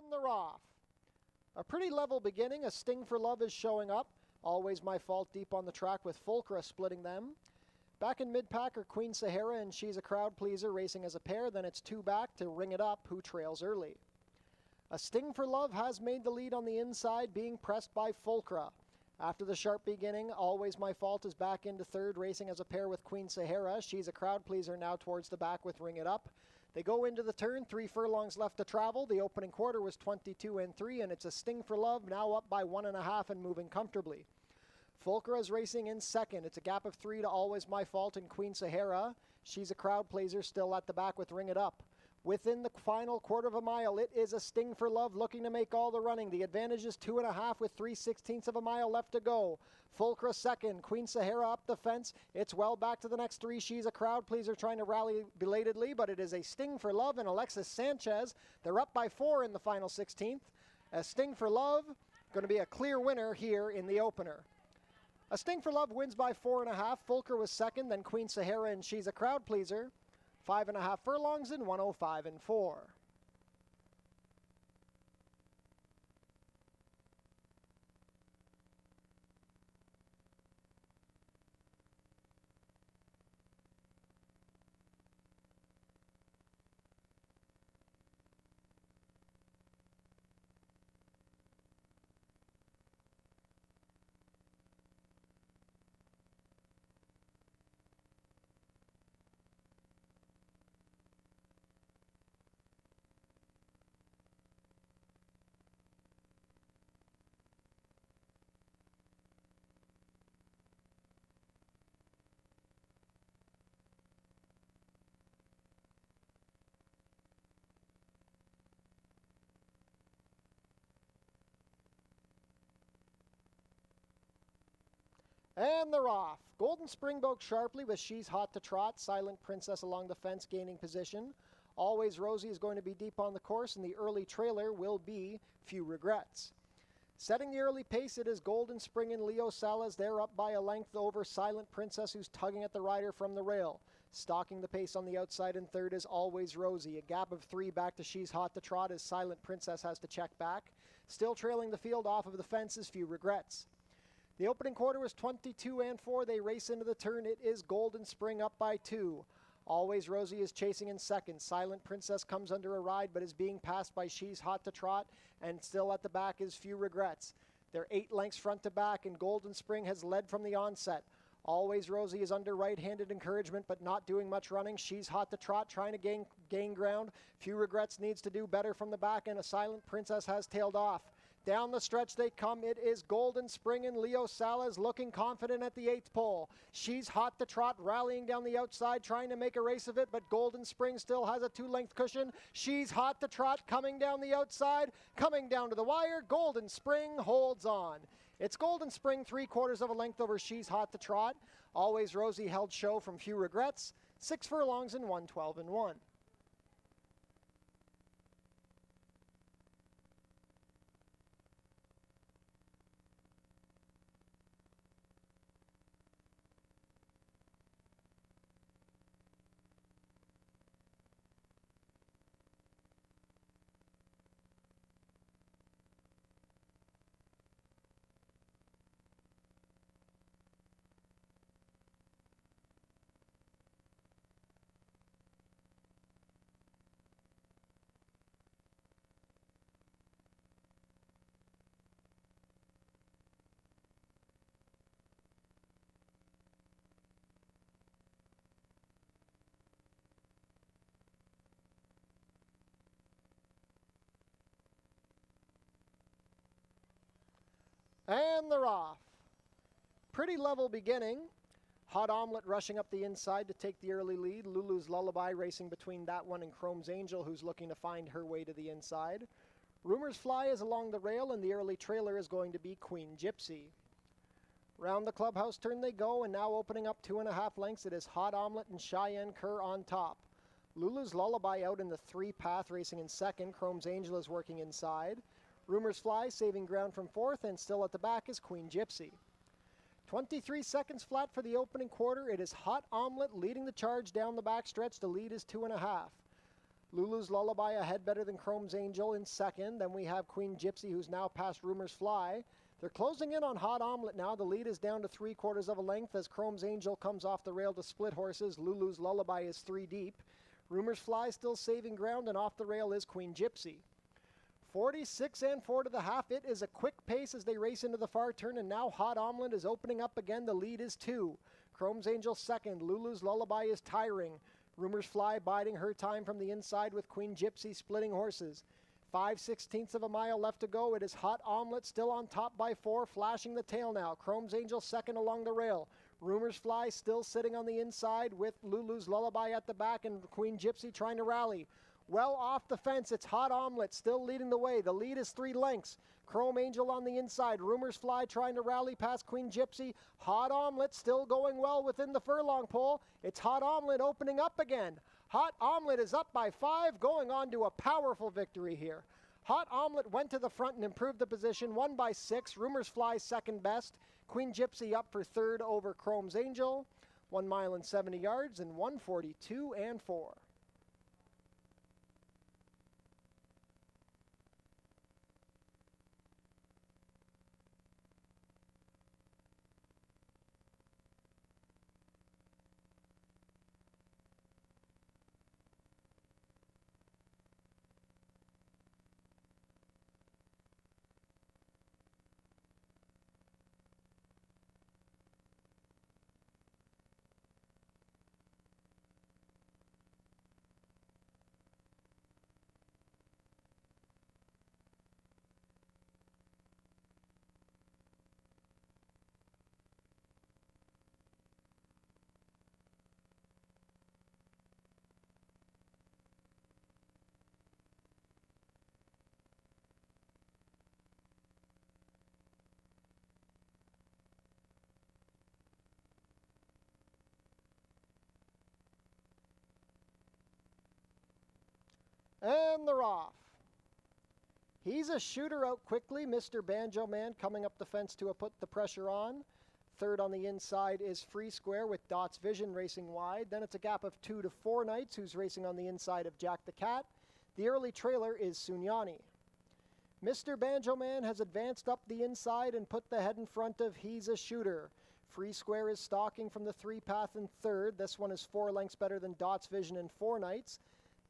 And they're off. A pretty level beginning. A Sting for Love is showing up. Always My Fault deep on the track with Fulcra splitting them. Back in mid-pack are Queen Sahara and She's a Crowd Pleaser racing as a pair. Then it's two back to Ring It Up, who trails early. A Sting for Love has made the lead on the inside, being pressed by Fulcra. After the sharp beginning, Always My Fault is back into third, racing as a pair with Queen Sahara. She's a Crowd Pleaser now towards the back with Ring It Up. They go into the turn, 3 furlongs left to travel. The opening quarter was 22 and 3, and it's a Sting for Love now up by 1.5 and moving comfortably. Fulcra is racing in second. It's a gap of 3 to Always My Fault and Queen Sahara. She's a Crowd Pleaser still at the back with Ring It Up. Within the final quarter of a mile, it is a Sting for Love looking to make all the running. The advantage is 2.5 with 3/16 of a mile left to go. Fulcra second, Queen Sahara up the fence. It's well back to the next 3. She's a Crowd Pleaser trying to rally belatedly, but it is a Sting for Love and Alexis Sanchez. They're up by 4 in the final 16th. A Sting for Love going to be a clear winner here in the opener. A Sting for Love wins by 4.5. Fulcra was second, then Queen Sahara and She's a Crowd Pleaser. 5.5 furlongs in 1:05 and 4. And they're off. Golden Spring broke sharply with She's Hot to Trot. Silent Princess along the fence gaining position. Always Rosie is going to be deep on the course, and the early trailer will be Few Regrets. Setting the early pace, it is Golden Spring and Leo Salas. They're up by a length over Silent Princess, who's tugging at the rider from the rail. Stalking the pace on the outside in third is Always Rosie. A gap of 3 back to She's Hot to Trot as Silent Princess has to check back. Still trailing the field off of the fence is Few Regrets. The opening quarter was 22 and 4. They race into the turn. It is Golden Spring up by 2. Always Rosie is chasing in second. Silent Princess comes under a ride but is being passed by She's Hot to Trot, and still at the back is Few Regrets. They're 8 lengths front to back, and Golden Spring has led from the onset. Always Rosie is under right-handed encouragement but not doing much running. She's Hot to Trot trying to gain ground. Few Regrets needs to do better from the back, and a Silent Princess has tailed off. Down the stretch they come. It is Golden Spring and Leo Salas looking confident at the 8th pole. She's Hot to Trot rallying down the outside, trying to make a race of it, but Golden Spring still has a 2-length cushion. She's Hot to Trot coming down the outside, coming down to the wire. Golden Spring holds on. It's Golden Spring 3/4 of a length over She's Hot to Trot. Always Rosie held show from Few Regrets. 6 furlongs in 1:12 and 1. And they're off. Pretty level beginning. Hot Omelet rushing up the inside to take the early lead. Lulu's Lullaby racing between that one and Chrome's Angel, who's looking to find her way to the inside. Rumors Fly is along the rail, and the early trailer is going to be Queen Gypsy. Round the clubhouse turn they go, and now opening up 2.5 lengths, it is Hot Omelet and Cheyenne Kerr on top. Lulu's Lullaby out in the 3 path racing in second. Chrome's Angel is working inside. Rumors Fly saving ground from fourth, and still at the back is Queen Gypsy. 23 seconds flat for the opening quarter. It is Hot Omelet leading the charge down the backstretch. The lead is 2.5. Lulu's Lullaby ahead better than Chrome's Angel in second. Then we have Queen Gypsy, who's now past Rumor's Fly. They're closing in on Hot Omelet now. The lead is down to 3/4 of a length as Chrome's Angel comes off the rail to split horses. Lulu's Lullaby is 3 deep. Rumor's Fly still saving ground, and off the rail is Queen Gypsy. 46 and 4 to the half. It is a quick pace as they race into the far turn, and now Hot Omelet is opening up again. The lead is 2. Chrome's Angel second. Lulu's Lullaby is tiring. Rumor's Fly biding her time from the inside with Queen Gypsy splitting horses. 5/16 of a mile left to go. It is Hot Omelet still on top by 4, flashing the tail now. Chrome's Angel second along the rail. Rumor's Fly still sitting on the inside with Lulu's Lullaby at the back and Queen Gypsy trying to rally. Well off the fence, it's Hot Omelet still leading the way. The lead is 3 lengths. Chrome Angel on the inside. Rumor's Fly trying to rally past Queen Gypsy. Hot Omelet still going well within the furlong pole. It's Hot Omelet opening up again. Hot Omelet is up by 5, going on to a powerful victory here. Hot Omelet went to the front and improved the position, won by 6. Rumor's Fly second best. Queen Gypsy up for third over Chrome's Angel. 1 mile and 70 yards and 1:42 and 4. And they're off. He's a shooter out quickly. Mr. Banjo Man coming up the fence to put the pressure on. Third on the inside is Free Square with Dot's Vision racing wide. Then it's a gap of 2 to 4 Knights, who's racing on the inside of Jack the Cat. The early trailer is Sunyani. Mr. Banjo Man has advanced up the inside and put the head in front of He's a Shooter. Free Square is stalking from the 3-path in third. This one is 4 lengths better than Dot's Vision and 4 Knights.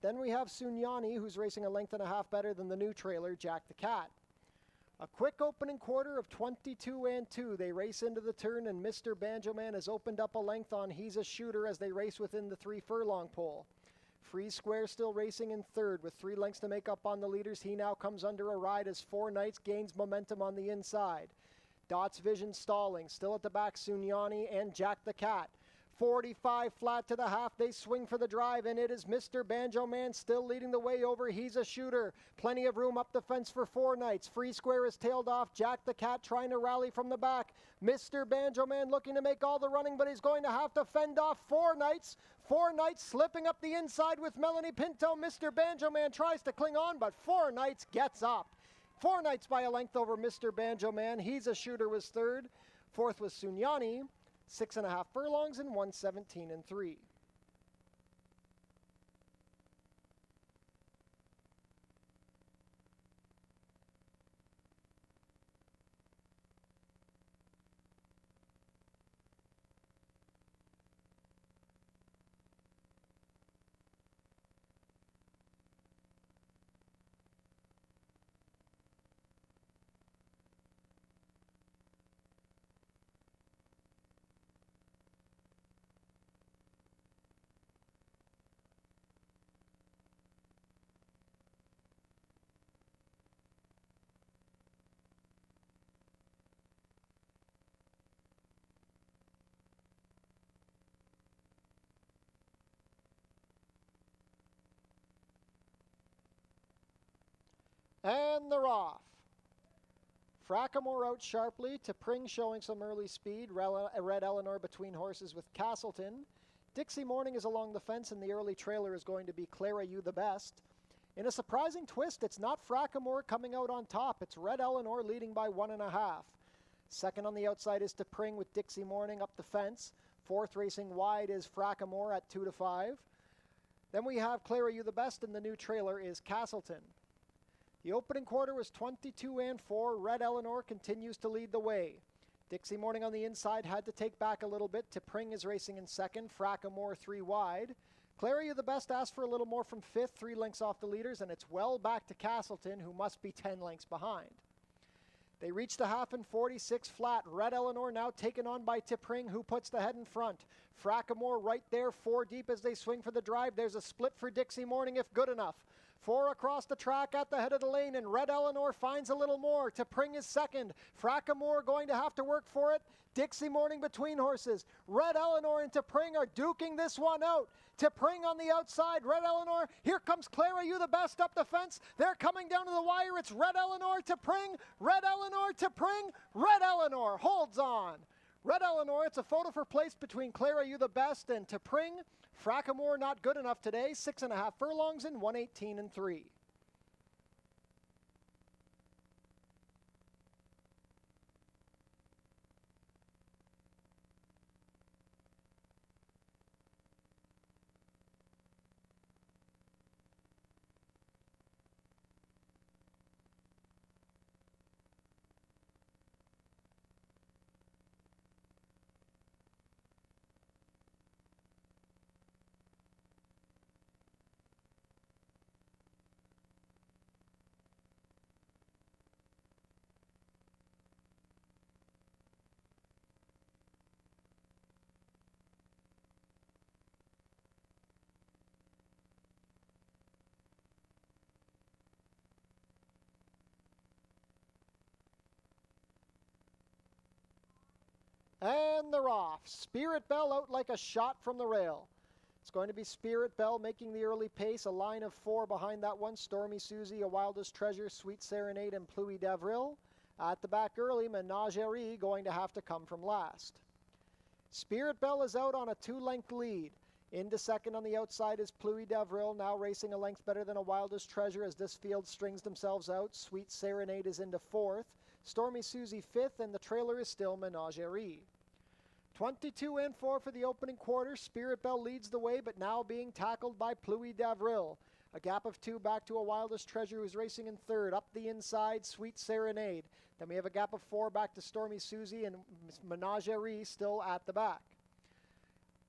Then we have Sunyani, who's racing a length and a half better than the new trailer, Jack the Cat. A quick opening quarter of 22 and 2. They race into the turn, and Mr. Banjo Man has opened up a length on He's a Shooter as they race within the 3 furlong pole. Free Square still racing in third with 3 lengths to make up on the leaders. He now comes under a ride as 4 Knights gains momentum on the inside. Dot's Vision stalling. Still at the back, Sunyani and Jack the Cat. 45 flat to the half. They swing for the drive, and it is Mr. Banjo Man still leading the way over He's a Shooter. Plenty of room up the fence for 4 Knights. Free Square is tailed off. Jack the Cat trying to rally from the back. Mr. Banjo Man looking to make all the running, but he's going to have to fend off 4 Knights. 4 Knights slipping up the inside with Melanie Pinto. Mr. Banjo Man tries to cling on, but 4 Knights gets up. 4 Knights by a length over Mr. Banjo Man. He's a Shooter was third. Fourth was Sunyani. 6.5 furlongs and 1:17 and 3. And they're off. Frackamore out sharply. T'Pring showing some early speed. Red Eleanor between horses with Castleton. Dixie Morning is along the fence, and the early trailer is going to be Clara You the Best. In a surprising twist, it's not Frackamore coming out on top. It's Red Eleanor leading by 1.5. Second on the outside is T'Pring with Dixie Morning up the fence. Fourth racing wide is Frackamore at 2 to 5. Then we have Clara You the Best, and the new trailer is Castleton. The opening quarter was 22-4. Red Eleanor continues to lead the way. Dixie Morning on the inside had to take back a little bit. Tipring is racing in second. Frackamore 3 wide. Clara You the Best asked for a little more from fifth, 3 lengths off the leaders, and it's well back to Castleton, who must be 10 lengths behind. They reached the half in 46 flat. Red Eleanor now taken on by Tipring, who puts the head in front. Frackamore right there, 4 deep as they swing for the drive. There's a split for Dixie Morning if good enough. 4 across the track at the head of the lane, and Red Eleanor finds a little more. Tipring is second. Frackamore going to have to work for it. Dixie Morning between horses. Red Eleanor and Tipring are duking this one out. Tipring on the outside. Red Eleanor. Here comes Clara You the Best up the fence. They're coming down to the wire. It's Red Eleanor, Tipring. Red Eleanor, Tipring. Red Eleanor holds on. Red Eleanor, it's a photo for place between Clara You the Best and Tipring. Frackamore not good enough today. 6.5 furlongs in 1:18-3. And they're off. Spirit Bell out like a shot from the rail. It's going to be Spirit Bell making the early pace. A line of 4 behind that one. Stormy Susie, A Wildest Treasure, Sweet Serenade, and Pluie d'Avril. At the back early, Menagerie going to have to come from last. Spirit Bell is out on a 2-length lead. Into second on the outside is Pluie d'Avril, now racing a length better than A Wildest Treasure as this field strings themselves out. Sweet Serenade is into 4th. Stormy Susie 5th, and the trailer is still Menagerie. 22-4 for the opening quarter. Spirit Bell leads the way, but now being tackled by Pluie d'Avril. A gap of 2 back to A Wildest Treasure, who's racing in third. Up the inside, Sweet Serenade. Then we have a gap of 4 back to Stormy Susie, and Menagerie still at the back.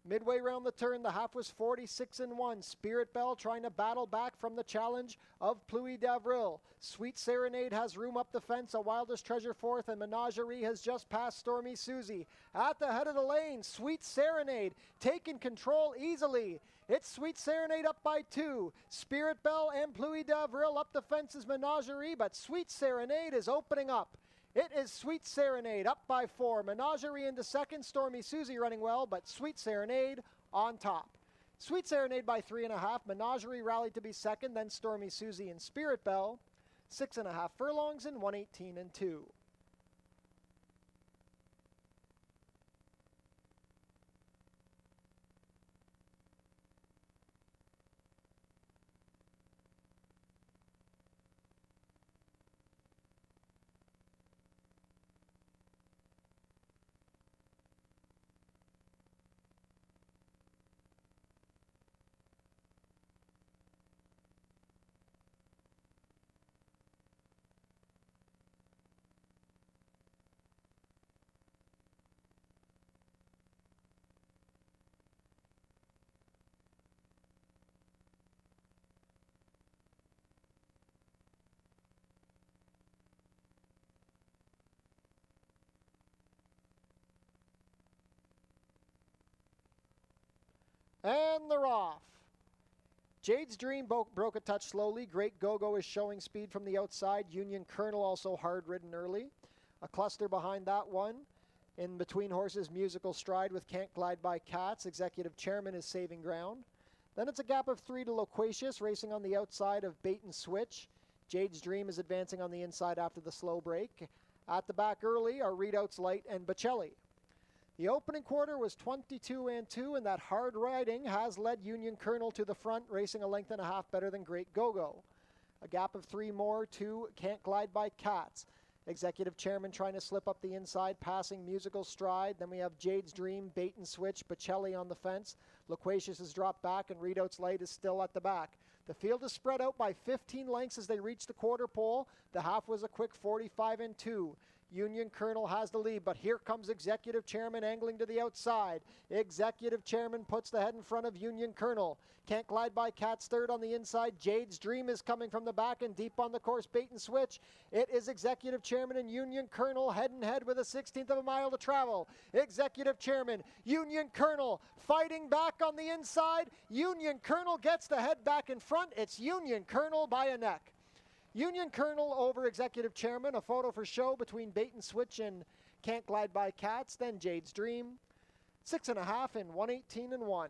Midway round the turn, the half was 46-1. Spirit Bell trying to battle back from the challenge of Pluie d'Avril. Sweet Serenade has room up the fence. A Wildest Treasure 4th, and Menagerie has just passed Stormy Susie. At the head of the lane, Sweet Serenade taking control easily. It's Sweet Serenade up by 2. Spirit Bell and Pluie d'Avril up the fence is Menagerie, but Sweet Serenade is opening up. It is Sweet Serenade up by 4. Menagerie into second. Stormy Susie running well, but Sweet Serenade on top. Sweet Serenade by 3.5. Menagerie rallied to be second, then Stormy Susie and Spirit Bell. 6.5 furlongs in 1:18-2. And they're off. Jade's Dream broke a touch slowly. Great Go-Go is showing speed from the outside. Union Colonel also hard-ridden early. A cluster behind that one. In between horses, Musical Stride with Can't Glide by Cats. Executive Chairman is saving ground. Then it's a gap of 3 to Loquacious, racing on the outside of Bait and Switch. Jade's Dream is advancing on the inside after the slow break. At the back early are Readouts Light and Bocelli. The opening quarter was 22-2, and that hard riding has led Union Colonel to the front, racing a length and a half better than Great Go-Go. A gap of 3 more to Can't Glide by Cats. Executive Chairman trying to slip up the inside, passing Musical Stride. Then we have Jade's Dream, Bait and Switch, Bocelli on the fence. Loquacious has dropped back, and Readout's Light is still at the back. The field is spread out by 15 lengths as they reach the quarter pole. The half was a quick 45-2. Union Colonel has the lead, but here comes Executive Chairman angling to the outside. Executive Chairman puts the head in front of Union Colonel. Can't Glide by Cat's third on the inside. Jade's Dream is coming from the back, and deep on the course, Bait and Switch. It is Executive Chairman and Union Colonel head and head with a 16th of a mile to travel. Executive Chairman, Union Colonel fighting back on the inside. Union Colonel gets the head back in front. It's Union Colonel by a neck. Union Colonel over Executive Chairman. A photo for show between Bait and Switch and Can't Glide by Cats. Then Jade's Dream. 6.5 and 118-1.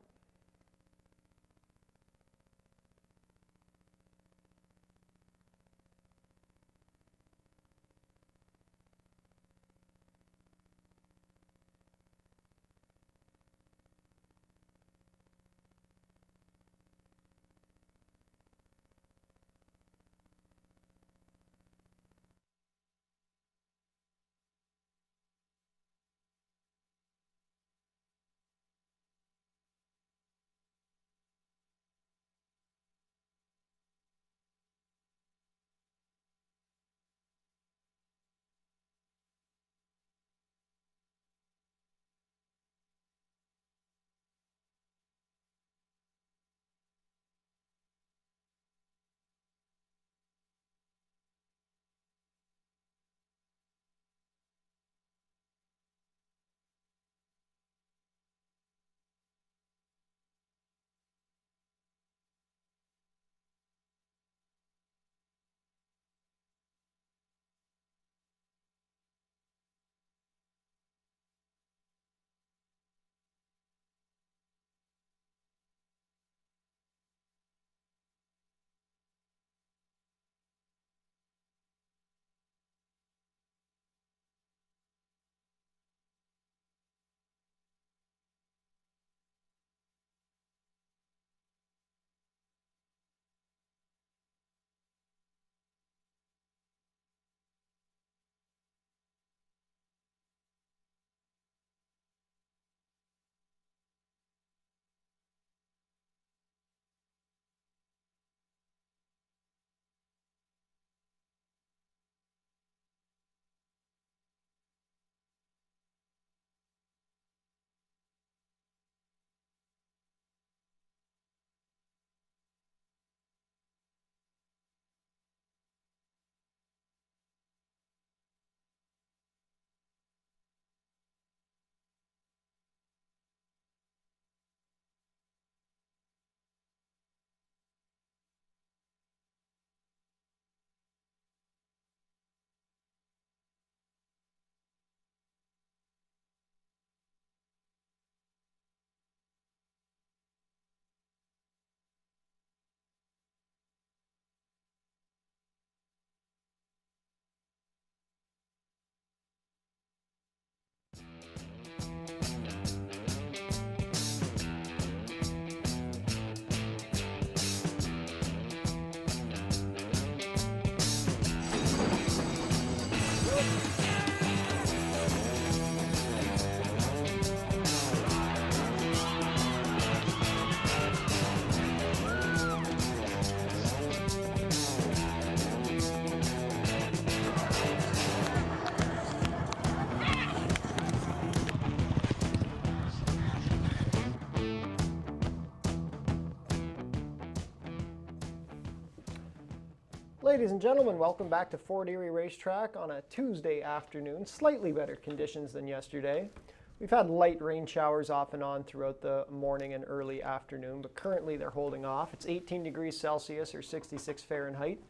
Ladies and gentlemen, welcome back to Fort Erie Racetrack on a Tuesday afternoon. Slightly better conditions than yesterday. We've had light rain showers off and on throughout the morning and early afternoon, but currently they're holding off. It's 18 degrees Celsius or 66 Fahrenheit.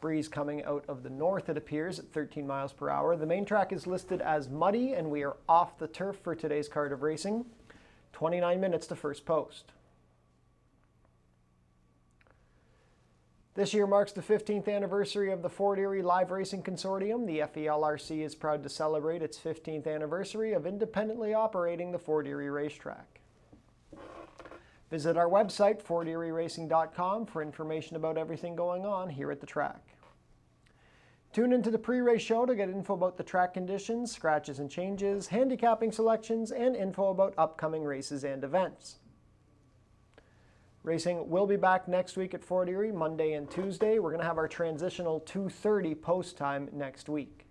Breeze coming out of the north, it appears, at 13 miles per hour. The main track is listed as muddy, and we are off the turf for today's card of racing. 29 minutes to first post. This year marks the 15th anniversary of the Fort Erie Live Racing Consortium. The FELRC is proud to celebrate its 15th anniversary of independently operating the Fort Erie Racetrack. Visit our website, forterieracing.com, for information about everything going on here at the track. Tune into the pre-race show to get info about the track conditions, scratches and changes, handicapping selections, and info about upcoming races and events. Racing will be back next week at Fort Erie, Monday and Tuesday. We're going to have our transitional 2:30 post time next week.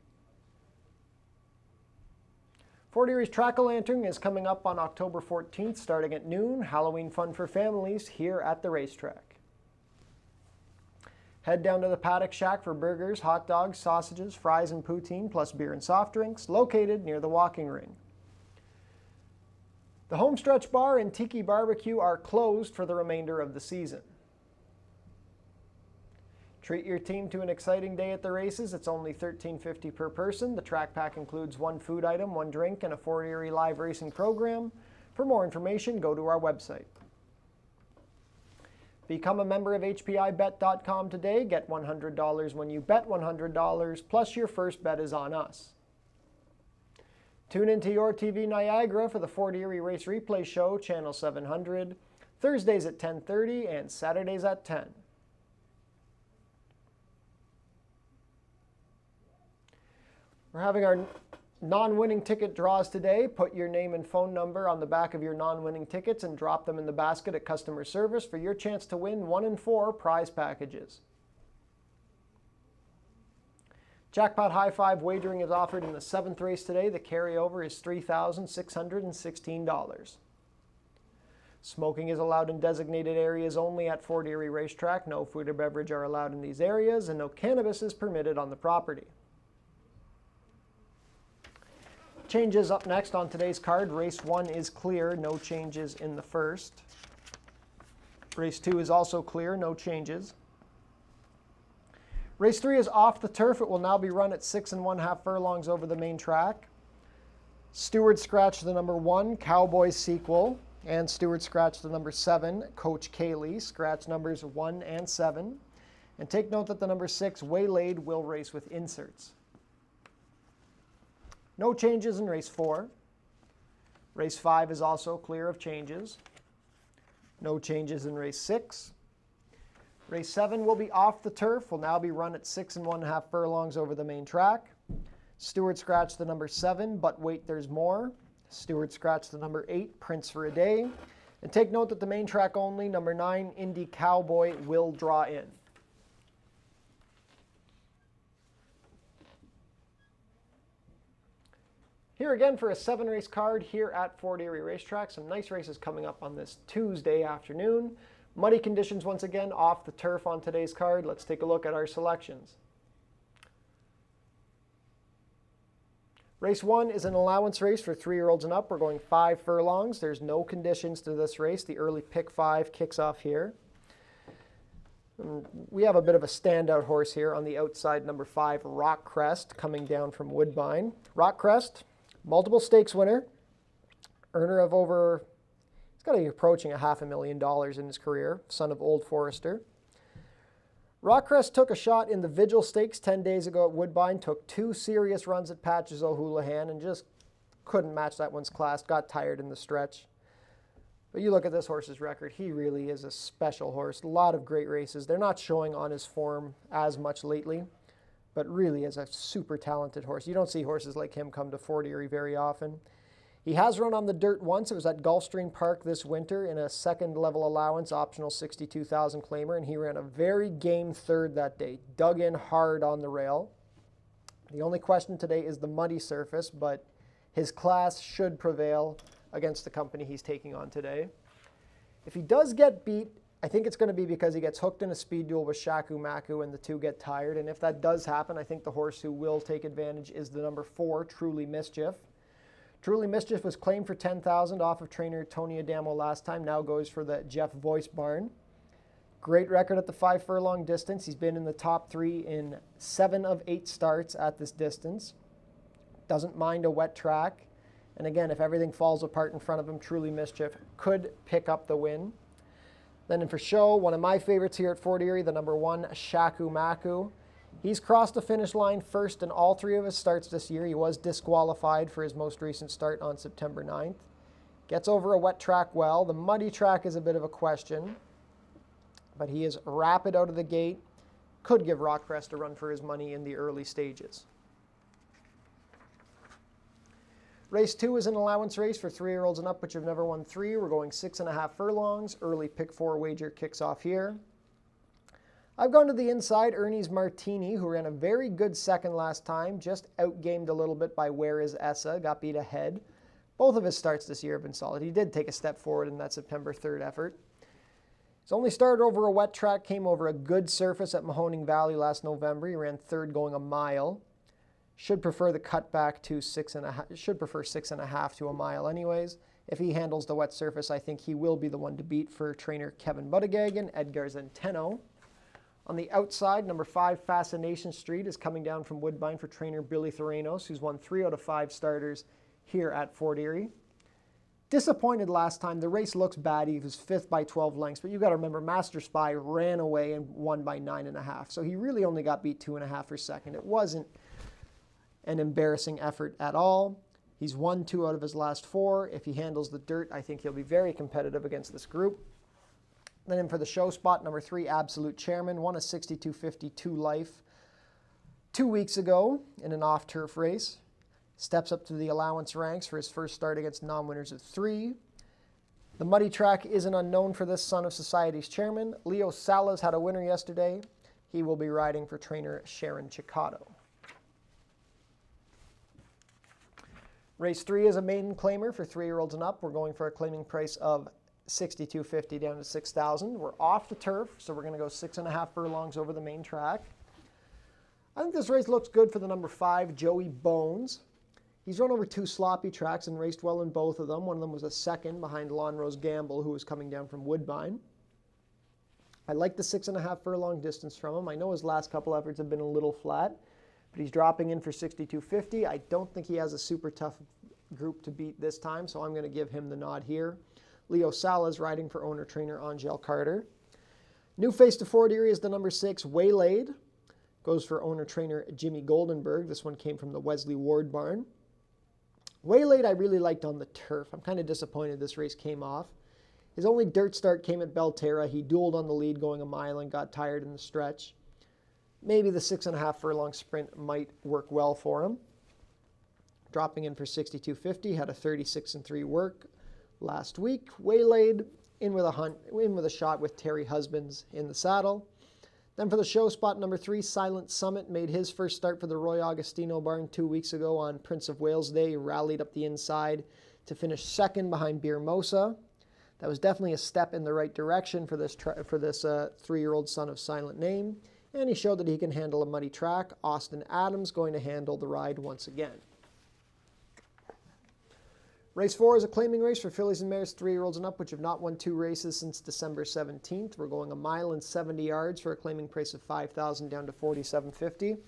Fort Erie's Track-A-Lantern is coming up on October 14th, starting at noon. Halloween fun for families here at the racetrack. Head down to the Paddock Shack for burgers, hot dogs, sausages, fries, and poutine, plus beer and soft drinks, located near the walking ring. The Homestretch Bar and Tiki Barbecue are closed for the remainder of the season. Treat your team to an exciting day at the races. It's only $13.50 per person. The track pack includes one food item, one drink, and a Fort Erie live racing program. For more information, go to our website. Become a member of HPIBet.com today. Get $100 when you bet $100, plus your first bet is on us. Tune into your TV Niagara for the Fort Erie Race Replay Show, Channel 700, Thursdays at 10:30 and Saturdays at 10. We're having our non-winning ticket draws today. Put your name and phone number on the back of your non-winning tickets and drop them in the basket at customer service for your chance to win 1 in 4 prize packages. Jackpot High Five wagering is offered in the 7th race today. The carryover is $3,616. Smoking is allowed in designated areas only at Fort Erie Racetrack. No food or beverage are allowed in these areas, and no cannabis is permitted on the property. Changes up next on today's card. Race 1 is clear, no changes in the first. Race 2 is also clear, no changes. Race 3 is off the turf. It will now be run at 6 1/2 furlongs over the main track. Stewart scratched the number 1, Cowboys Sequel, and Stewart scratched the number 7, Coach Kaylee, scratch numbers 1 and 7. And take note that the number 6, Waylaid, will race with inserts. No changes in race 4. Race 5 is also clear of changes. No changes in race 6. Race 7 will be off the turf, will now be run at 6 1/2 furlongs over the main track. Stewart scratched the number 7, but wait, there's more. Stewart scratched the number 8, Prince for a Day. And take note that the main track only, number 9, Indy Cowboy, will draw in. Here again for a 7-race card here at Fort Erie Racetrack. Some nice races coming up on this Tuesday afternoon. Muddy conditions once again off the turf on today's card. Let's take a look at our selections. Race 1 is an allowance race for 3-year-olds and up. We're going 5 furlongs. There's no conditions to this race. The early pick 5 kicks off here. We have a bit of a standout horse here on the outside, number 5, Rock Crest, coming down from Woodbine. Rock Crest, multiple stakes winner, earner of over, he's got to be approaching $500,000 in his career, son of Old Forester. Rockcrest took a shot in the Vigil Stakes 10 days ago at Woodbine, took 2 serious runs at Patches O'Houlihan and just couldn't match that one's class, got tired in the stretch. But you look at this horse's record, he really is a special horse. A lot of great races. They're not showing on his form as much lately, but really is a super talented horse. You don't see horses like him come to Fort Erie very often. He has run on the dirt once. It was at Gulfstream Park this winter in a second level allowance, optional 62,000 claimer, and he ran a very game third that day. Dug in hard on the rail. The only question today is the muddy surface, but his class should prevail against the company he's taking on today. If he does get beat, I think it's going to be because he gets hooked in a speed duel with Shaku Maku and the two get tired. And if that does happen, I think the horse who will take advantage is the number 4, Truly Mischief. Truly Mischief was claimed for $10,000 off of trainer Tony Adamo last time, now goes for the Jeff Voice barn. Great record at the 5 furlong distance. He's been in the top 3 in 7 of 8 starts at this distance. Doesn't mind a wet track. And again, if everything falls apart in front of him, Truly Mischief could pick up the win. Then for show, one of my favorites here at Fort Erie, the number 1, Shaku Maku. He's crossed the finish line first in all 3 of his starts this year. He was disqualified for his most recent start on September 9th. Gets over a wet track well. The muddy track is a bit of a question, but he is rapid out of the gate. could give Rockcrest a run for his money in the early stages. Race 2 is an allowance race for 3-year-olds and up, which have never won 3. We're going 6.5 furlongs. Early pick 4 wager kicks off here. I've gone to the inside, Ernie's Martini, who ran a very good second last time, just outgamed a little bit by Where Is Essa, got beat ahead. Both of his starts this year have been solid. He did take a step forward in that September 3rd effort. He's only started over a wet track, came over a good surface at Mahoning Valley last November. He ran 3rd going a mile. Should prefer the cutback to 6.5, should prefer 6.5 to a mile anyways. If he handles the wet surface, I think he will be the one to beat for trainer Kevin Buttigieg and Edgar Zenteno. On the outside, number 5, Fascination Street, is coming down from Woodbine for trainer Billy Theranos, who's won 3 out of 5 starters here at Fort Erie. Disappointed last time. The race looks bad. He was 5th by 12 lengths, but you've got to remember, Master Spy ran away and won by 9.5, so he really only got beat 2.5 for second. It wasn't an embarrassing effort at all. He's won 2 out of his last 4. If he handles the dirt, I think he'll be very competitive against this group. Then in for the show spot, number 3, Absolute Chairman, won a 62.52 life 2 weeks ago in an off-turf race. Steps up to the allowance ranks for his first start against non-winners of 3. The muddy track is an unknown for this son of Society's chairman. Leo Salas had a winner yesterday. He will be riding for trainer Sharon Chicato. Race 3 is a maiden claimer for 3-year-olds and up. We're going for a claiming price of $62.50 down to $6,000. We're off the turf, so we're going to go 6.5 furlongs over the main track. I think this race looks good for the number 5, Joey Bones. He's run over 2 sloppy tracks and raced well in both of them. One of them was a second behind Lon Rose Gamble, who was coming down from Woodbine. I like the 6.5 furlong distance from him. I know his last couple efforts have been a little flat, but he's dropping in for $62.50. I don't think he has a super tough group to beat this time, so I'm going to give him the nod here. Leo Salas riding for owner-trainer Angel Carter. New face to Fort Erie is the number 6, Waylaid. Goes for owner-trainer Jimmy Goldenberg. This one came from the Wesley Ward barn. Waylaid I really liked on the turf. I'm kind of disappointed this race came off. His only dirt start came at Belterra. He dueled on the lead going a mile and got tired in the stretch. Maybe the 6.5 furlong sprint might work well for him. Dropping in for $62.50, had a 36-3 work last week. Waylaid in with a shot with Terry Husbands in the saddle. Then for the show spot, number 3, Silent Summit, made his first start for the Roy Augustino barn 2 weeks ago on Prince of Wales Day. He rallied up the inside to finish second behind Beer Mosa. That was definitely a step in the right direction for this 3-year-old son of Silent Name. And he showed that he can handle a muddy track. Austin Adams going to handle the ride once again. Race 4 is a claiming race for fillies and mares 3-year-olds and up, which have not won 2 races since December 17th. We're going a mile and 70 yards for a claiming price of $5,000 down to $47.50.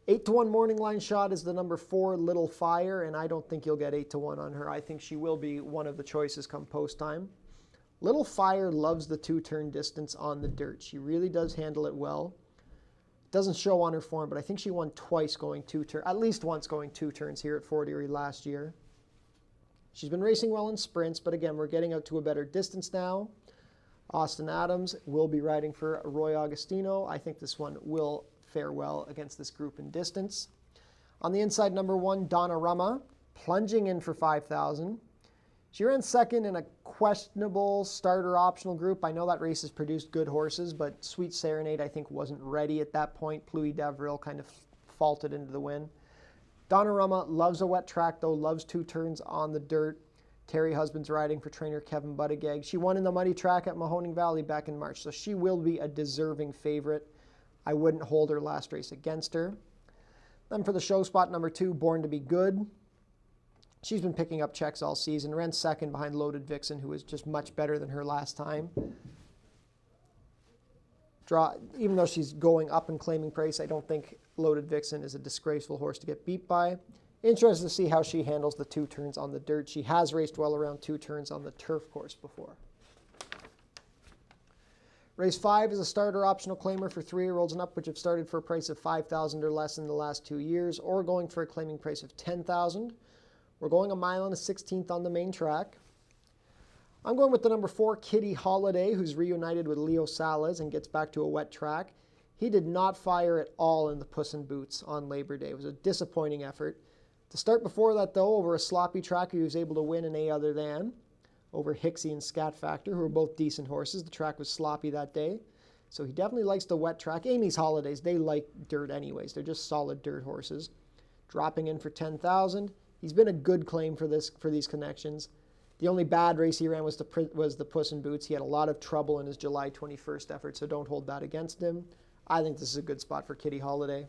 8-1 morning line shot is the number 4, Little Fire, and I don't think you'll get 8-1 on her. I think she will be one of the choices come post time. Little Fire loves the 2-turn distance on the dirt. She really does handle it well. Doesn't show on her form, but I think she won twice going 2 turns, at least once going 2 turns here at Fort Erie last year. She's been racing well in sprints, but again, we're getting out to a better distance now. Austin Adams will be riding for Roy Augustino. I think this one will fare well against this group in distance. On the inside, number 1, Donna Rama, plunging in for $5,000. She ran second in a questionable starter optional group. I know that race has produced good horses, but Sweet Serenade, I think, wasn't ready at that point. Pluie Davril kind of faulted into the win. Donnarumma loves a wet track, though, loves 2 turns on the dirt. Terry Husbands riding for trainer Kevin Buttigieg. She won in the muddy track at Mahoning Valley back in March, so she will be a deserving favorite. I wouldn't hold her last race against her. Then for the show spot, number 2, Born to Be Good. She's been picking up checks all season, ran second behind Loaded Vixen, who was just much better than her last time. Even though she's going up in claiming price, I don't think Loaded Vixen is a disgraceful horse to get beat by. Interested to see how she handles the 2 turns on the dirt. She has raced well around 2 turns on the turf course before. Race 5 is a starter optional claimer for 3-year-olds and up, which have started for a price of $5,000 or less in the last 2 years, or going for a claiming price of $10,000. We're going a mile and a 16th on the main track. I'm going with the number 4, Kitty Holiday, who's reunited with Leo Salas and gets back to a wet track. He did not fire at all in the Puss in Boots on Labor Day. It was a disappointing effort. To start before that, though, over a sloppy track, he was able to win an A other than over Hicksy and Scat Factor, who were both decent horses. The track was sloppy that day, so he definitely likes the wet track. Amy's Holidays, they like dirt anyways. They're just solid dirt horses. Dropping in for 10,000. He's been a good claim for these connections. The only bad race he ran was the Puss in Boots. He had a lot of trouble in his July 21st effort, so don't hold that against him. I think this is a good spot for Kitty Holiday.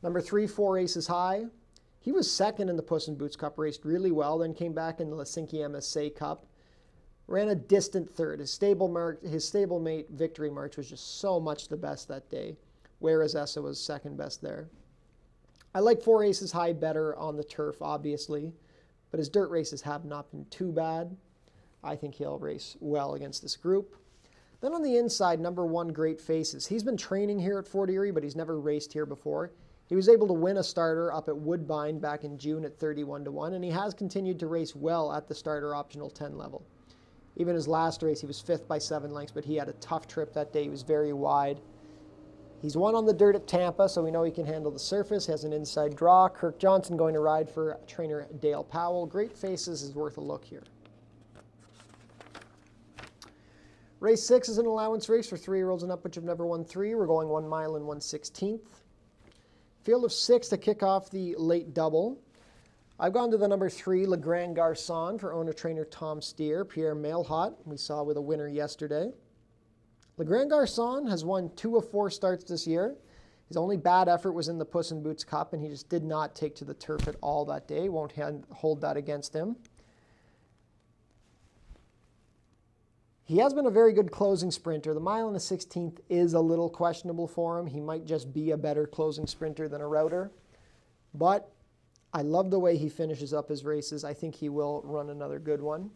Number 3, 4 Aces High. He was second in the Puss in Boots Cup, raced really well, then came back in the Helsinki MSA Cup. Ran a distant third. His stablemate Victory March was just so much the best that day, whereas Essa was second best there. I like 4 Aces High better on the turf, obviously, but his dirt races have not been too bad. I think he'll race well against this group. Then on the inside, number 1, Great Faces. He's been training here at Fort Erie, but he's never raced here before. He was able to win a starter up at Woodbine back in June at 31-1, and he has continued to race well at the starter optional 10 level. Even his last race, he was 5th by 7 lengths, but he had a tough trip that day. He was very wide. He's won on the dirt at Tampa, so we know he can handle the surface. Has an inside draw. Kirk Johnson going to ride for trainer Dale Powell. Great Faces is worth a look here. Race 6 is an allowance race for 3-year-olds and up, which have never won 3. We're going 1 mile and 1/16. Field of 6 to kick off the late double. I've gone to the number 3, Le Grand Garçon, for owner-trainer Tom Steer. Pierre Mailhot, we saw with a winner yesterday. Le Grand Garçon has won 2 of 4 starts this year. His only bad effort was in the Puss in Boots Cup, and he just did not take to the turf at all that day. Won't hold that against him. He has been a very good closing sprinter. The mile and a 16th is a little questionable for him. He might just be a better closing sprinter than a router. But I love the way he finishes up his races. I think he will run another good one.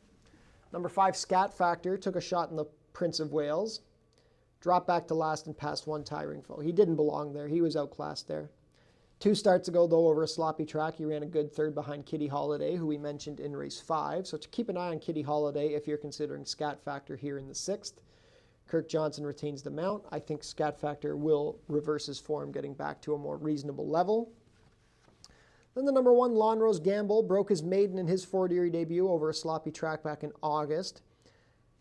Number 5, Scat Factor, took a shot in the Prince of Wales. Dropped back to last and passed 1 tiring foe. He didn't belong there. He was outclassed there. 2 starts ago, though, over a sloppy track, he ran a good third behind Kitty Holiday, who we mentioned in race 5. So to keep an eye on Kitty Holiday if you're considering Scat Factor here in the 6th. Kirk Johnson retains the mount. I think Scat Factor will reverse his form, getting back to a more reasonable level. Then the number 1, Lonrose Gamble, broke his maiden in his Fort Erie debut over a sloppy track back in August.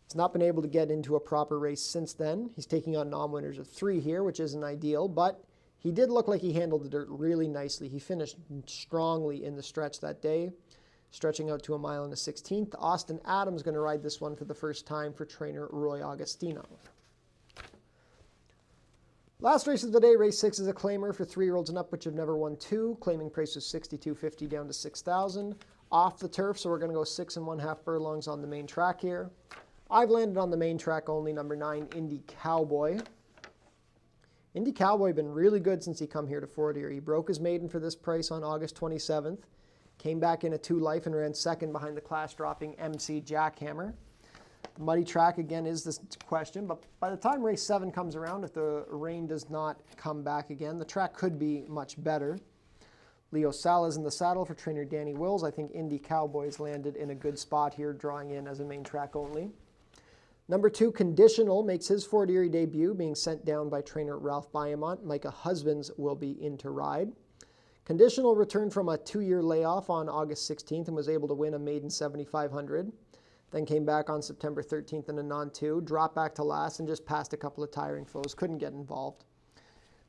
He's not been able to get into a proper race since then. He's taking on non-winners of 3 here, which isn't ideal, but he did look like he handled the dirt really nicely. He finished strongly in the stretch that day, stretching out to 1 mile and a 16th. Austin Adams going to ride this one for the first time for trainer Roy Agostino. Last race of the day, race 6 is a claimer for 3-year-olds and up, which have never won 2. Claiming price was $62.50 down to $6,000. Off the turf, so we're going to go 6 1/2 furlongs on the main track here. I've landed on the main track only, number 9, Indy Cowboy. Indy Cowboy been really good since he come here to Fort Erie. He broke his maiden for this price on August 27th. Came back in a 2 life and ran second behind the class-dropping MC Jackhammer. The muddy track, again, is this question, but by the time race 7 comes around, if the rain does not come back again, the track could be much better. Leo Salas in the saddle for trainer Danny Wills. I think Indy Cowboys landed in a good spot here, drawing in as a main track only. Number 2, Conditional, makes his Fort Erie debut, being sent down by trainer Ralph Byamont. Micah Husbands will be in to ride. Conditional returned from a 2-year layoff on August 16th and was able to win a maiden 7,500. Then came back on September 13th in a non-2, dropped back to last and just passed a couple of tiring foes, couldn't get involved.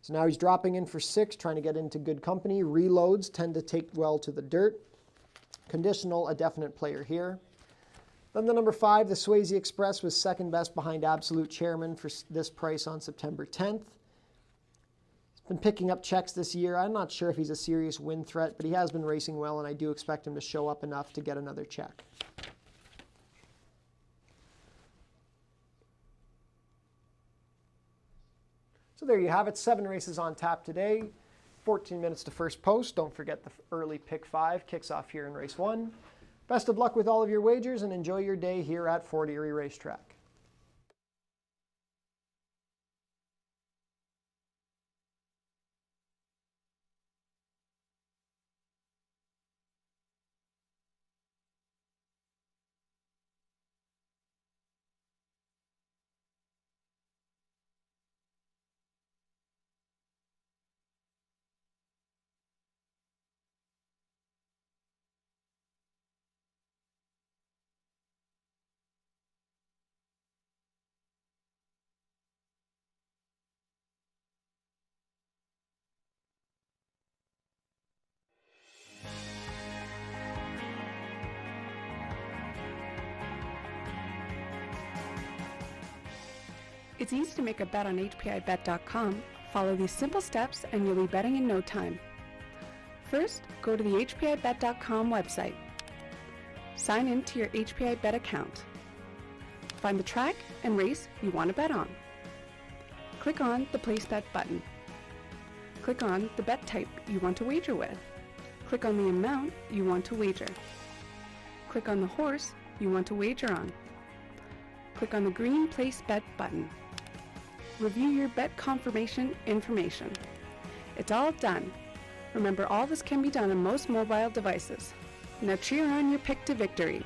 So now he's dropping in for 6, trying to get into good company. Reloads tend to take well to the dirt. Conditional, a definite player here. Then the number 5, the Swayze Express, was second best behind Absolute Chairman for this price on September 10th. He's been picking up checks this year. I'm not sure if he's a serious win threat, but he has been racing well, and I do expect him to show up enough to get another check. So there you have it, 7 races on tap today. 14 minutes to first post. Don't forget the early pick 5 kicks off here in race 1. Best of luck with all of your wagers and enjoy your day here at Fort Erie Racetrack. It's easy to make a bet on HPIBet.com. Follow these simple steps and you'll be betting in no time. First, go to the HPIBet.com website. Sign in to your HPIBet account. Find the track and race you want to bet on. Click on the Place Bet button. Click on the bet type you want to wager with. Click on the amount you want to wager. Click on the horse you want to wager on. Click on the green Place Bet button. Review your bet confirmation information. It's all done. Remember, all this can be done on most mobile devices. Now cheer on your pick to victory.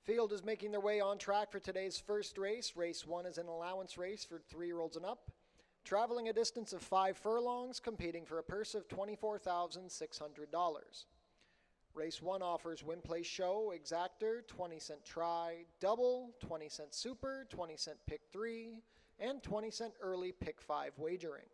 Field is making their way on track for today's first race. Race 1 is an allowance race for 3-year-olds and up. Traveling a distance of 5 furlongs, competing for a purse of $24,600. Race 1 offers win, place, show, exactor, 20-cent try, double, 20-cent super, 20-cent pick 3, and 20-cent early pick 5 wagering.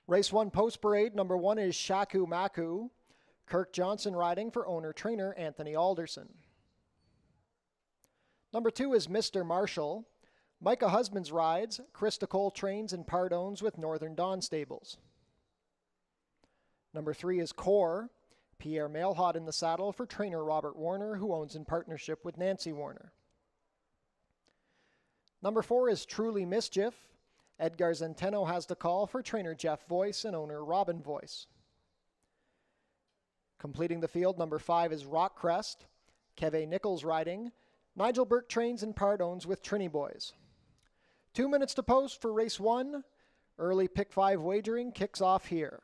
Race 1 post parade, number 1 is Shaku Maku. Kirk Johnson riding for owner-trainer Anthony Alderson. Number 2 is Mr. Marshall. Micah Husbands rides. Krista Cole trains and part owns with Northern Dawn Stables. Number 3 is Core. Pierre Mailhot in the saddle for trainer Robert Warner, who owns in partnership with Nancy Warner. Number 4 is Truly Mischief. Edgar Zenteno has the call for trainer Jeff Voice and owner Robin Voice. Completing the field, number 5 is Rock Crest. Keve Nichols riding. Nigel Burke trains and part owns with Trini Boys. 2 minutes to post for race 1. Early pick 5 wagering kicks off here.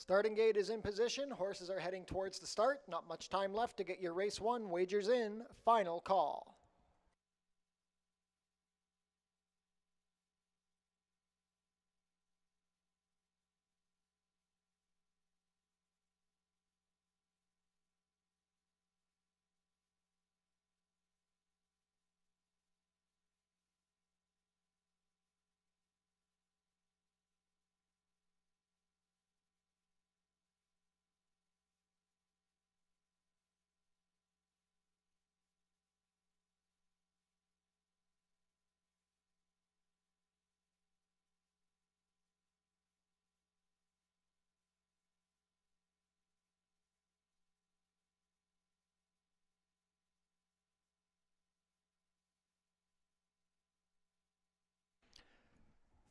Starting gate is in position. Horses are heading towards the start. Not much time left to get your race 1 wagers in. Final call.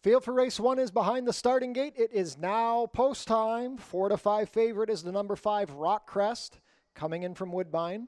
Field for race 1 is behind the starting gate. It is now post time. 4-5 favorite is the number 5 Rock Crest coming in from Woodbine.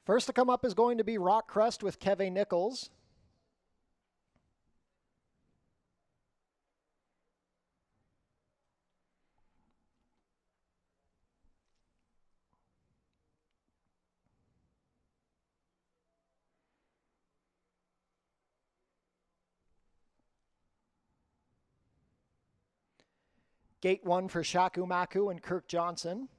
First to come up is going to be Rock Crest with Keve Nichols. Gate 1 for Shaku Maku and Kirk Johnson.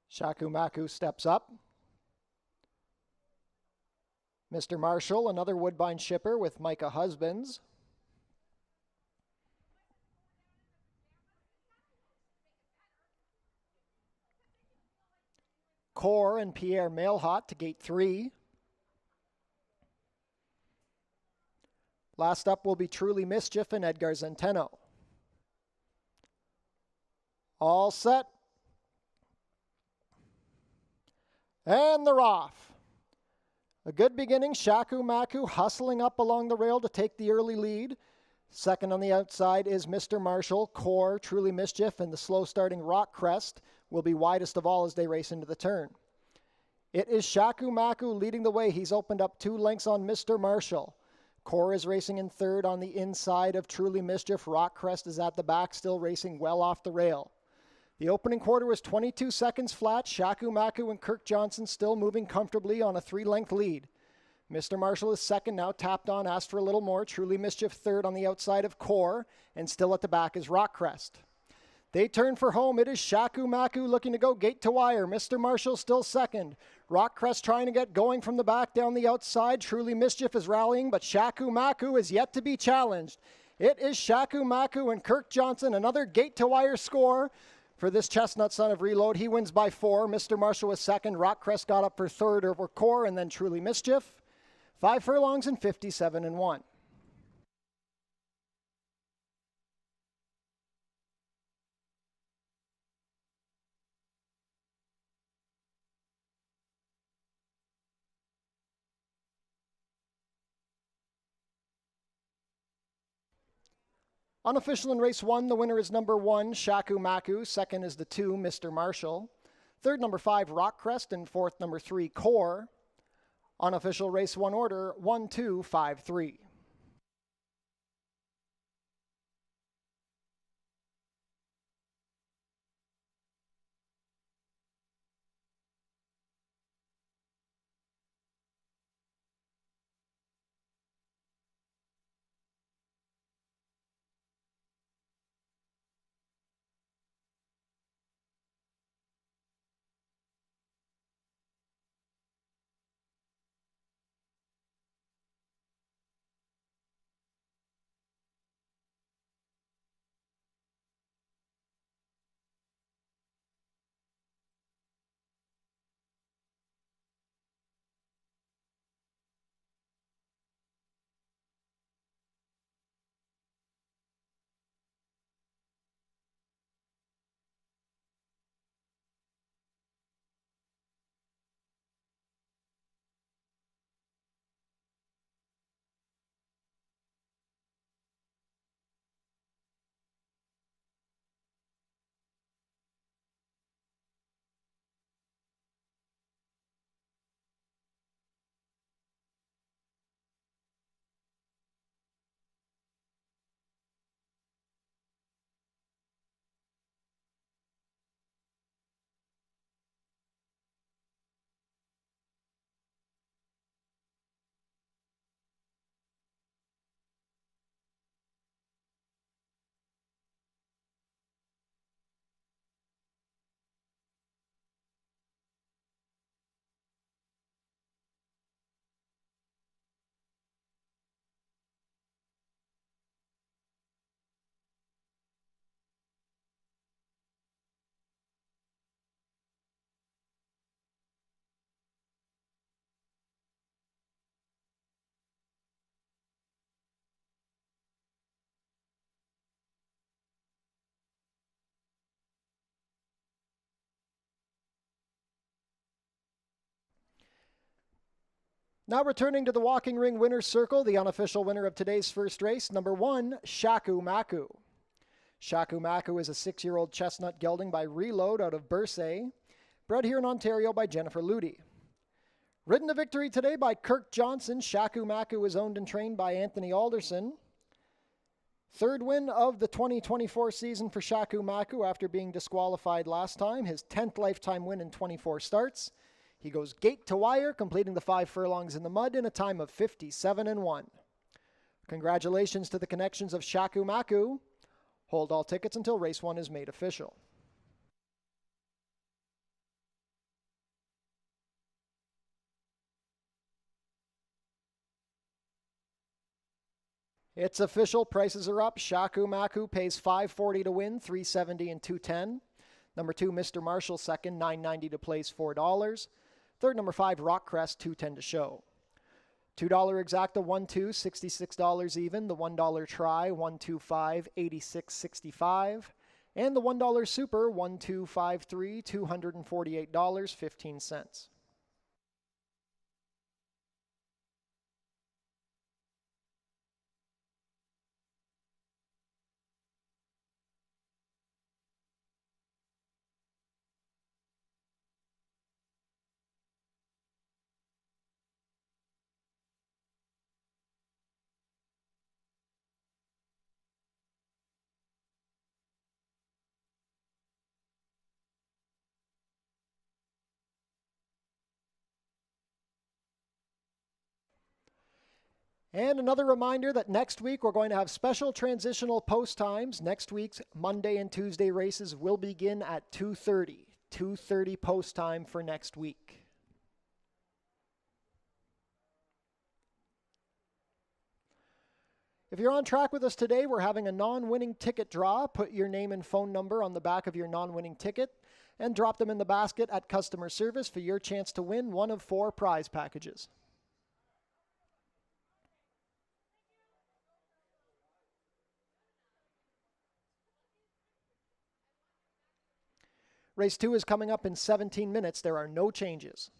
Shaku Maku steps up. Mr. Marshall, another Woodbine shipper with Micah Husbands. Core and Pierre Mailhot to gate 3. Last up will be Truly Mischief and Edgar Zenteno. All set. And they're off. A good beginning. Shaku Maku hustling up along the rail to take the early lead. Second on the outside is Mr. Marshall, Core, Truly Mischief, and the slow starting Rock Crest will be widest of all as they race into the turn. It is Shaku Maku leading the way. He's opened up 2 lengths on Mr. Marshall. Core is racing in third on the inside of Truly Mischief. Rock Crest is at the back, still racing well off the rail. The opening quarter was 22 seconds flat. Shaku Maku and Kirk Johnson still moving comfortably on a 3-length lead. Mr. Marshall is second, now tapped on, asked for a little more. Truly Mischief third on the outside of Core, and still at the back is Rock Crest. They turn for home. It is Shaku Maku looking to go gate to wire. Mr. Marshall still second. Rock Crest trying to get going from the back down the outside. Truly Mischief is rallying, but Shaku Maku is yet to be challenged. It is Shaku Maku and Kirk Johnson, another gate to wire score for this chestnut son of Reload. He wins by 4. Mr. Marshall was second. Rock Crest got up for third over Core, and then Truly Mischief. 5 furlongs and 57 and 1. Unofficial in race 1, the winner is number 1, Shaku Maku. Second is the 2, Mr. Marshall. Third, number 5, Rock Crest. And fourth, number 3, Core. Unofficial race 1 order, 1, 2, 5, 3. Now returning to the walking ring winner's circle, the unofficial winner of today's first race, number 1, Shaku Maku. Shaku Maku is a 6-year-old chestnut gelding by Reload out of Bursay, bred here in Ontario by Jennifer Ludi. Ridden to victory today by Kirk Johnson, Shaku Maku is owned and trained by Anthony Alderson. Third win of the 2024 season for Shaku Maku after being disqualified last time, his 10th lifetime win in 24 starts. He goes gate to wire, completing the 5 furlongs in the mud in a time of 57-1. Congratulations to the connections of Shaku Maku. Hold all tickets until race 1 is made official. It's official, prices are up. Shaku Maku pays $5.40 to win, $3.70 and $2.10. Number 2, Mr. Marshall, second, $9.90 to place, $4. Third, number 5, Rockcrest, $2.10 to show. $2 exacta, 1-2, $66 even. The $1 try, 1-2-5, $86.65. And the $1 super, 1-2-5-3, $248.15. And another reminder that next week we're going to have special transitional post times. Next week's Monday and Tuesday races will begin at 2:30. 2:30 post time for next week. If you're on track with us today, we're having a non-winning ticket draw. Put your name and phone number on the back of your non-winning ticket and drop them in the basket at customer service for your chance to win one of 4 prize packages. Race 2 is coming up in 17 minutes. There are no changes.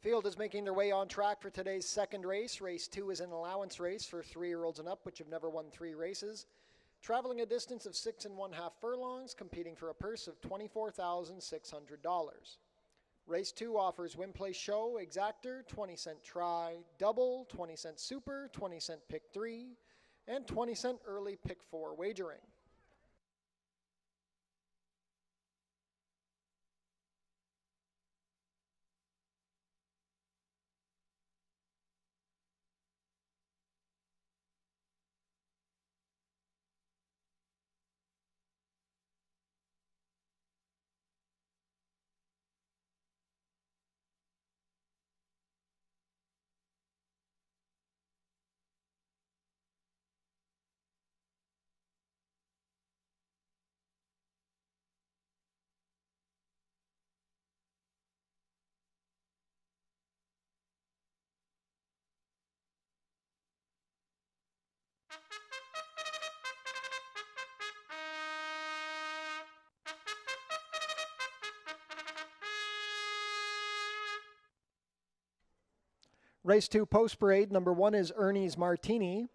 Field is making their way on track for today's second race. Race 2 is an allowance race for 3-year-olds and up, which have never won 3 races. Traveling a distance of 6 1/2 furlongs, competing for a purse of $24,600. Race 2 offers win, place, show, exactor, 20-cent try, double, 20-cent super, 20-cent pick 3, and 20-cent early pick 4 wagering. Race 2 post parade, number 1 is Ernie's Martini.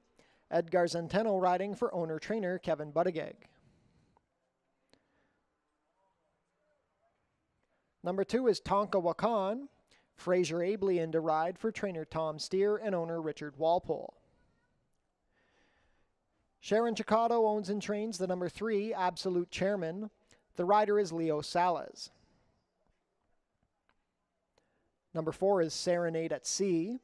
Edgar Zenteno riding for owner-trainer Kevin Buttigieg. Number 2 is Tonka Wakan. Fraser Abley in to ride for trainer Tom Steer and owner Richard Walpole. Sharon Chicotto owns and trains the number 3 Absolute Chairman. The rider is Leo Salas. Number 4 is Serenade at Sea.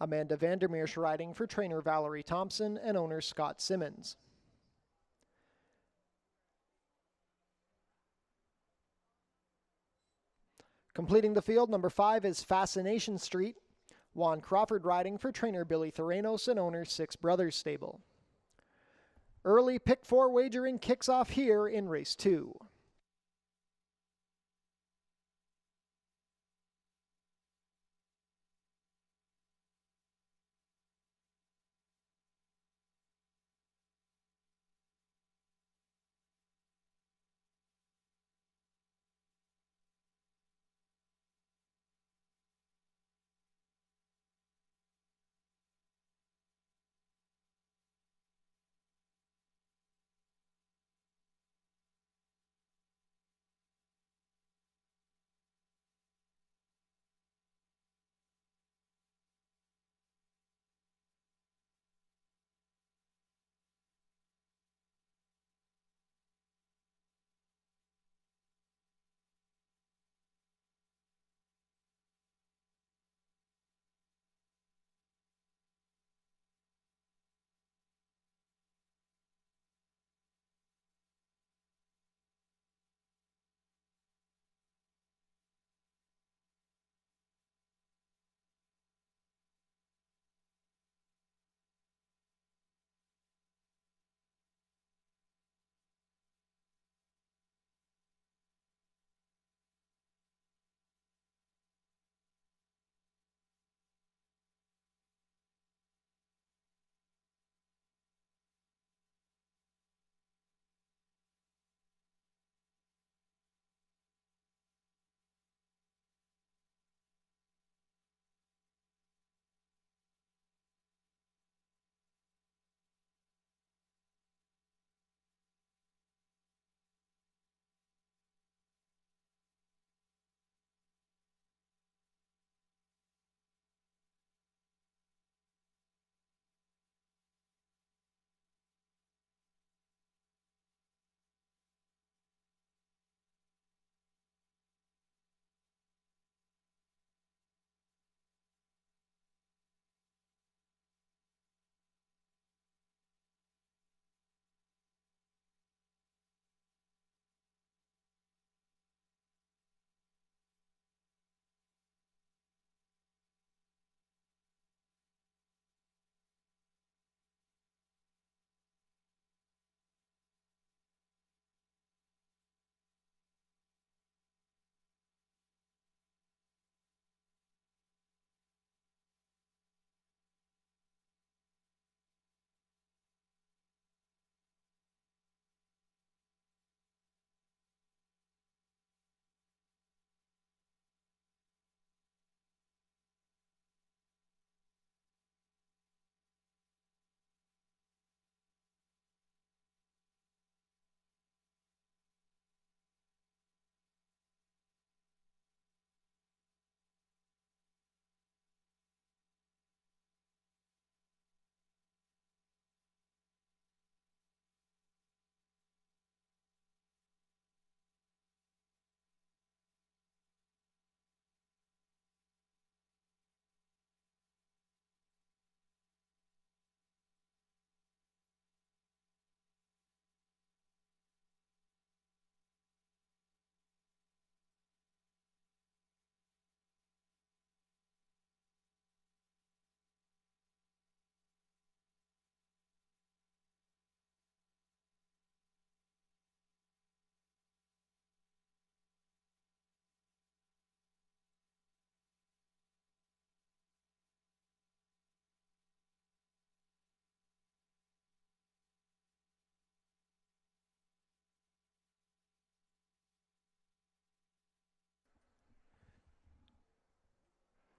Amanda Vandermeersch riding for trainer Valerie Thompson and owner Scott Simmons. Completing the field, number 5 is Fascination Street. Juan Crawford riding for trainer Billy Theranos and owner Six Brothers Stable. Early pick 4 wagering kicks off here in race 2.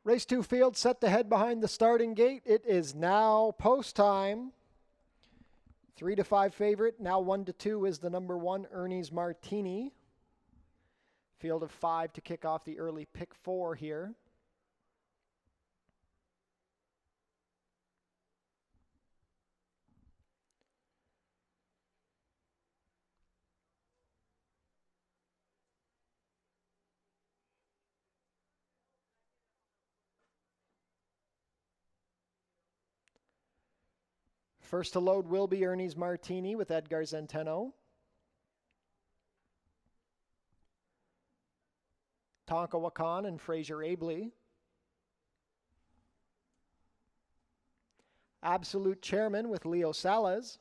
Race 2 field set to head behind the starting gate. It is now post time. 3 to 5 favorite. Now 1 to 2 is the number 1, Ernie's Martini. Field of 5 to kick off the early pick 4 here. First to load will be Ernie's Martini with Edgar Zenteno. Tonka Wakan and Fraser Abley. Absolute Chairman with Leo Salas.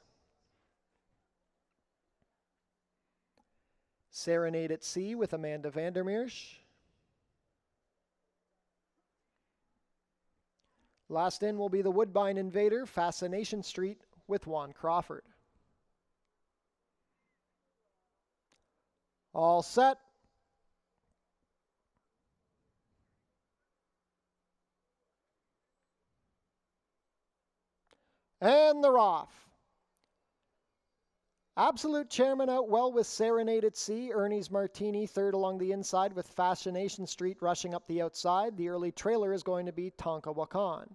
Serenade at Sea with Amanda Vandermeersch. Last in will be the Woodbine Invader, Fascination Street with Juan Crawford. All set. And they're off. Absolute Chairman out well with Serenade at Sea. Ernie's Martini third along the inside with Fascination Street rushing up the outside. The early trailer is going to be Tonka Wakan.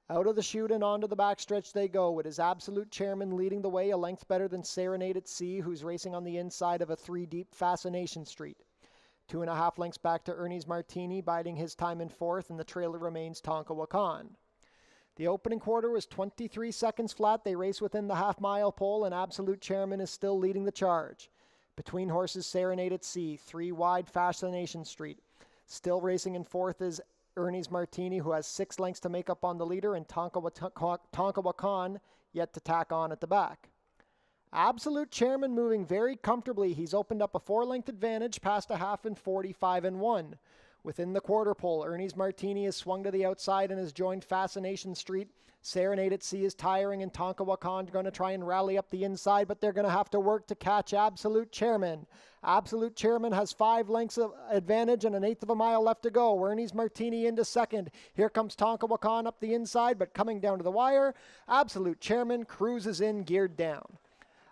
Out of the chute and onto the backstretch they go. It is Absolute Chairman leading the way, a length better than Serenade at Sea, who's racing on the inside of a 3 deep Fascination Street. 2.5 lengths back to Ernie's Martini, biding his time in fourth, and the trailer remains Tonka Wakan. The opening quarter was 23 seconds flat. They race within the half-mile pole, and Absolute Chairman is still leading the charge. Between horses, Serenade at Sea, 3 wide Fascination Street. Still racing in fourth is Ernie's Martini, who has 6 lengths to make up on the leader, and Tonka Wakan yet to tack on at the back. Absolute Chairman moving very comfortably. He's opened up a 4-length advantage past a half in 45-1. Within the quarter pole, Ernie's Martini is swung to the outside and has joined Fascination Street. Serenade at Sea is tiring, and Tonka Wakan going to try and rally up the inside, but they're going to have to work to catch Absolute Chairman. Absolute Chairman has 5 lengths of advantage and 1/8 of a mile left to go. Ernie's Martini into second. Here comes Tonka Wakan up the inside, but coming down to the wire, Absolute Chairman cruises in, geared down.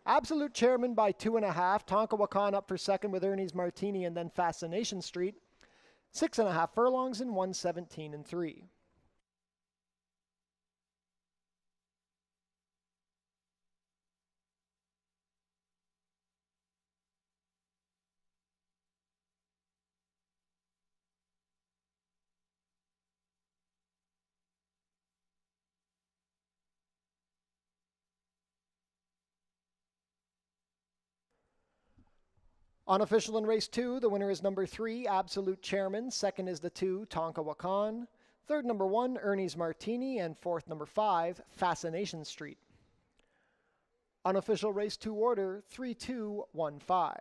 Absolute Chairman by 2.5. Tonka Wakan up for second with Ernie's Martini and then Fascination Street. 6.5 furlongs in 1:17-3. Unofficial in race 2, the winner is number 3, Absolute Chairman. Second is the 2, Tonka Wakan. Third, number 1, Ernie's Martini. And fourth, number 5, Fascination Street. Unofficial race 2 order, 3-2-1-5.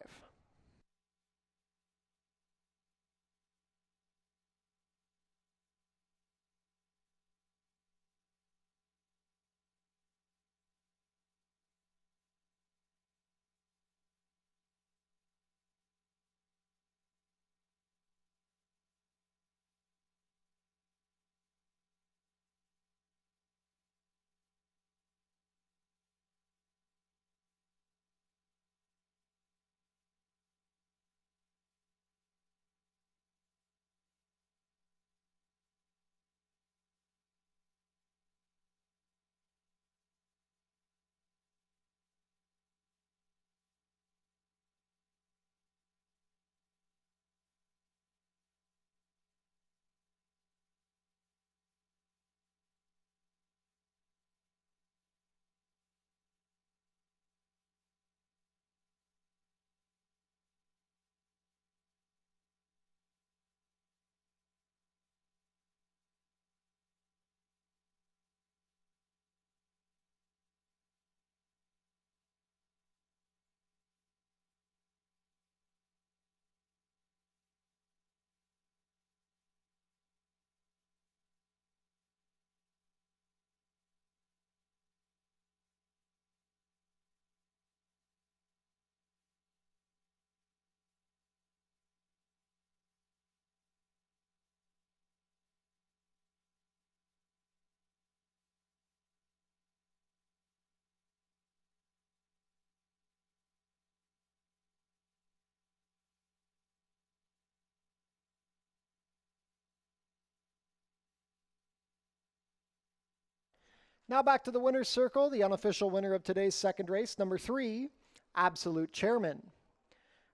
Now back to the winner's circle, the unofficial winner of today's second race, number 3, Absolute Chairman.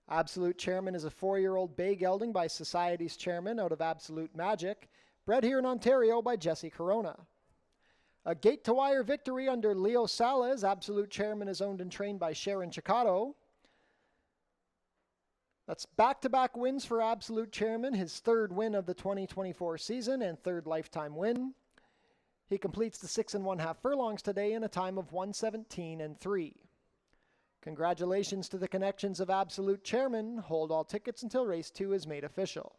Absolute Chairman is a 4-year-old bay gelding by Society's Chairman out of Absolute Magic, bred here in Ontario by Jesse Corona. A gate-to-wire victory under Leo Salas. Absolute Chairman is owned and trained by Sharon Chicotto. That's back-to-back wins for Absolute Chairman, his third win of the 2024 season and third lifetime win. He completes the 6 1/2 furlongs today in a time of 1:17.3. Congratulations to the connections of Absolute Chairman. Hold all tickets until race 2 is made official.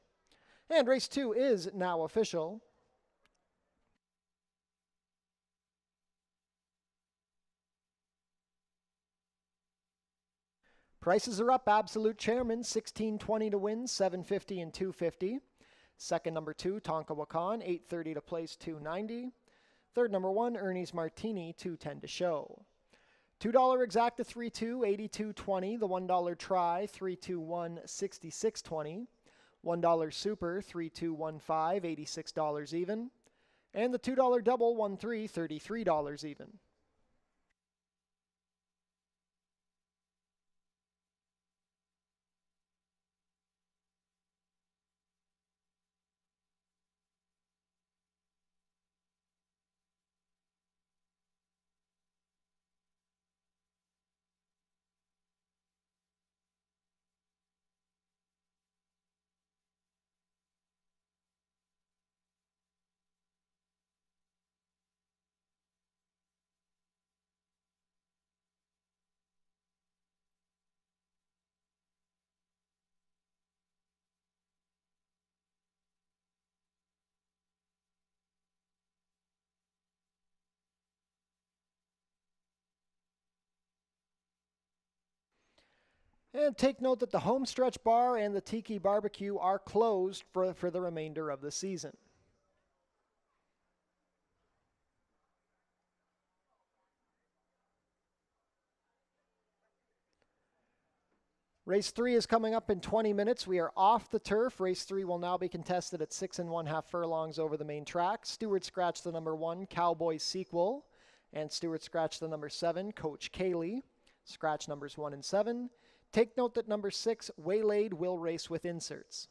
And race 2 is now official. Prices are up. Absolute Chairman, $16.20 to win, $7.50 and $2.50. Second, number 2, Tonka Wakan, $8.30 to place, $2.90. Third, number 1, Ernie's Martini, $2.10 to show. $2 exacta 3-2, $82.20. The $1 try, 3-2-1, $66.20. $1 super, 3-2-1-5, $86 even. And the $2 double, 1-3, $33 even. And take note that the Homestretch Bar and the Tiki Barbecue are closed for the remainder of the season. Race 3 is coming up in 20 minutes. We are off the turf. Race 3 will now be contested at 6 1/2 furlongs over the main track. Stewart scratched the number 1, Cowboy Sequel. And Stewart scratched the number 7, Coach Kaylee. Scratch numbers 1 and 7. Take note that number 6, Waylaid, will race with inserts.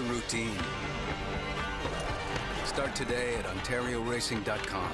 the routine. Start today at OntarioRacing.com.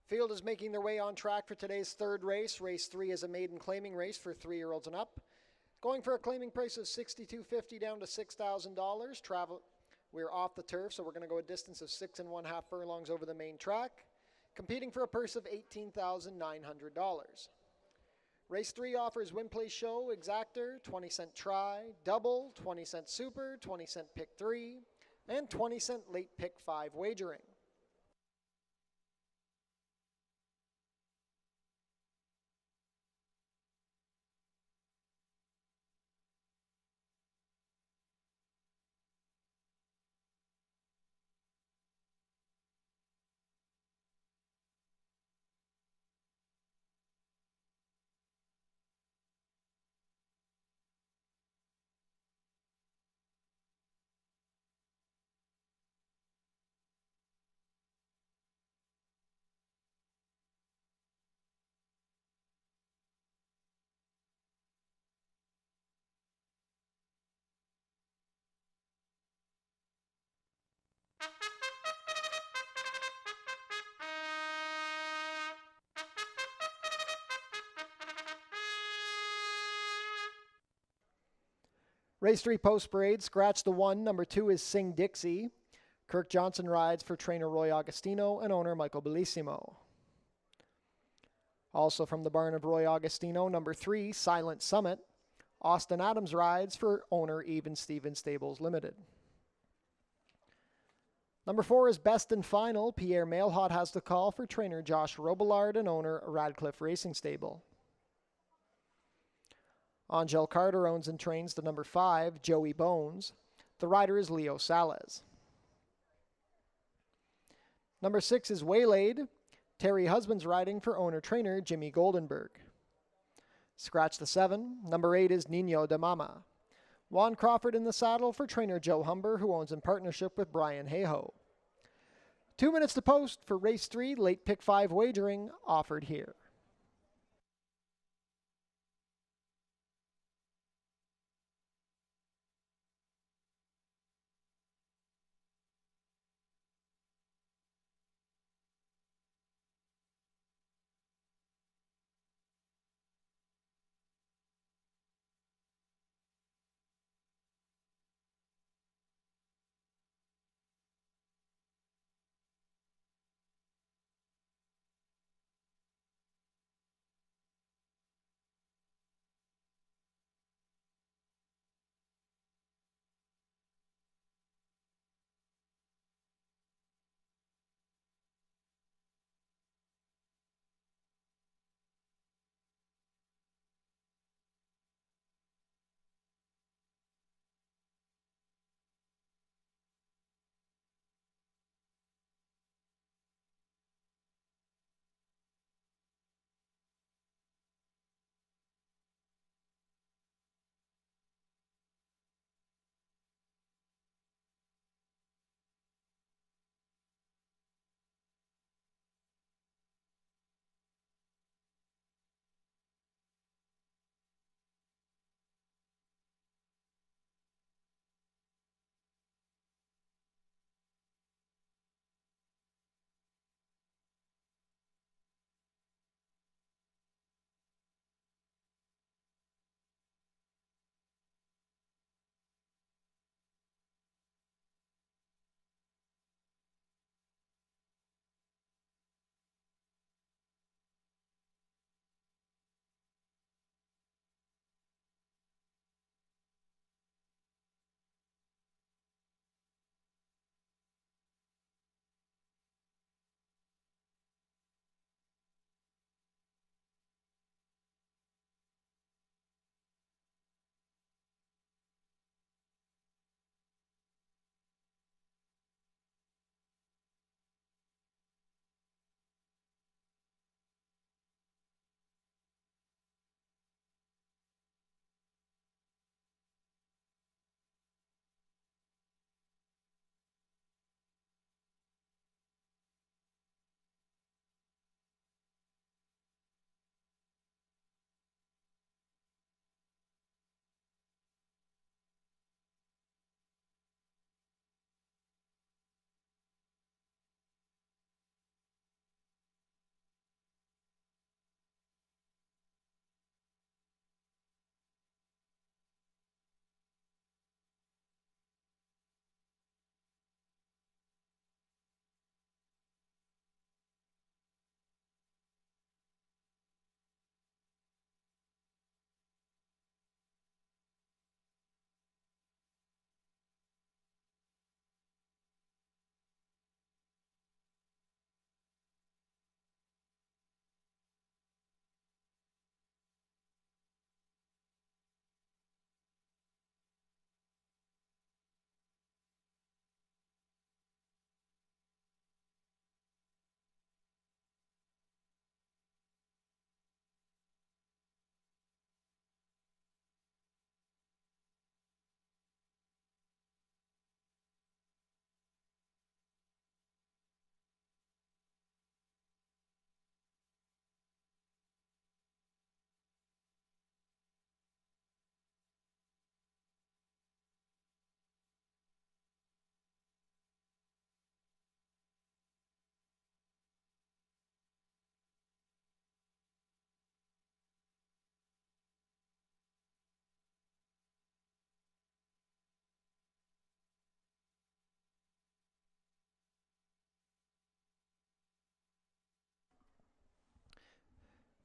Field is making their way on track for today's third race. Race 3 is a maiden claiming race for 3-year-olds and up. Going for a claiming price of $6,250 down to $6,000. We're off the turf, so we're going to go a distance of 6½ furlongs over the main track, competing for a purse of $18,900. Race 3 offers win, play, show, exactor, 20-cent try, double, 20-cent super, 20-cent pick 3, and 20-cent late pick 5 wagering. Race 3 post parade, scratch the 1. Number 2 is Sing Dixie. Kirk Johnson rides for trainer Roy Augustino and owner Michael Bellissimo. Also from the barn of Roy Augustino, number 3, Silent Summit. Austin Adams rides for owner Even Stevens Stables Limited. Number 4 is Best and Final. Pierre Mailhot has the call for trainer Josh Robillard and owner Radcliffe Racing Stable. Angel Carter owns and trains the number 5, Joey Bones. The rider is Leo Salez. Number 6 is Waylaid. Terry Husbands riding for owner-trainer Jimmy Goldenberg. Scratch the 7. Number 8 is Nino de Mama. Juan Crawford in the saddle for trainer Joe Humber, who owns in partnership with Brian Hayhoe. 2 minutes to post for race 3, late pick 5 wagering offered here.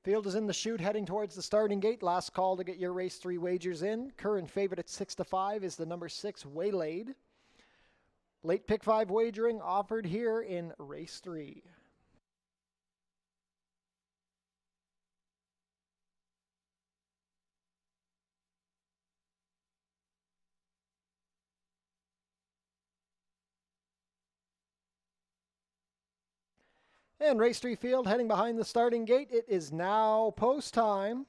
Field is in the chute heading towards the starting gate. Last call to get your race 3 wagers in. Current favorite at 6-5 is the number 6 Waylaid. Late pick 5 wagering offered here in race 3. And race 3 field heading behind the starting gate. It is now post time.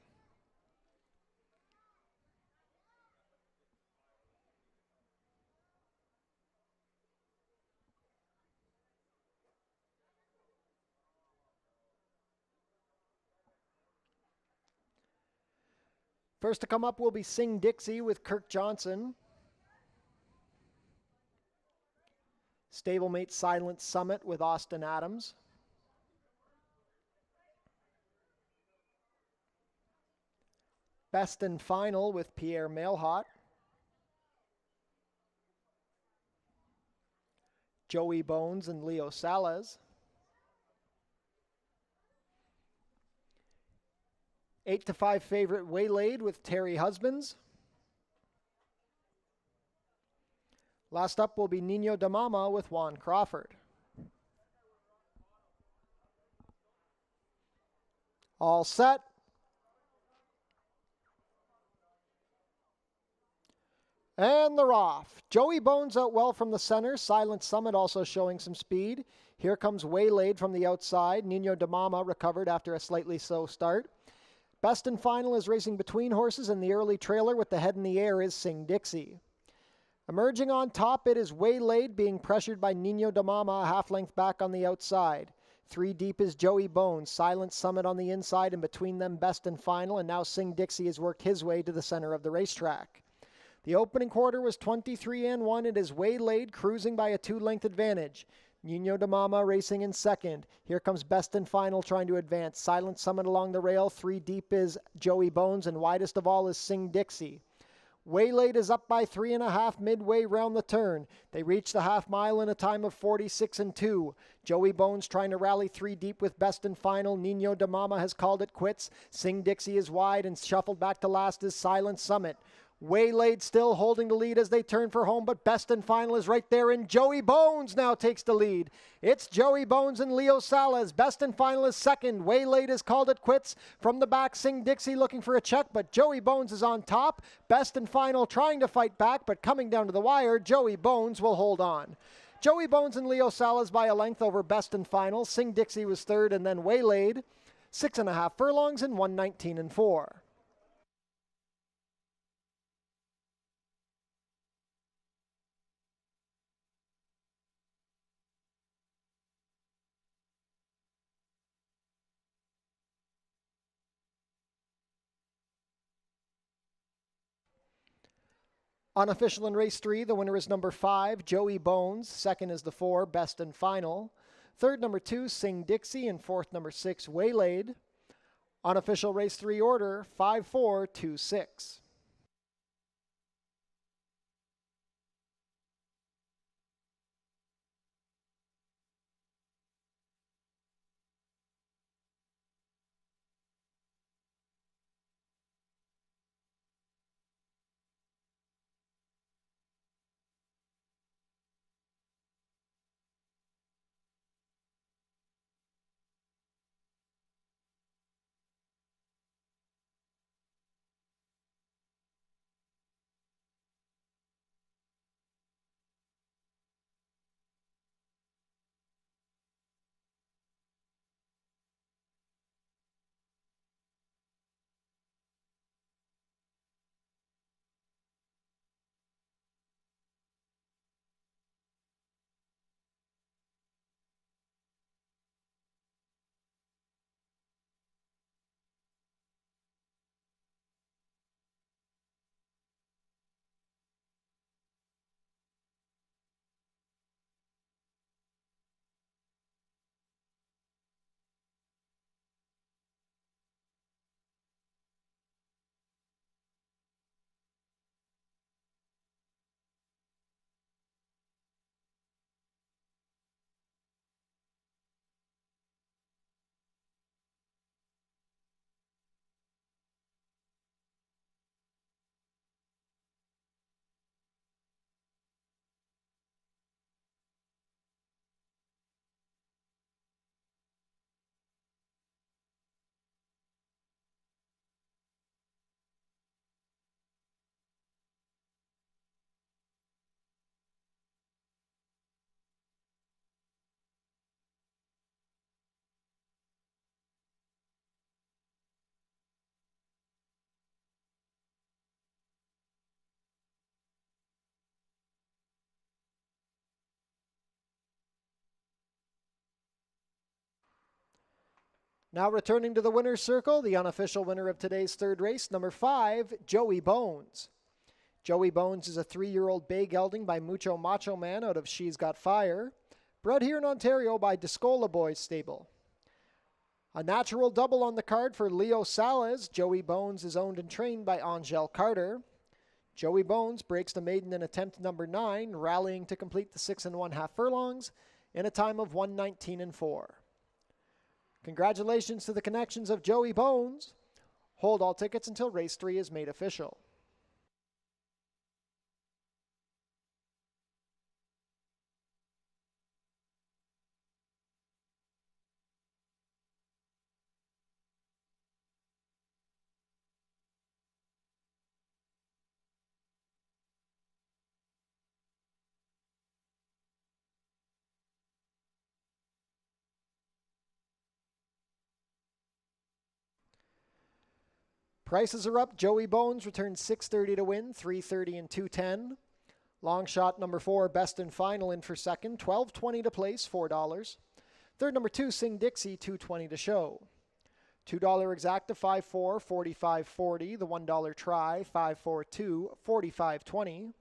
First to come up will be Sing Dixie with Kirk Johnson. Stablemate Silent Summit with Austin Adams. Best and Final with Pierre Mailhot. Joey Bones and Leo Salas. 8-5 favorite Waylaid with Terry Husbands. Last up will be Nino de Mama with Juan Crawford. All set. And they're off. Joey Bones out well from the center. Silent Summit also showing some speed. Here comes Waylaid from the outside. Nino de Mama recovered after a slightly slow start. Best and Final is racing between horses, and the early trailer with the head in the air is Sing Dixie. Emerging on top, it is Waylaid being pressured by Nino de Mama, a half length back on the outside. 3 deep is Joey Bones. Silent Summit on the inside, and between them Best and Final, and now Sing Dixie has worked his way to the center of the racetrack. The opening quarter was 23-1. It is Waylaid cruising by a 2-length advantage. Nino de Mama racing in second. Here comes Best and Final trying to advance. Silent Summit along the rail. 3 deep is Joey Bones, and widest of all is Sing Dixie. Waylaid is up by 3.5 midway round the turn. They reach the half mile in a time of 46-2. Joey Bones trying to rally 3 deep with Best and Final. Nino de Mama has called it quits. Sing Dixie is wide, and shuffled back to last is Silent Summit. Waylaid still holding the lead as they turn for home, but Best and Final is right there, and Joey Bones now takes the lead. It's Joey Bones and Leo Salas. Best and Final is second. Waylaid has called it quits. From the back, Sing Dixie looking for a check, but Joey Bones is on top. Best and Final trying to fight back, but coming down to the wire, Joey Bones will hold on. Joey Bones and Leo Salas by a length over Best and Final. Sing Dixie was third, and then Waylaid. 6.5 furlongs and 1:19-4. Unofficial in race 3, the winner is number 5, Joey Bones. Second is the 4, Best and Final. Third, number 2, Sing Dixie. And fourth, number 6, Waylaid. Unofficial race 3 order, 5-4-2-6. Now returning to the winner's circle, the unofficial winner of today's third race, number 5, Joey Bones. Joey Bones is a 3-year-old bay gelding by Mucho Macho Man out of She's Got Fire, bred here in Ontario by Discola Boys Stable. A natural double on the card for Leo Salas. Joey Bones is owned and trained by Angel Carter. Joey Bones breaks the maiden in attempt number 9, rallying to complete the 6 1/2 furlongs in a time of 1:19.4. Congratulations to the connections of Joey Bones. Hold all tickets until race 3 is made official. Prices are up. Joey Bones returns $6.30 to win, $3.30 and $2.10. Long shot number 4, Best and Final in for second, $12.20 to place, $4. Third number 2, Sing Dixie, $2.20 to show. $2 exacta, 5-4, 45.40. The $1 try, 5-4-2, 45.20.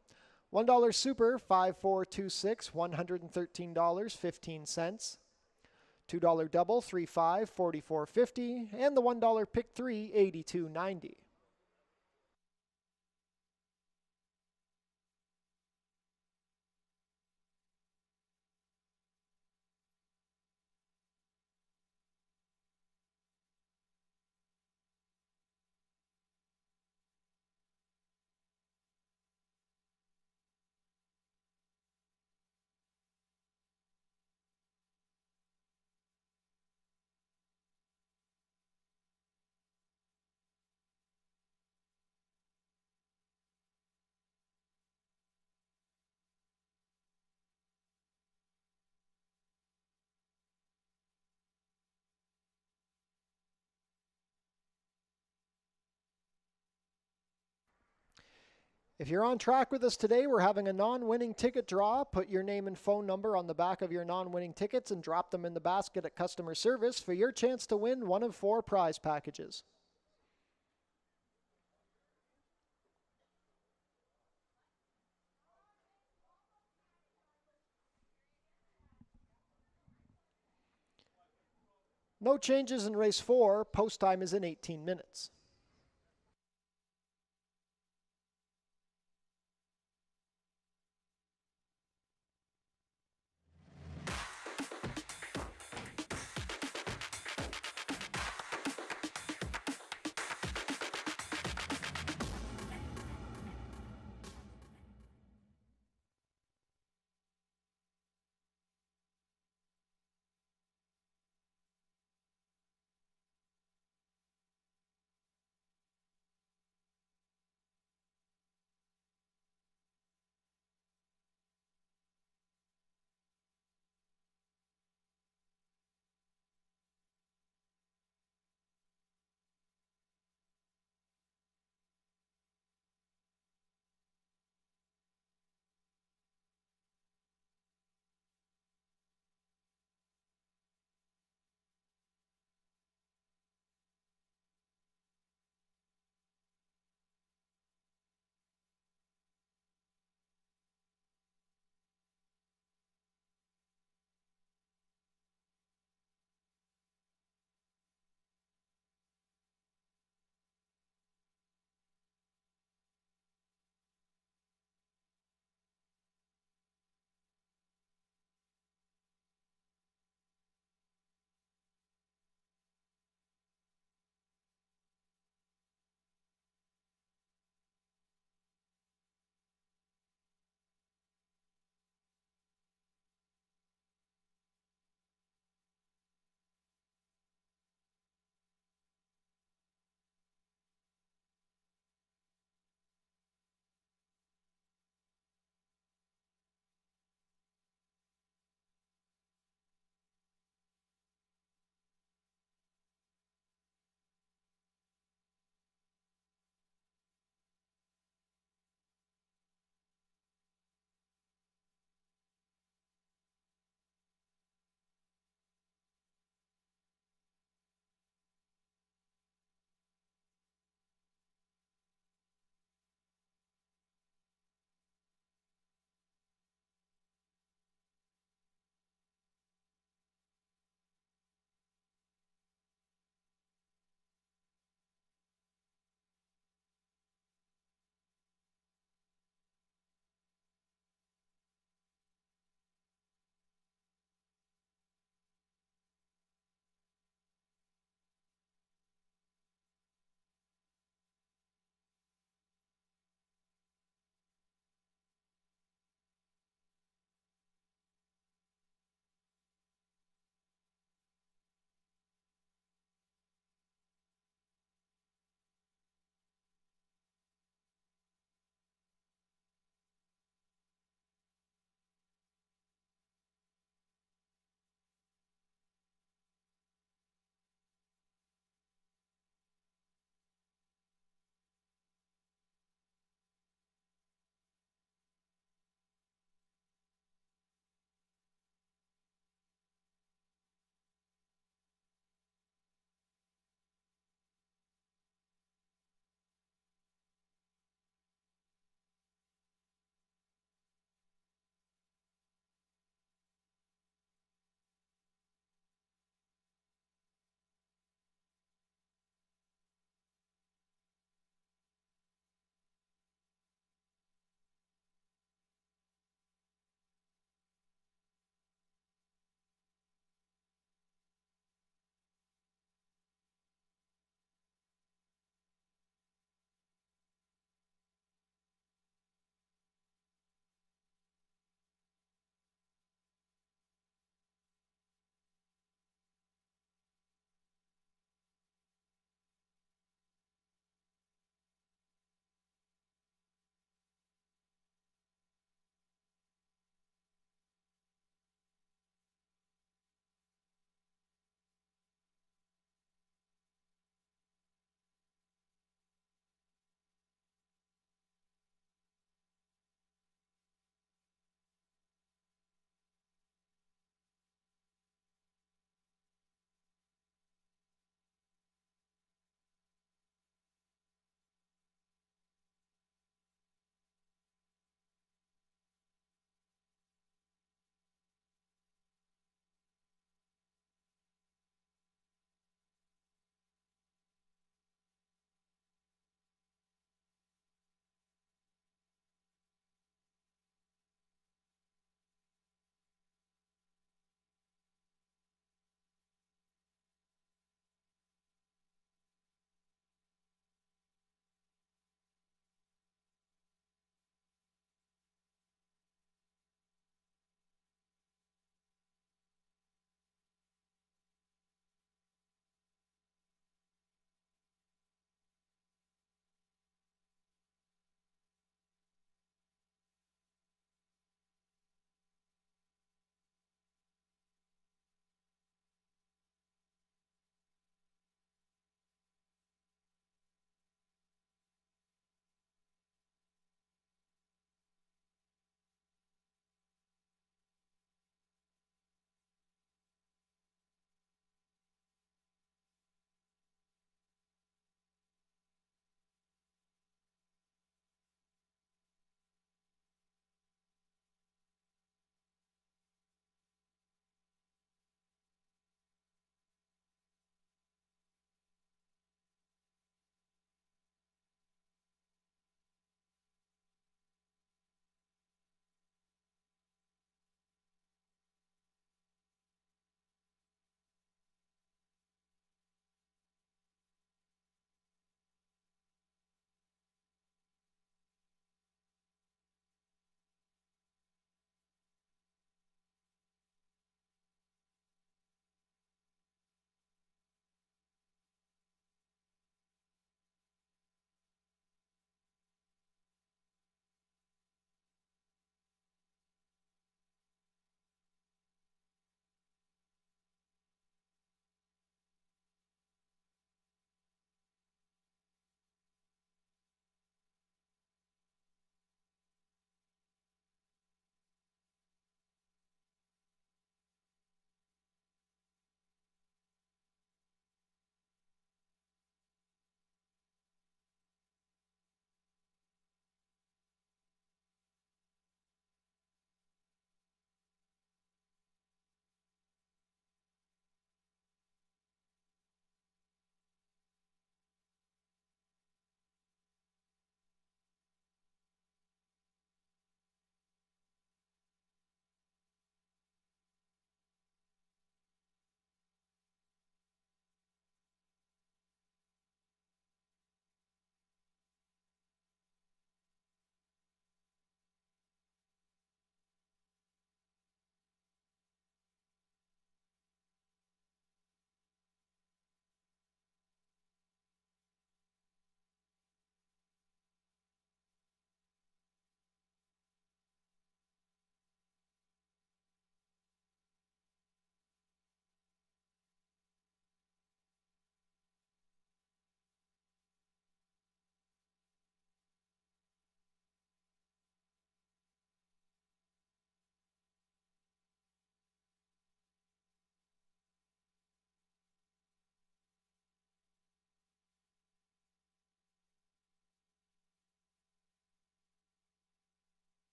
$1 super, 5-4-2-6, $113.15. $2 double, 3-5, 44.50, and the $1 pick 3, 82.90. If you're on track with us today, we're having a non-winning ticket draw. Put your name and phone number on the back of your non-winning tickets and drop them in the basket at customer service for your chance to win one of 4 prize packages. No changes in race 4. Post time is in 18 minutes.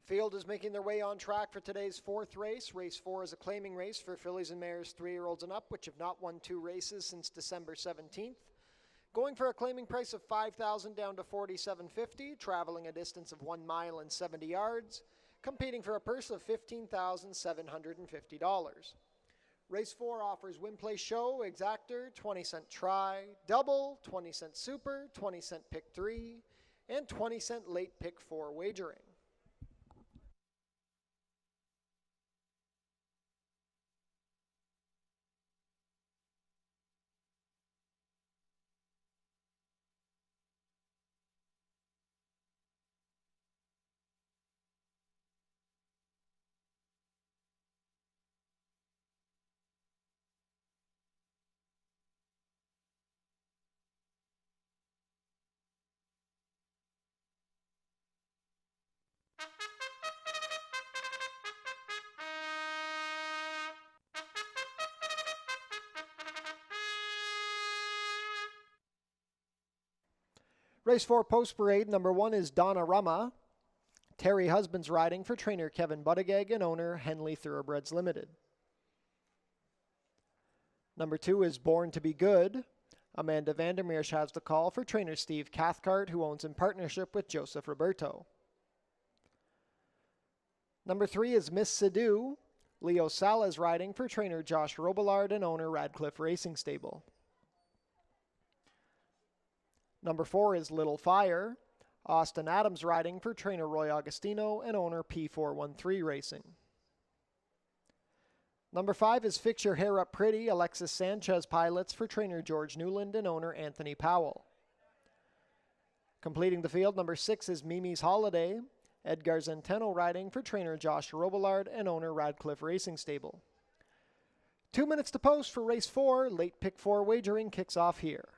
Field is making their way on track for today's fourth race. Race 4 is a claiming race for fillies and mares 3-year-olds and up, which have not won 2 races since December 17th. Going for a claiming price of $5,000 down to $4,750, traveling a distance of 1 mile and 70 yards, competing for a purse of $15,750. Race 4 offers win, play, show, exactor, 20-cent try, double, 20-cent super, 20-cent pick 3, and 20-cent late pick 4 wagering. Race 4 post parade, number 1 is Donna Rama. Terry Husbands riding for trainer Kevin Buttigieg and owner Henley Thoroughbreds Limited. Number 2 is Born to Be Good. Amanda Vandermeersch has the call for trainer Steve Cathcart, who owns in partnership with Joseph Roberto. Number 3 is Miss Sidhu. Leo Salas riding for trainer Josh Robillard and owner Radcliffe Racing Stable. Number 4 is Little Fire. Austin Adams riding for trainer Roy Augustino and owner P413 Racing. Number 5 is Fix Your Hair Up Pretty. Alexis Sanchez pilots for trainer George Newland and owner Anthony Powell. Completing the field, number 6 is Mimi's Holiday. Edgar Zenteno riding for trainer Josh Robillard and owner Radcliffe Racing Stable. 2 minutes to post for race 4. Late pick 4 wagering kicks off here.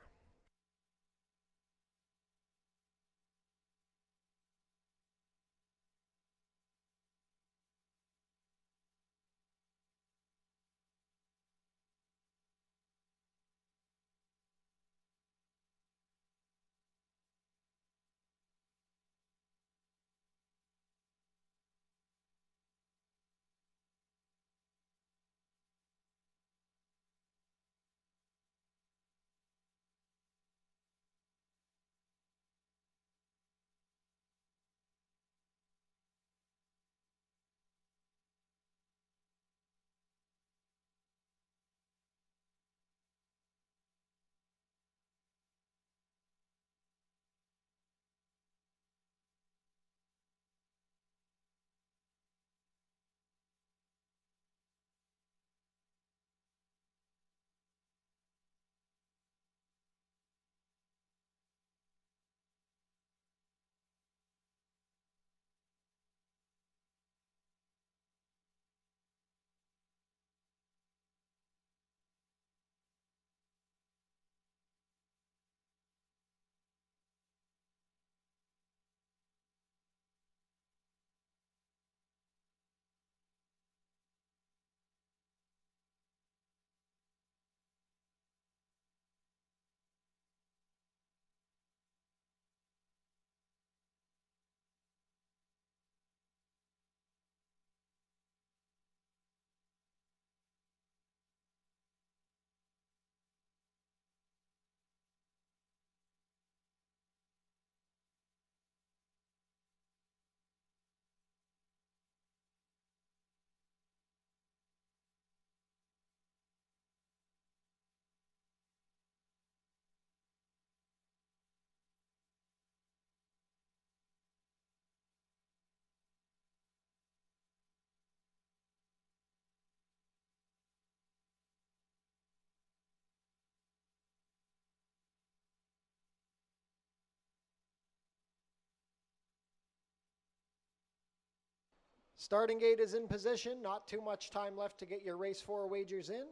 Starting gate is in position. Not too much time left to get your race 4 wagers in.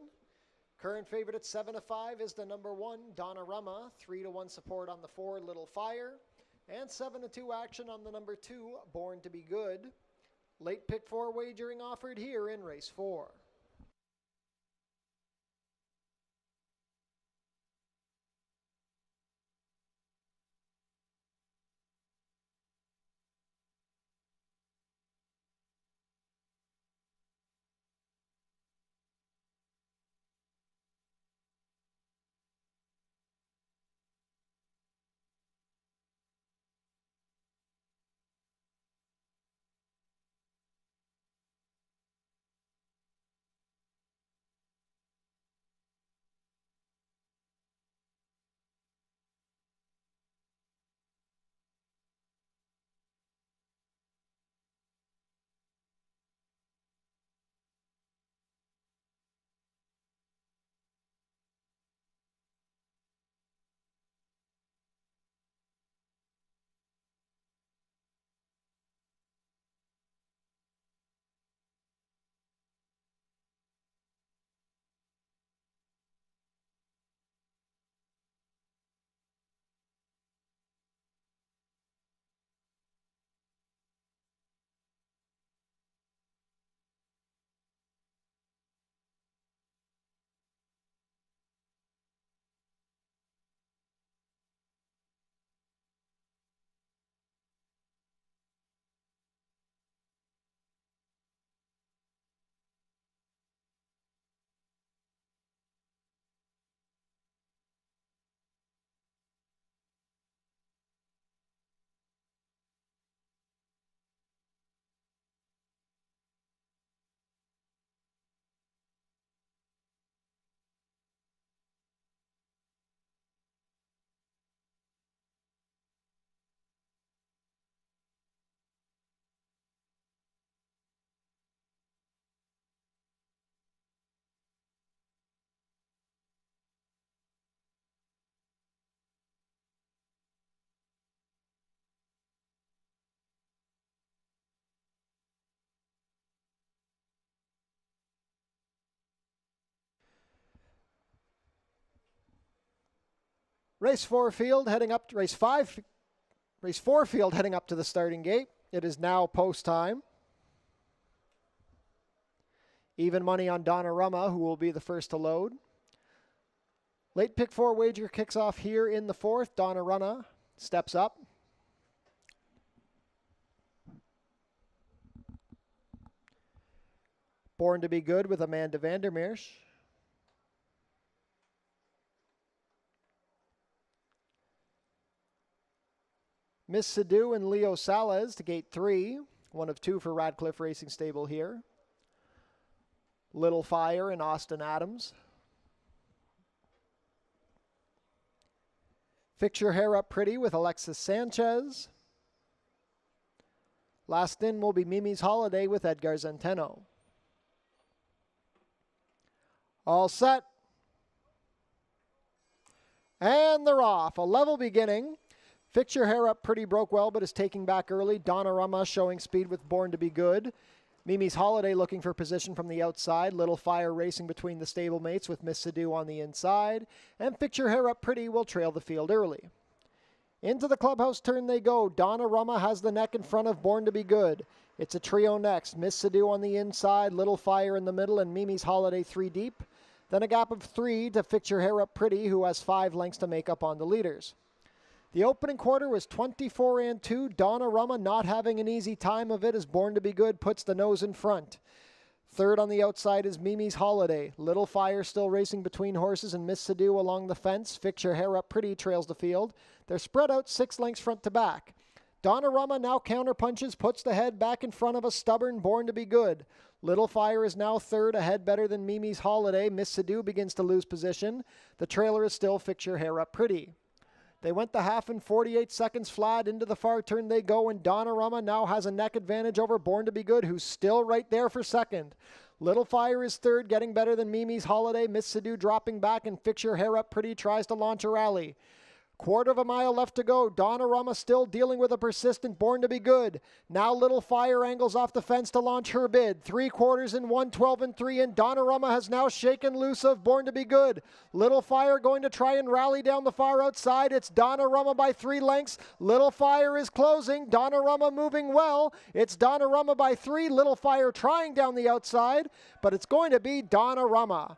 Current favorite at 7-5 is the number 1, Donna Rama. 3-1 support on the 4, Little Fire. And 7-2 action on the number 2, Born to Be Good. Late pick 4 wagering offered here in race 4. Race 4 field heading up to race 4 field heading up to the starting gate. It is now post time. Even money on Donnarumma, who will be the first to load. Late pick 4 wager kicks off here in the 4th. Donnarumma steps up. Born to be Good with Amanda Vandermeersch. Miss Sadu and Leo Salas to gate 3. 1 of 2 for Radcliffe Racing Stable here. Little Fire and Austin Adams. Fix Your Hair Up Pretty with Alexis Sanchez. Last in will be Mimi's Holiday with Edgar Zenteno. All set. And they're off. A level beginning. Fix Your Hair Up Pretty broke well, but is taking back early. Donnarumma showing speed with Born to Be Good. Mimi's Holiday looking for position from the outside. Little Fire racing between the stablemates with Miss Sadu on the inside. And Fix Your Hair Up Pretty will trail the field early. Into the clubhouse turn they go. Donnarumma has the neck in front of Born to Be Good. It's a trio next. Miss Sadu on the inside, Little Fire in the middle, and Mimi's Holiday 3 deep. Then a gap of 3 to Fix Your Hair Up Pretty, who has 5 lengths to make up on the leaders. The opening quarter was 24-2. Donnarumma not having an easy time of it as Born to Be Good puts the nose in front. Third on the outside is Mimi's Holiday. Little Fire still racing between horses and Miss Sadu along the fence. Fix Your Hair Up Pretty trails the field. They're spread out 6 lengths front to back. Donnarumma now counterpunches, puts the head back in front of a stubborn Born to Be Good. Little Fire is now third, ahead better than Mimi's Holiday. Miss Sadu begins to lose position. The trailer is still Fix Your Hair Up Pretty. They went the half in 48 seconds flat. Into the far turn they go, and Donnarumma now has a neck advantage over Born to Be Good, who's still right there for second. Little Fire is third, getting better than Mimi's Holiday. Miss Sadu dropping back, and Fix Your Hair Up Pretty tries to launch a rally. Quarter of a mile left to go. Donnarumma still dealing with a persistent Born to Be Good. Now Little Fire angles off the fence to launch her bid. 3/4 in 1, 12 3, and Donnarumma has now shaken loose of Born to Be Good. Little Fire going to try and rally down the far outside. It's Donnarumma by 3 lengths. Little Fire is closing. Donnarumma moving well. It's Donnarumma by 3. Little Fire trying down the outside, but it's going to be Donnarumma.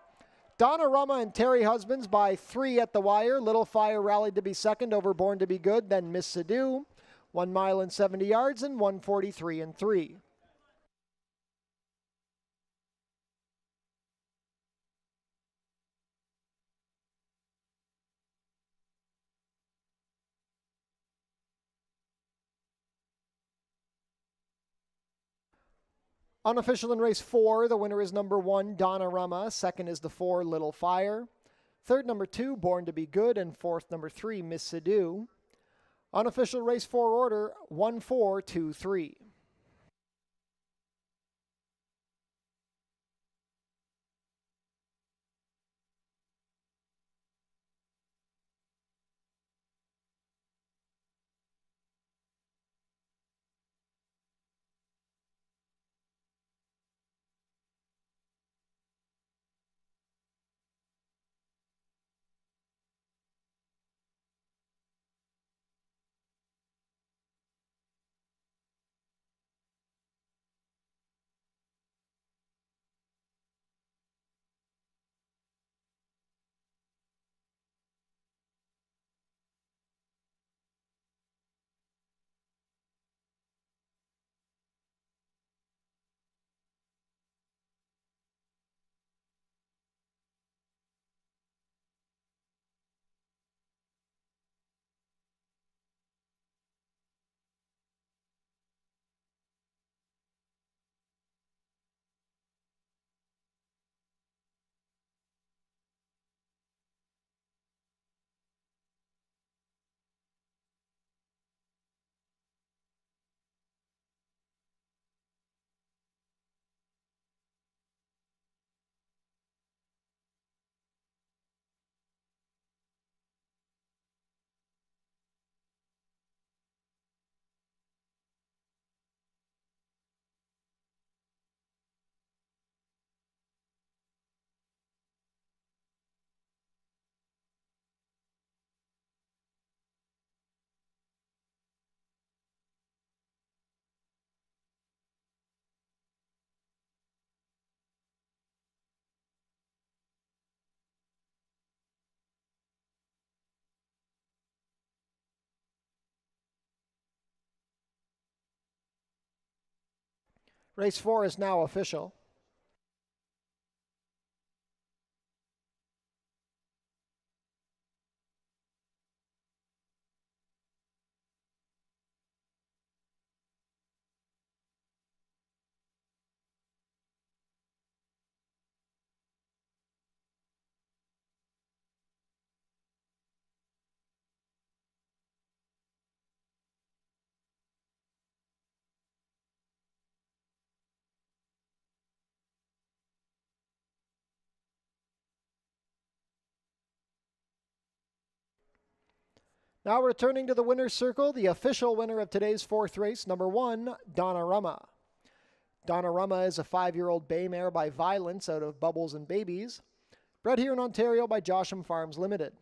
Donnarumma and Terry Husbands by 3 at the wire. Little Fire rallied to be second over Born to Be Good, then Miss Sadu. 1 mile and 70 yards and 1:43 3. Unofficial in race 4, the winner is number 1, Donnarumma. Second is the 4, Little Fire. Third, number 2, Born to Be Good. And fourth, number 3, Miss Sadu. Unofficial race 4 order, 1, 4, 2, 3. Race 4 is now official. Now returning to the winner's circle, the official winner of today's fourth race, number 1, Donnarumma. Donnarumma is a 5-year-old bay mare by Violence out of Bubbles and Babies, bred here in Ontario by Josham Farms Limited.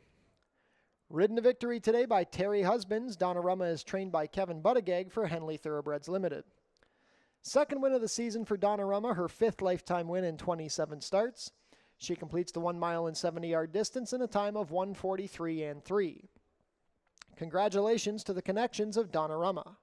Ridden to victory today by Terry Husbands, Donnarumma is trained by Kevin Buttigieg for Henley Thoroughbreds Limited. Second win of the season for Donnarumma, her 5th lifetime win in 27 starts. She completes the 1 mile and 70-yard distance in a time of 1:43 and 3. Congratulations to the connections of Donnarumma.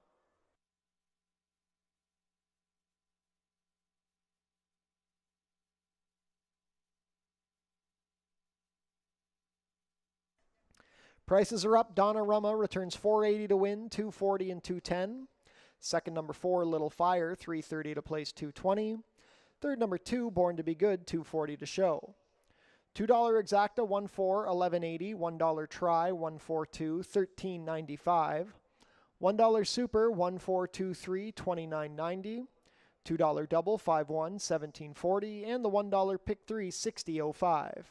Prices are up. Donnarumma returns $480 to win, $240 and $210. Second, number 4, Little Fire, $330 to place, $220. Third, number 2, Born to Be Good, $240 to show. $2 exacta, 1-4, $11.80. $1 try, 142, $13.95. $1 super, 1423, $29.90. $2 double, 5-1, $17.40. And the $1 pick 3, $60.05.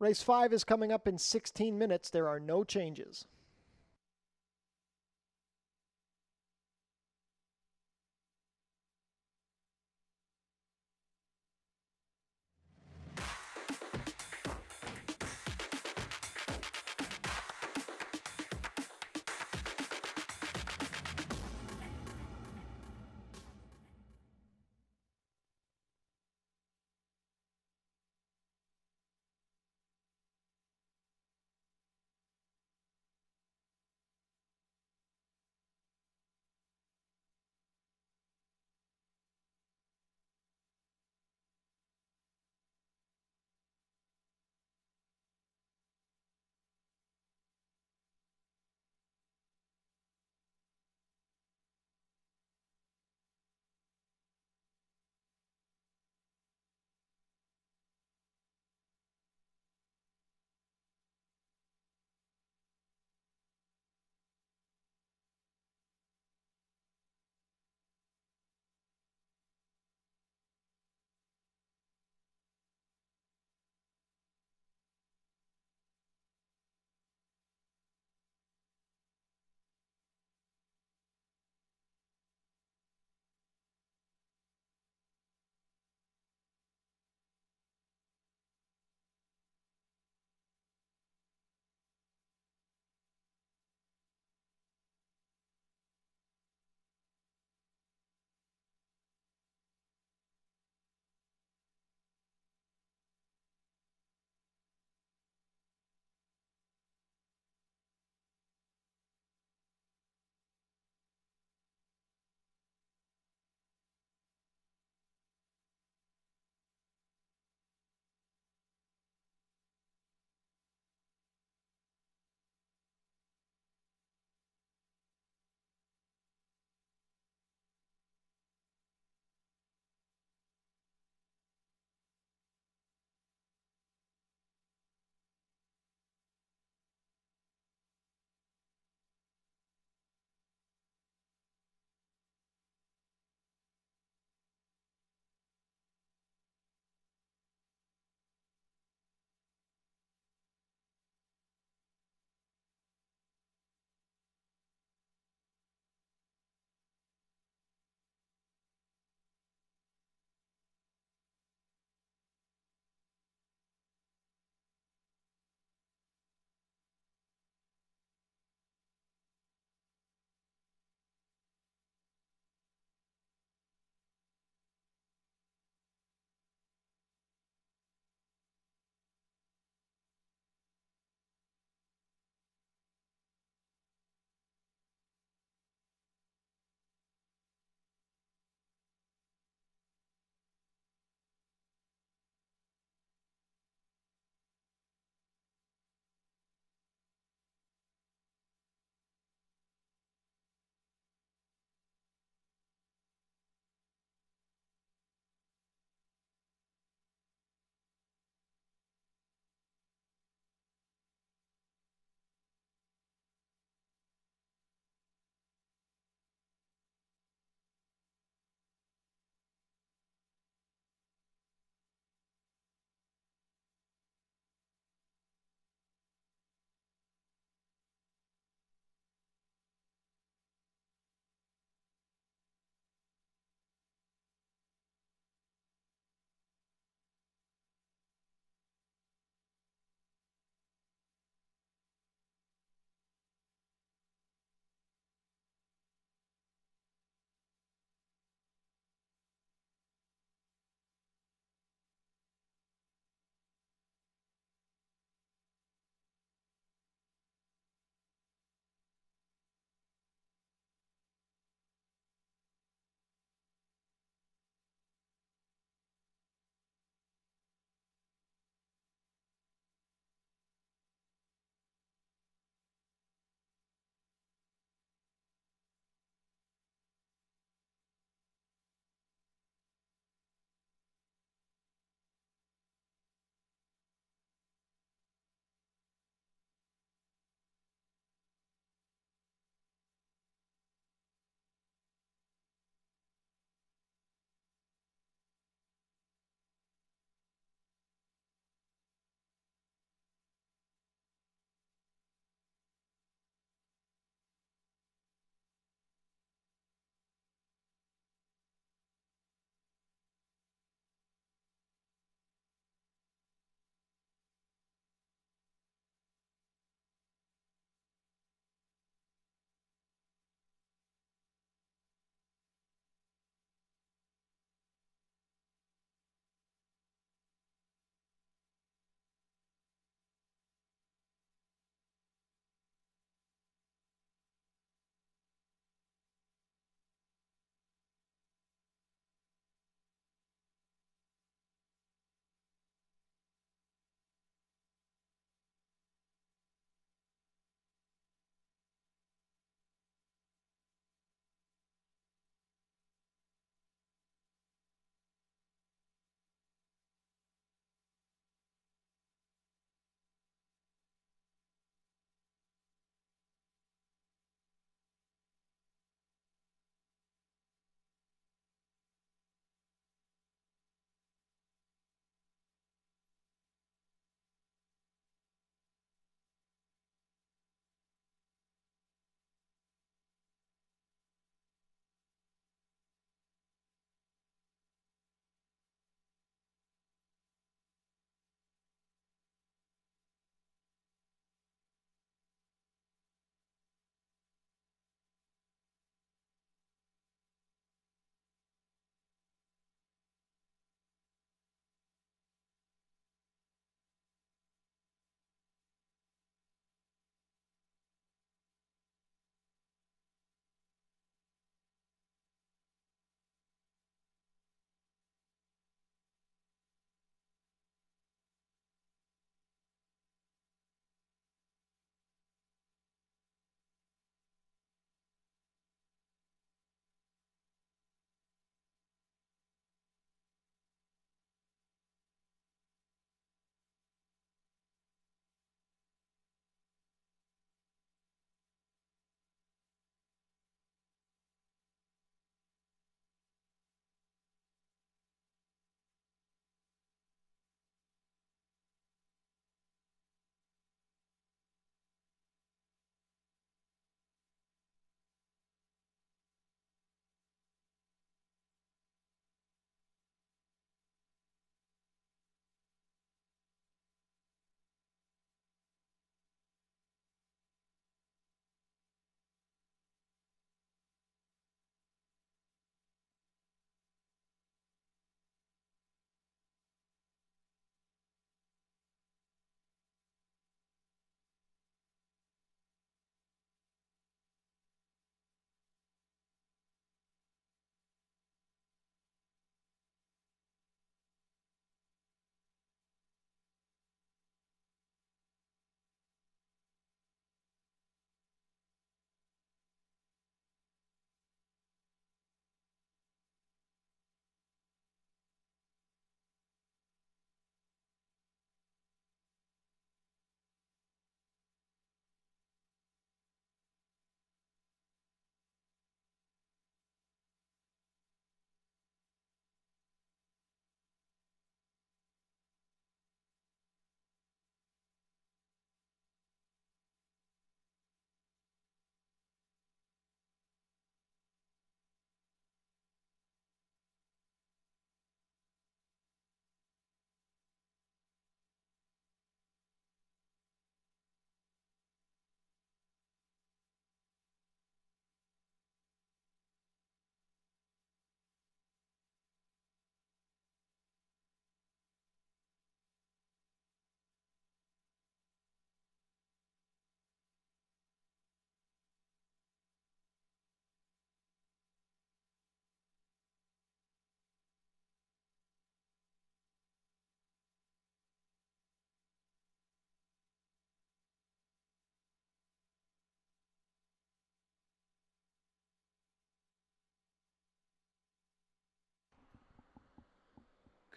Race 5 is coming up in 16 minutes. There are no changes.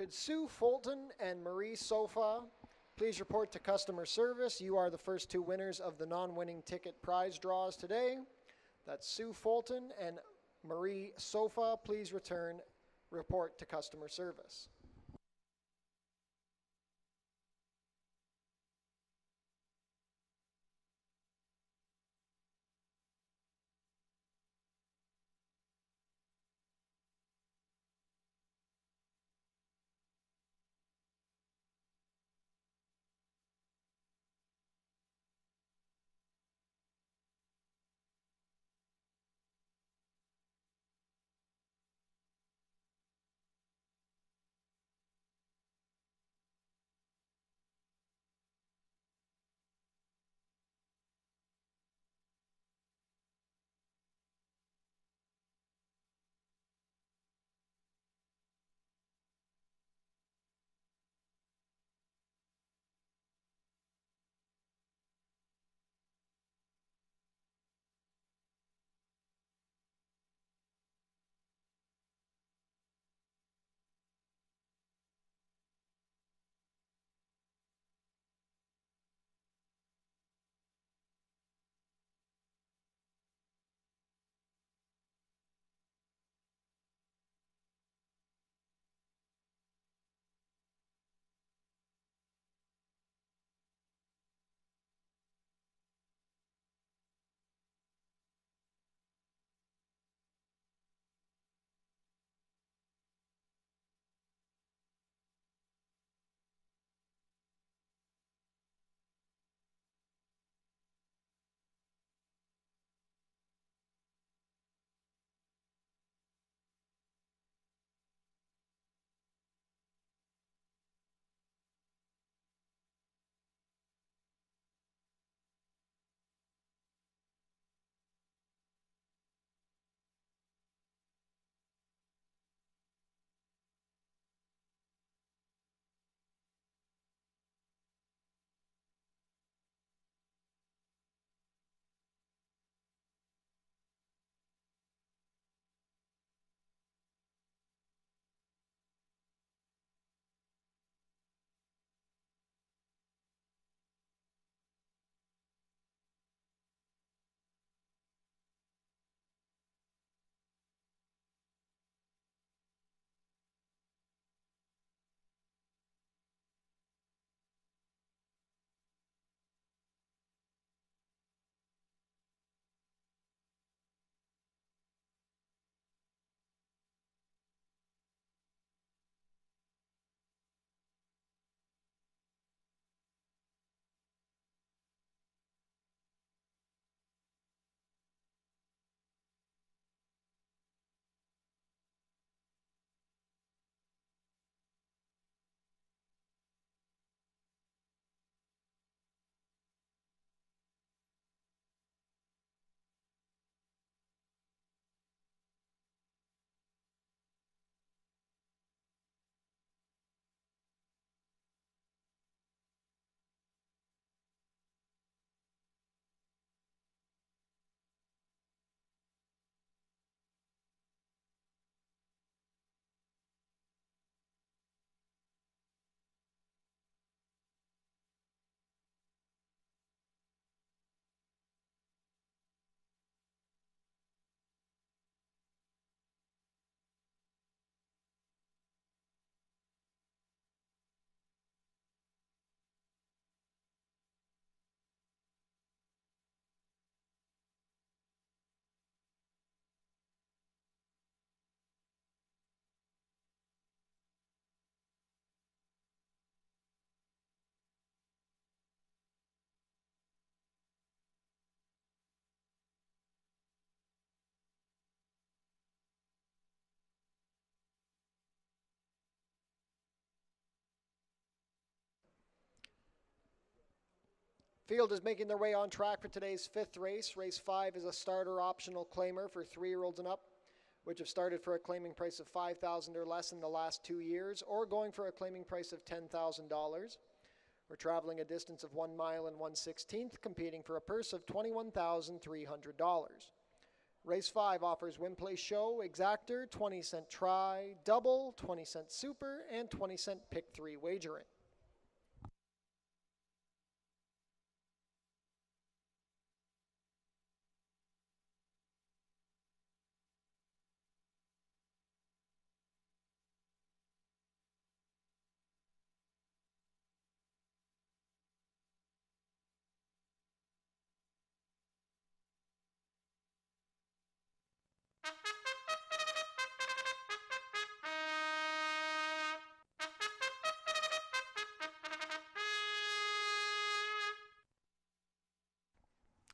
Could Sue Fulton and Marie Sofa please report to customer service? You are the first two winners of the non-winning ticket prize draws today. That's Sue Fulton and Marie Sofa. Please report to customer service. Field is making their way on track for today's fifth race. Race 5 is a starter optional claimer for 3-year-olds and up, which have started for a claiming price of $5,000 or less in the last 2 years, or going for a claiming price of $10,000. We're traveling a distance of 1 mile and 1/16, competing for a purse of $21,300. Race 5 offers win, place, show, exactor, 20-cent try, double, 20-cent super, and 20-cent pick 3 wagering.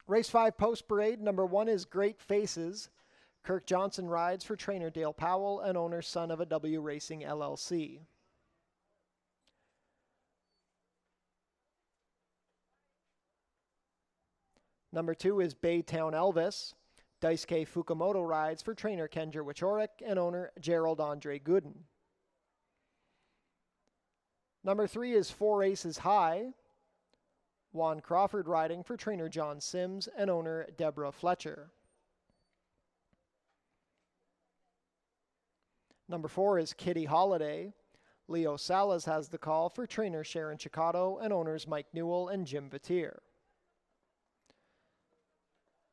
Race 5 post parade, number 1 is Great Faces. Kirk Johnson rides for trainer Dale Powell and owner Son of a W Racing LLC. Number 2 is Baytown Elvis. Daisuke Fukumoto rides for trainer Kendra Wichorek and owner Gerald Andre Gooden. Number 3 is 4 Aces High. Juan Crawford riding for trainer John Sims and owner Deborah Fletcher. Number 4 is Kitty Holiday. Leo Salas has the call for trainer Sharon Chicotto and owners Mike Newell and Jim Vatier.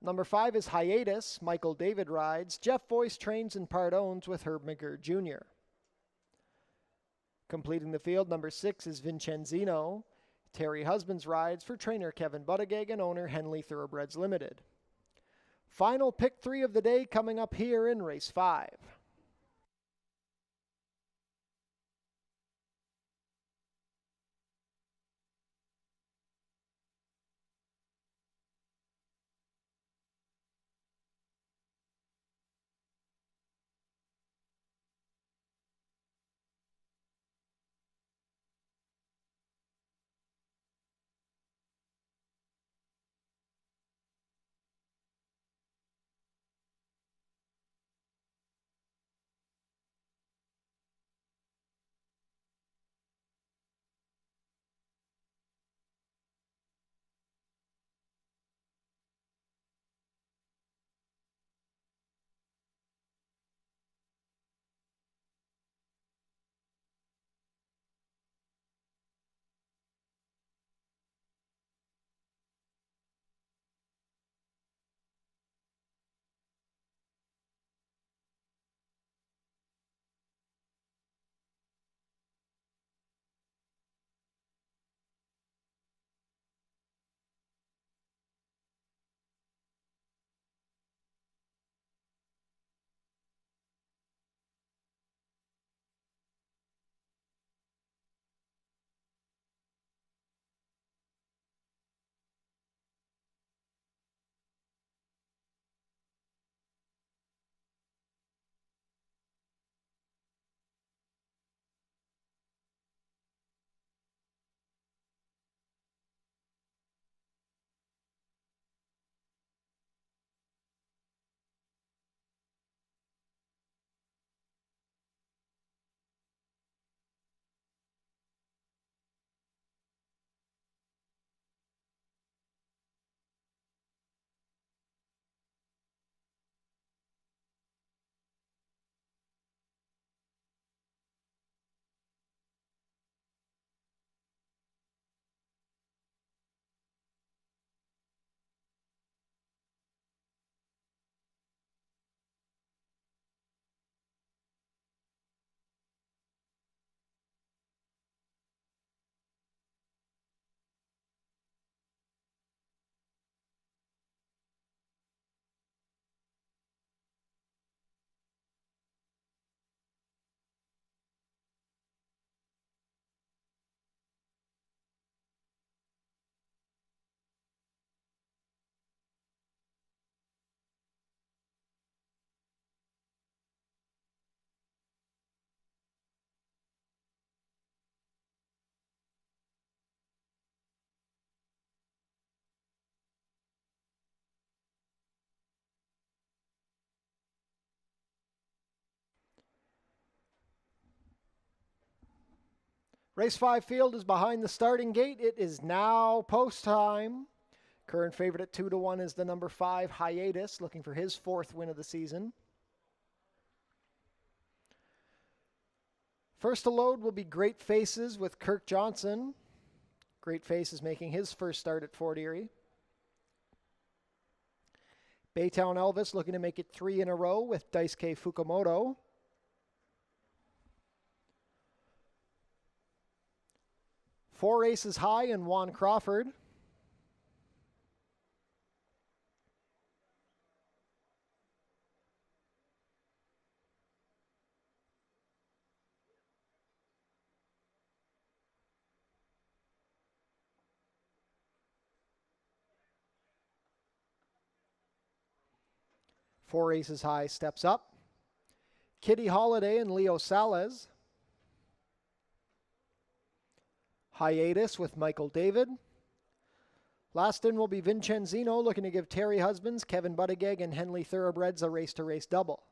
Number 5 is Hiatus. Michael David rides. Jeff Voice trains and part owns with Herb McGirt Jr. Completing the field, number 6 is Vincenzino. Terry Husbands rides for trainer Kevin Buttigieg and owner Henley Thoroughbreds Limited. Final pick 3 of the day coming up here in race 5. Race 5 field is behind the starting gate. It is now post time. Current favorite at 2-1 is the number 5, Hiatus, looking for his 4th win of the season. First to load will be Great Faces with Kirk Johnson. Great Faces making his first start at Fort Erie. Baytown Elvis looking to make it 3 in a row with Daisuke Fukumoto. Four Aces High and Juan Crawford. Four Aces High steps up. Kitty Holiday and Leo Salez. Hiatus with Michael David. Last in will be Vincenzino looking to give Terry Husbands, Kevin Buttigieg, and Henley Thoroughbreds a race-to-race double.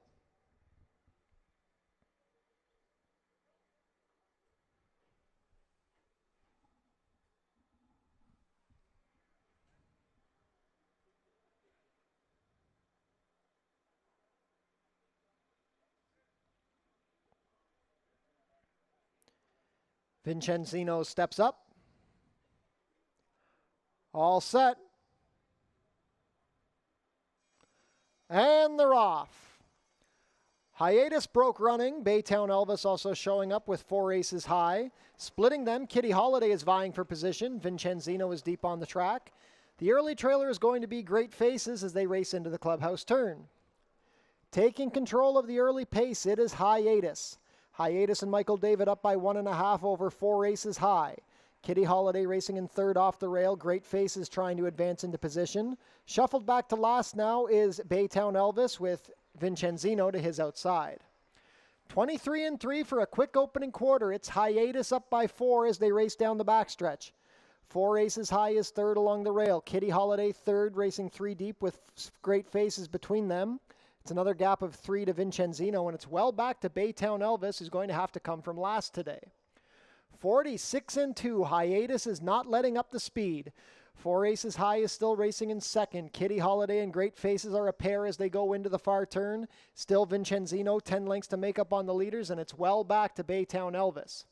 Vincenzino steps up. All set. And they're off. Hiatus broke running. Baytown Elvis also showing up with four aces high. Splitting them, Kitty Holiday is vying for position. Vincenzino is deep on the track. The early trailer is going to be Great Faces as they race into the clubhouse turn. Taking control of the early pace, it is Hiatus. Hiatus and Michael David up by 1.5 over four aces high. Kitty Holiday racing in third off the rail. Great Faces trying to advance into position. Shuffled back to last now is Baytown Elvis with Vincenzino to his outside. 23-3 for a quick opening quarter. It's Hiatus up by 4 as they race down the backstretch. Four aces high is third along the rail. Kitty Holiday third, racing 3 deep with Great Faces between them. It's another gap of 3 to Vincenzino, and it's well back to Baytown Elvis, who's going to have to come from last today. 46-2. Hiatus is not letting up the speed. Four aces high is still racing in second. Kitty Holiday and Great Faces are a pair as they go into the far turn. Still Vincenzino, 10 lengths to make up on the leaders, and it's well back to Baytown Elvis.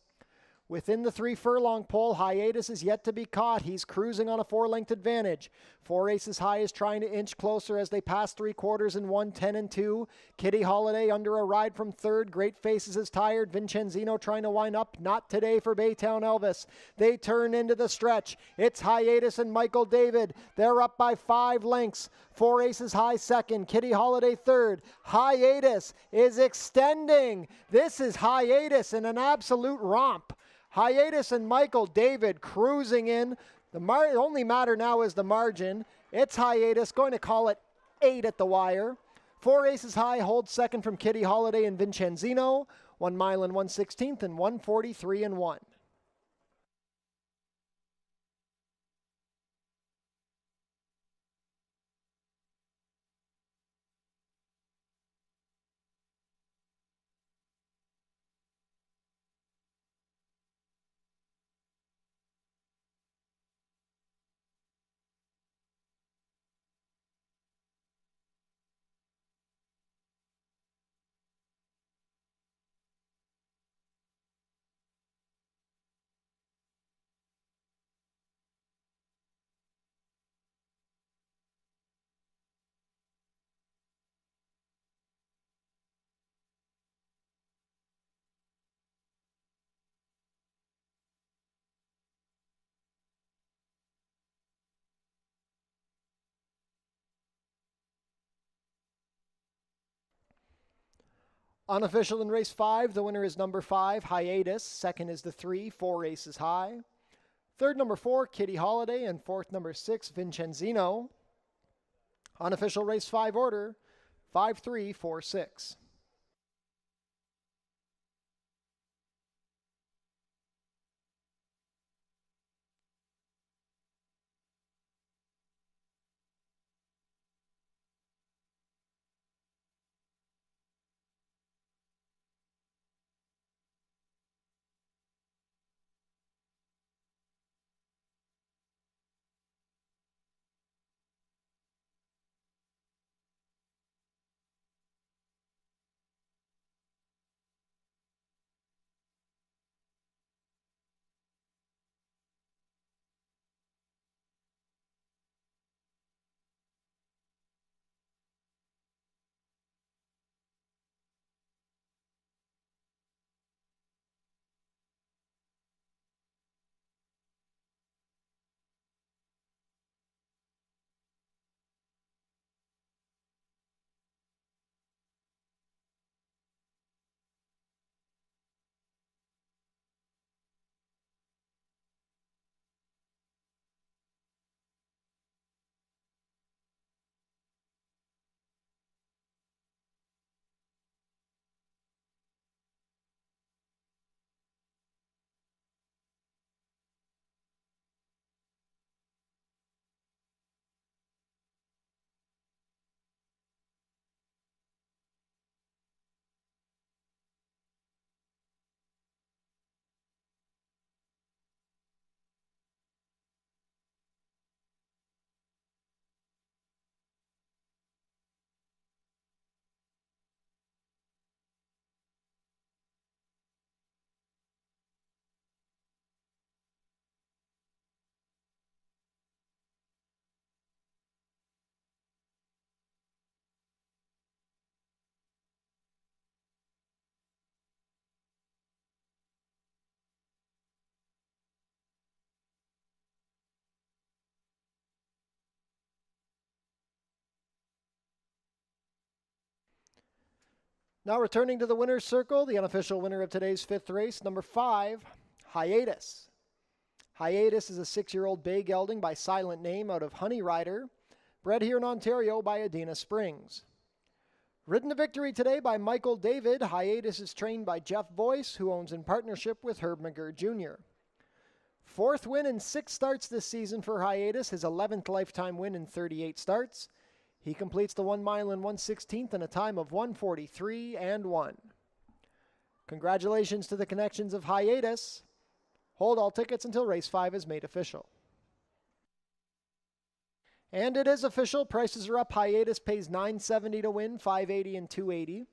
Within the 3 furlong pole, Hiatus is yet to be caught. He's cruising on a 4-length advantage. Four aces high is trying to inch closer as they pass 3/4 and 1, 10-2. Kitty Holiday under a ride from third. Great Faces is tired. Vincenzino trying to wind up. Not today for Baytown Elvis. They turn into the stretch. It's Hiatus and Michael David. They're up by 5 lengths. Four aces high second. Kitty Holiday third. Hiatus is extending. This is Hiatus in an absolute romp. Hiatus and Michael David cruising in. The only matter now is the margin. It's Hiatus, going to call it 8 at the wire. Four aces high holds second from Kitty Holiday and Vincenzino. 1 mile and 1/16 and 1:43-1. Unofficial in race 5, the winner is number 5, Hiatus. Second is the 3, four aces high. Third, number 4, Kitty Holiday. And fourth, number 6, Vincenzino. Unofficial race 5 order, 5-3-4-6. Now returning to the winner's circle, the unofficial winner of today's fifth race, number 5, Hiatus. Hiatus is a 6-year-old bay gelding by silent name out of Honey Rider, bred here in Ontario by Adena Springs. Ridden to victory today by Michael David, Hiatus is trained by Jeff Boyce, who owns in partnership with Herb McGurr Jr. Fourth win in 6 starts this season for Hiatus, his 11th lifetime win in 38 starts. He completes the 1 mile in 1/16 in a time of 1:43 and 1. Congratulations to the connections of Hiatus. Hold all tickets until race 5 is made official. And it is official. Prices are up. Hiatus pays $9.70 to win, $5.80 and $2.80.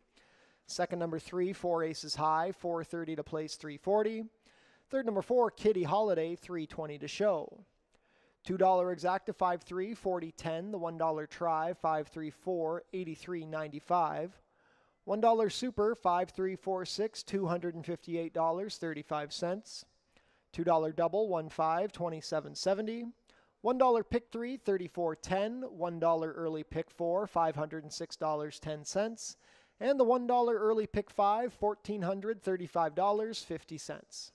Second, number 3, 4 Aces High, $4.30 to place, $3.40. Third, number 4, Kitty Holiday, $3.20 to show. $2 exacta, 5-3, 40-10. The $1 try, 5-3-4, 83.95. $1 super, 5-3-4-6, $258.35. $2 double, 1-5, 27.70. $1 pick 3, 34.10. $1 early pick 4, $506.10. And the $1 early pick 5, $1,435.50.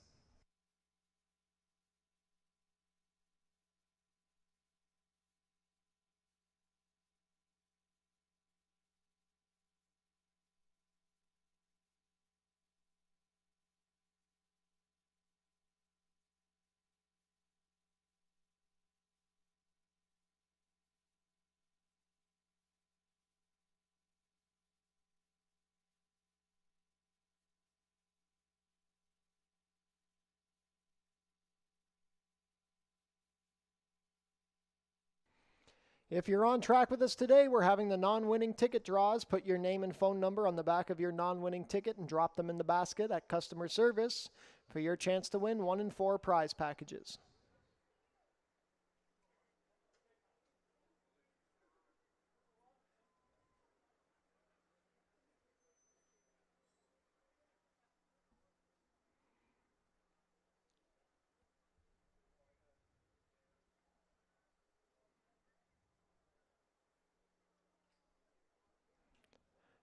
If you're on track with us today, we're having the non-winning ticket draws. Put your name and phone number on the back of your non-winning ticket and drop them in the basket at customer service for your chance to win 1 in 4 prize packages.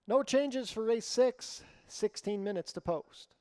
No changes for race 6, 16 minutes to post.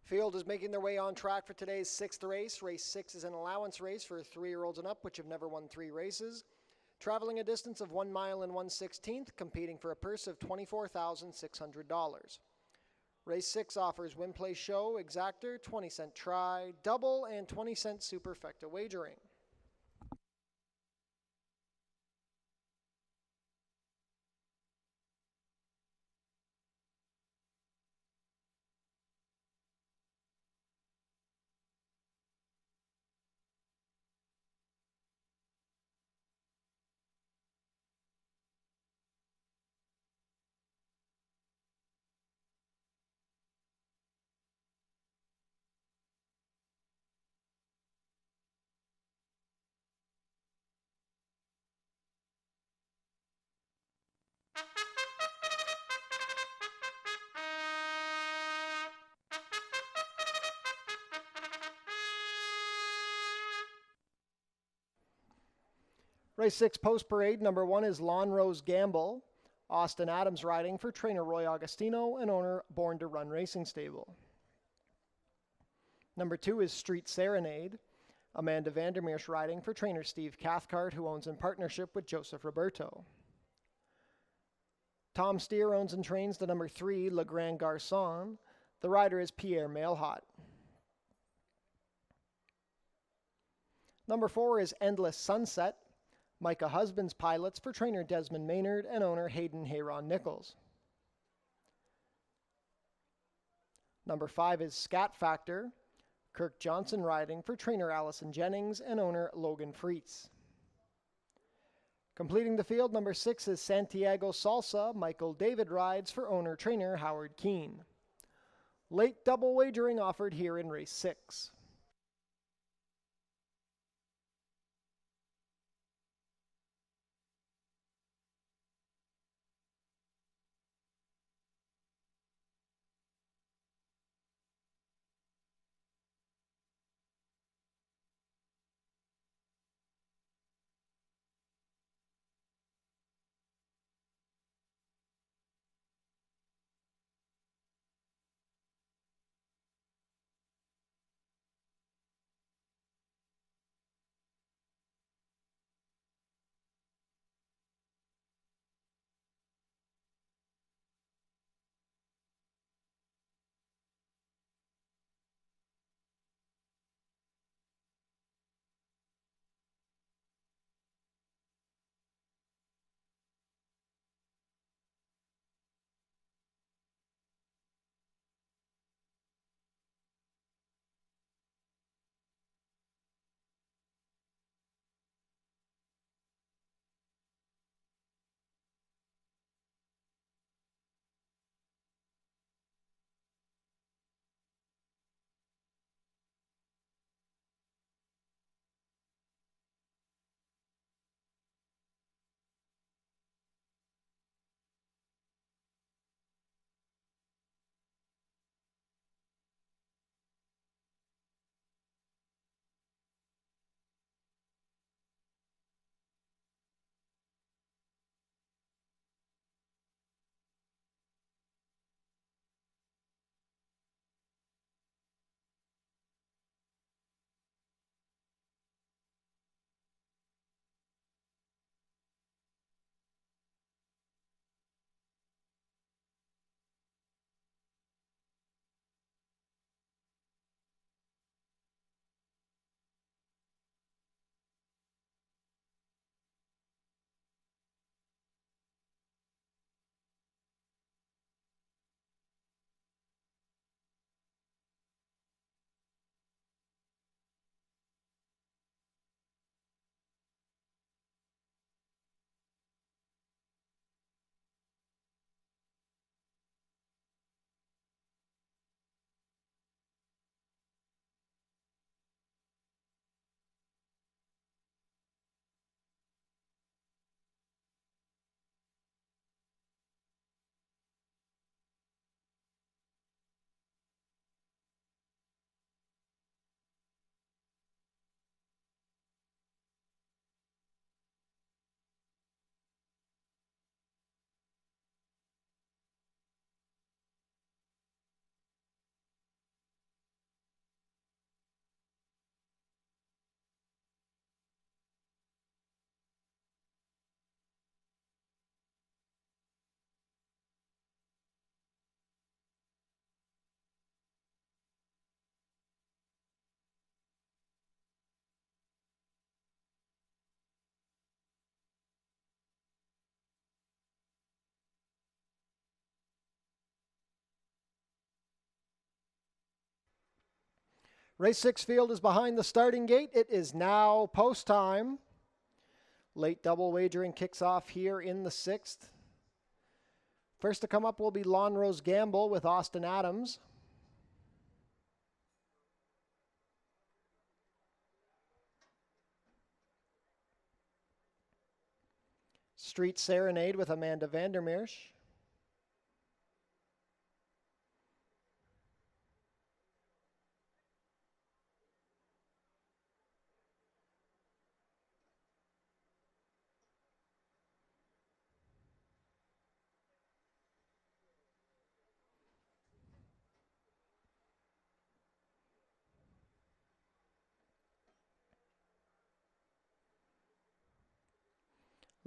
Field is making their way on track for today's 6th race. Race 6 is an allowance race for 3-year-olds and up, which have never won 3 races. Traveling a distance of 1 mile and 1/16, competing for a purse of $24,600. Race 6 offers win, play, show, exactor, 20-cent try, double, and 20-cent superfecta wagering. Race 6 post parade, number 1 is Lawn Rose Gamble. Austin Adams riding for trainer Roy Augustino and owner Born to Run Racing Stable. Number 2 is Street Serenade. Amanda Vandermeersch riding for trainer Steve Cathcart, who owns in partnership with Joseph Roberto. Tom Steer owns and trains the number 3 Le Grand Garçon. The rider is Pierre Mailhot. Number 4 is Endless Sunset. Micah Husbands pilots for trainer Desmond Maynard and owner Hayden Hayron Nichols. Number 5 is Scat Factor. Kirk Johnson riding for trainer Allison Jennings and owner Logan Freitz. Completing the field, number 6 is Santiago Salsa. Michael David rides for owner trainer Howard Keene. Late double wagering offered here in race 6. Race 6 field is behind the starting gate. It is now post time. Late double wagering kicks off here in the 6th. First to come up will be Lonrose Gamble with Austin Adams. Street Serenade with Amanda Vandermeersch.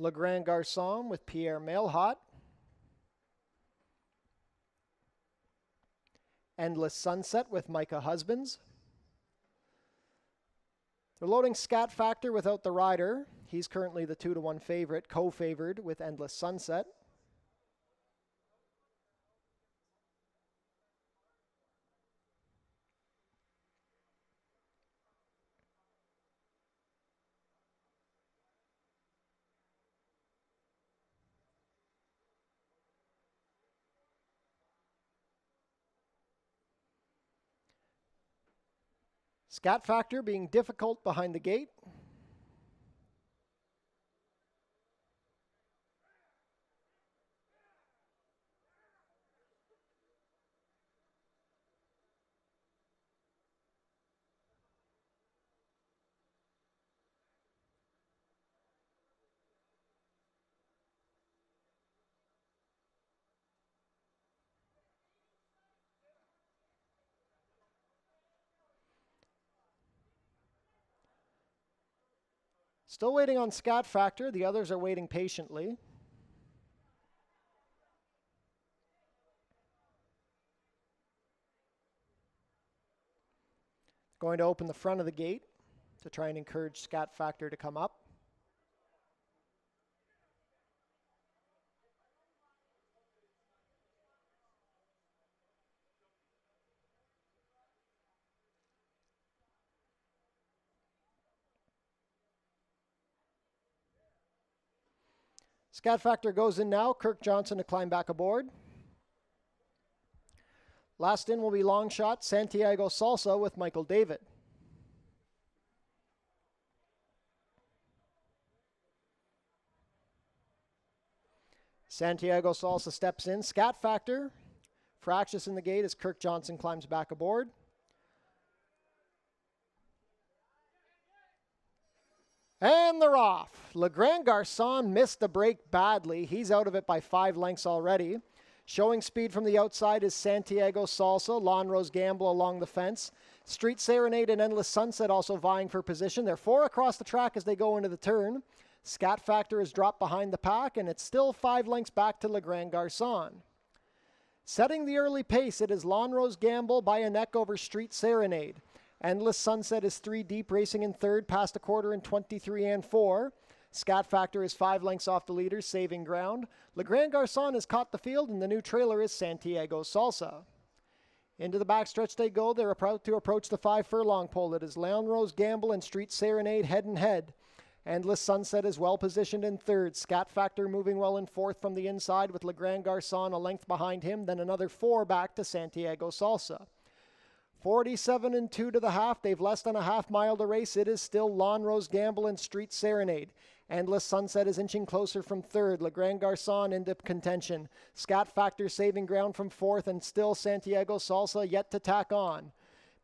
Le Grand Garçon with Pierre Mailhot. Endless Sunset with Micah Husbands. They're loading Scat Factor without the rider. He's currently the 2-1 favorite, co-favored with Endless Sunset. Scat Factor being difficult behind the gate. Still waiting on Scat Factor. The others are waiting patiently. Going to open the front of the gate to try and encourage Scat Factor to come up. Scat Factor goes in now. Kirk Johnson to climb back aboard. Last in will be long shot Santiago Salsa with Michael David. Santiago Salsa steps in. Scat Factor. Fractious in the gate as Kirk Johnson climbs back aboard. And they're off. Le Grand Garçon missed the break badly. He's out of it by 5 lengths already. Showing speed from the outside is Santiago Salsa, Lonrose Gamble along the fence. Street Serenade and Endless Sunset also vying for position. They're 4 across the track as they go into the turn. Scat Factor is dropped behind the pack, and it's still 5 lengths back to Le Grand Garçon. Setting the early pace, it is Lonrose Gamble by a neck over Street Serenade. Endless Sunset is 3 deep, racing in third, past a quarter in 23 and 4. Scat Factor is 5 lengths off the leaders, saving ground. Le Grand Garçon has caught the field, and the new trailer is Santiago Salsa. Into the backstretch they go. They're about to approach the 5 furlong pole. It is Lonrose Gamble and Street Serenade head and head. Endless Sunset is well positioned in third. Scat Factor moving well in fourth from the inside with Le Grand Garçon a length behind him, then another 4 back to Santiago Salsa. 47 and 2 to the half. They've less than a half mile to race. It is still Lonrose Gamble and Street Serenade. Endless Sunset is inching closer from third. Le Grand Garçon into contention. Scat Factor saving ground from fourth, and still Santiago Salsa yet to tack on.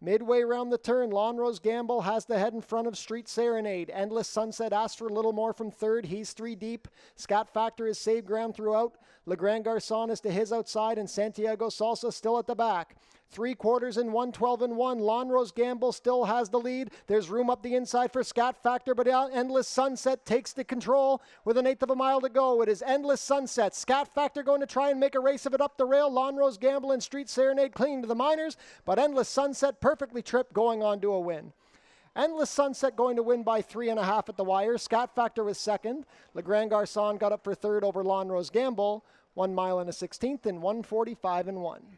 Midway round the turn, Lonrose Gamble has the head in front of Street Serenade. Endless Sunset asks for a little more from third. He's 3 deep. Scat Factor is saved ground throughout. Le Grand Garçon is to his outside, and Santiago Salsa still at the back. 3 quarters in 1:12 and 1. Lonrose Gamble still has the lead. There's room up the inside for Scat Factor, but Endless Sunset takes the control with 1/8 of a mile to go. It is Endless Sunset. Scat Factor going to try and make a race of it up the rail. Lonrose Gamble and Street Serenade clinging to the minors, but Endless Sunset perfectly tripped, going on to a win. Endless Sunset going to win by 3.5 at the wire. Scat Factor was second. Le Grand Garçon got up for third over Lonrose Gamble. 1 mile and a 16th in 1:45 and 1.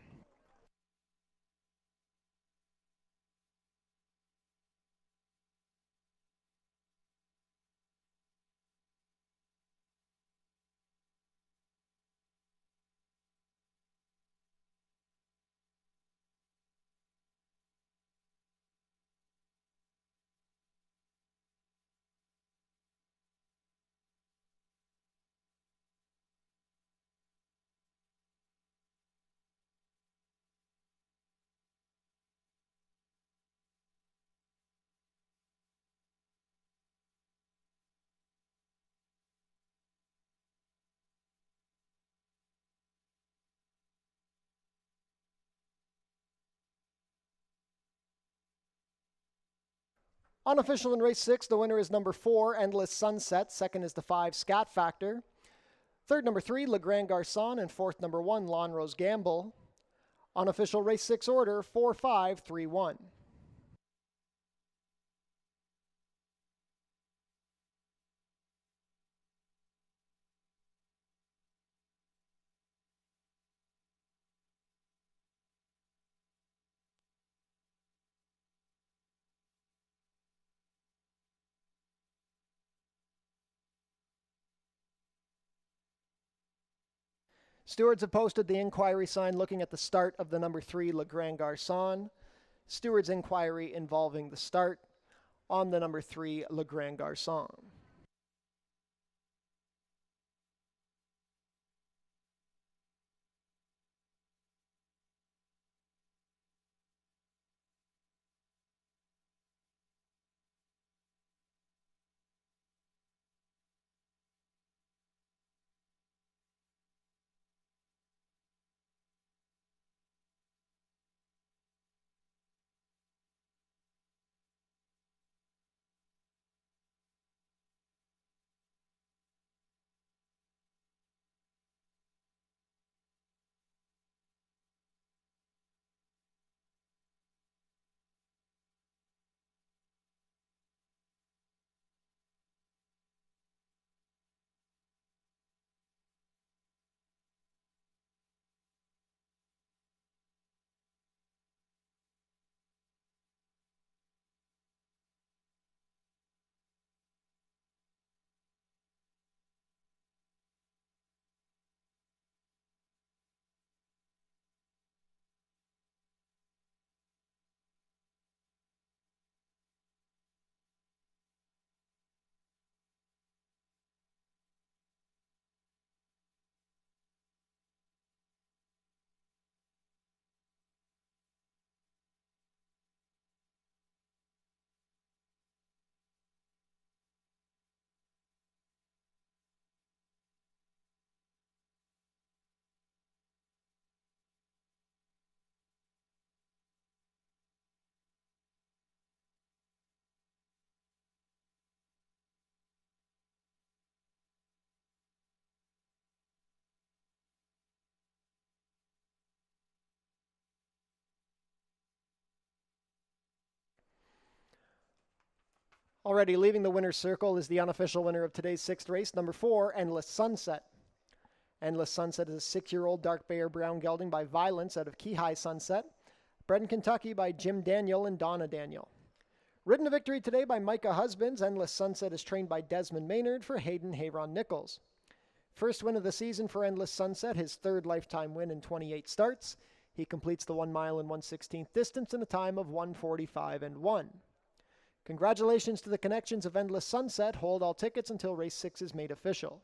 Unofficial in race 6, the winner is number 4, Endless Sunset. Second is the 5, Scat Factor. Third, number 3, Le Grand Garçon. And fourth, number 1, Lawn Rose Gamble. Unofficial race 6 order, 4, 5, 3, 1. Stewards have posted the inquiry sign looking at the start of the number 3, Le Grand Garçon. Steward's inquiry involving the start on the number 3, Le Grand Garçon. Already leaving the winner's circle is the unofficial winner of today's 6th race, number 4, Endless Sunset. Endless Sunset is a 6-year-old dark bay or brown gelding by Violence out of Key High Sunset. Bred in Kentucky by Jim Daniel and Donna Daniel. Ridden to victory today by Micah Husbands, Endless Sunset is trained by Desmond Maynard for Hayden Hayron Nichols. First win of the season for Endless Sunset, his 3rd lifetime win in 28 starts. He completes the 1 mile and 1/16th distance in a time of 1:45 and 1. Congratulations to the connections of Endless Sunset. Hold all tickets until race 6 is made official.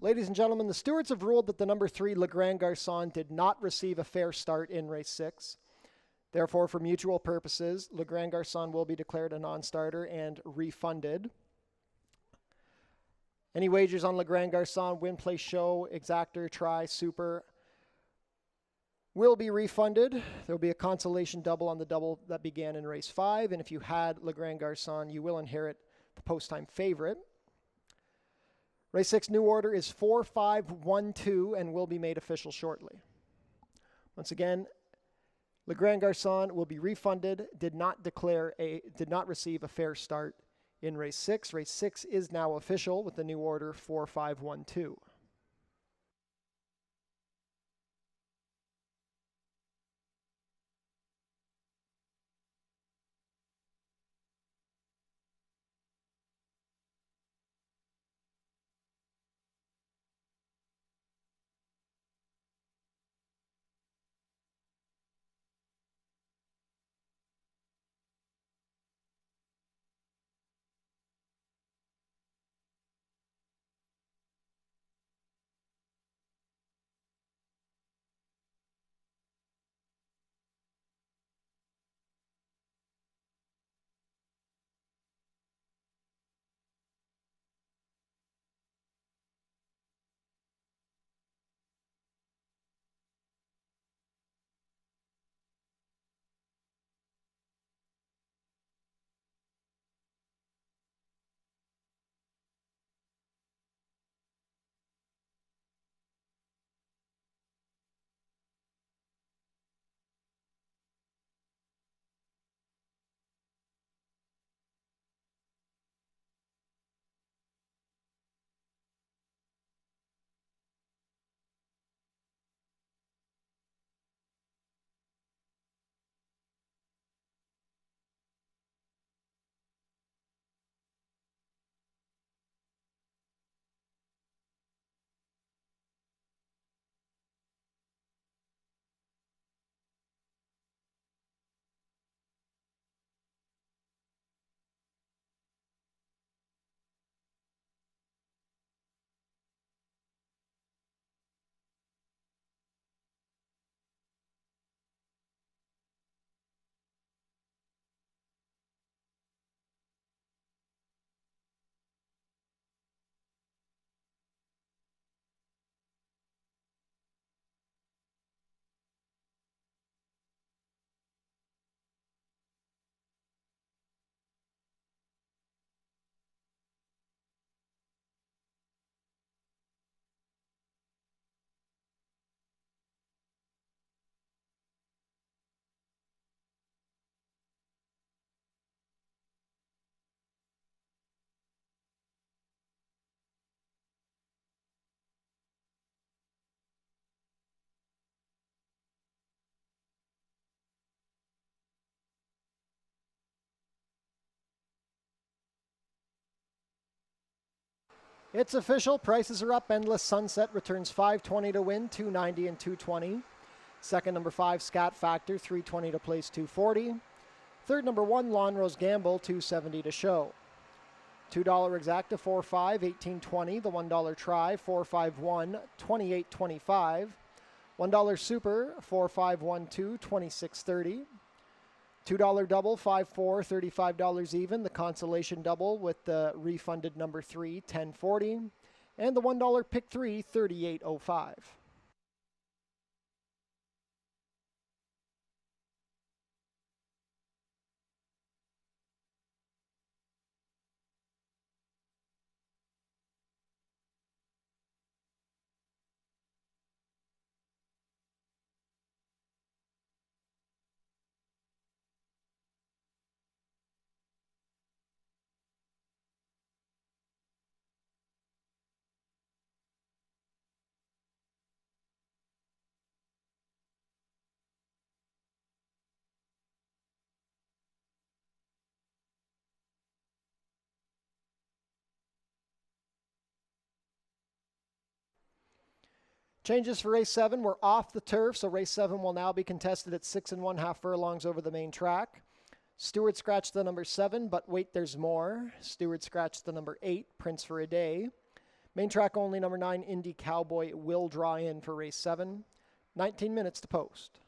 Ladies and gentlemen, the stewards have ruled that the number 3 Le Grand Garçon did not receive a fair start in race 6. Therefore, for mutual purposes, Le Grand Garçon will be declared a non-starter and refunded. Any wagers on Le Grand Garçon, win, play, show, exactor, try, super, will be refunded. There will be a consolation double on the double that began in race 5. And if you had Le Grand Garçon, you will inherit the post-time favorite. Race 6 new order is 4-5-1-2 and will be made official shortly. Once again, Le Grand Garçon will be refunded, did not receive a fair start in race 6. Race 6 is now official with the new order 4-5-1-2. It's official. Prices are up. Endless Sunset returns $5.20 to win, $2.90 and $2.20. Second, number 5, Scat Factor, $3.20 to place, $2.40. Third, number 1, Lawn Rose Gamble, $2.70 to show. $2 Exacta, 4-5, $18.20. The $1 Try, 4-5-1, $28.25. $1 Super, 4-5-1-2, $26.30. $2 double, 5-4, $35 even. The consolation double with the refunded number 3, $10.40. And the $1 pick 3, $38.05. Changes for race 7 were off the turf, so race 7 will now be contested at 6 1/2 furlongs over the main track. Stewart scratched the number 7, but wait, there's more. Stewart scratched the number 8, Prince for a Day. Main track only, number 9, Indy Cowboy will draw in for race 7. 19 minutes to post.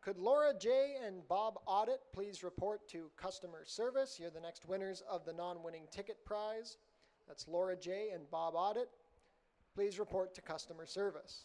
Could Laura J. and Bob Audit please report to customer service? You're the next winners of the non-winning ticket prize. That's Laura J. and Bob Audit. Please report to customer service.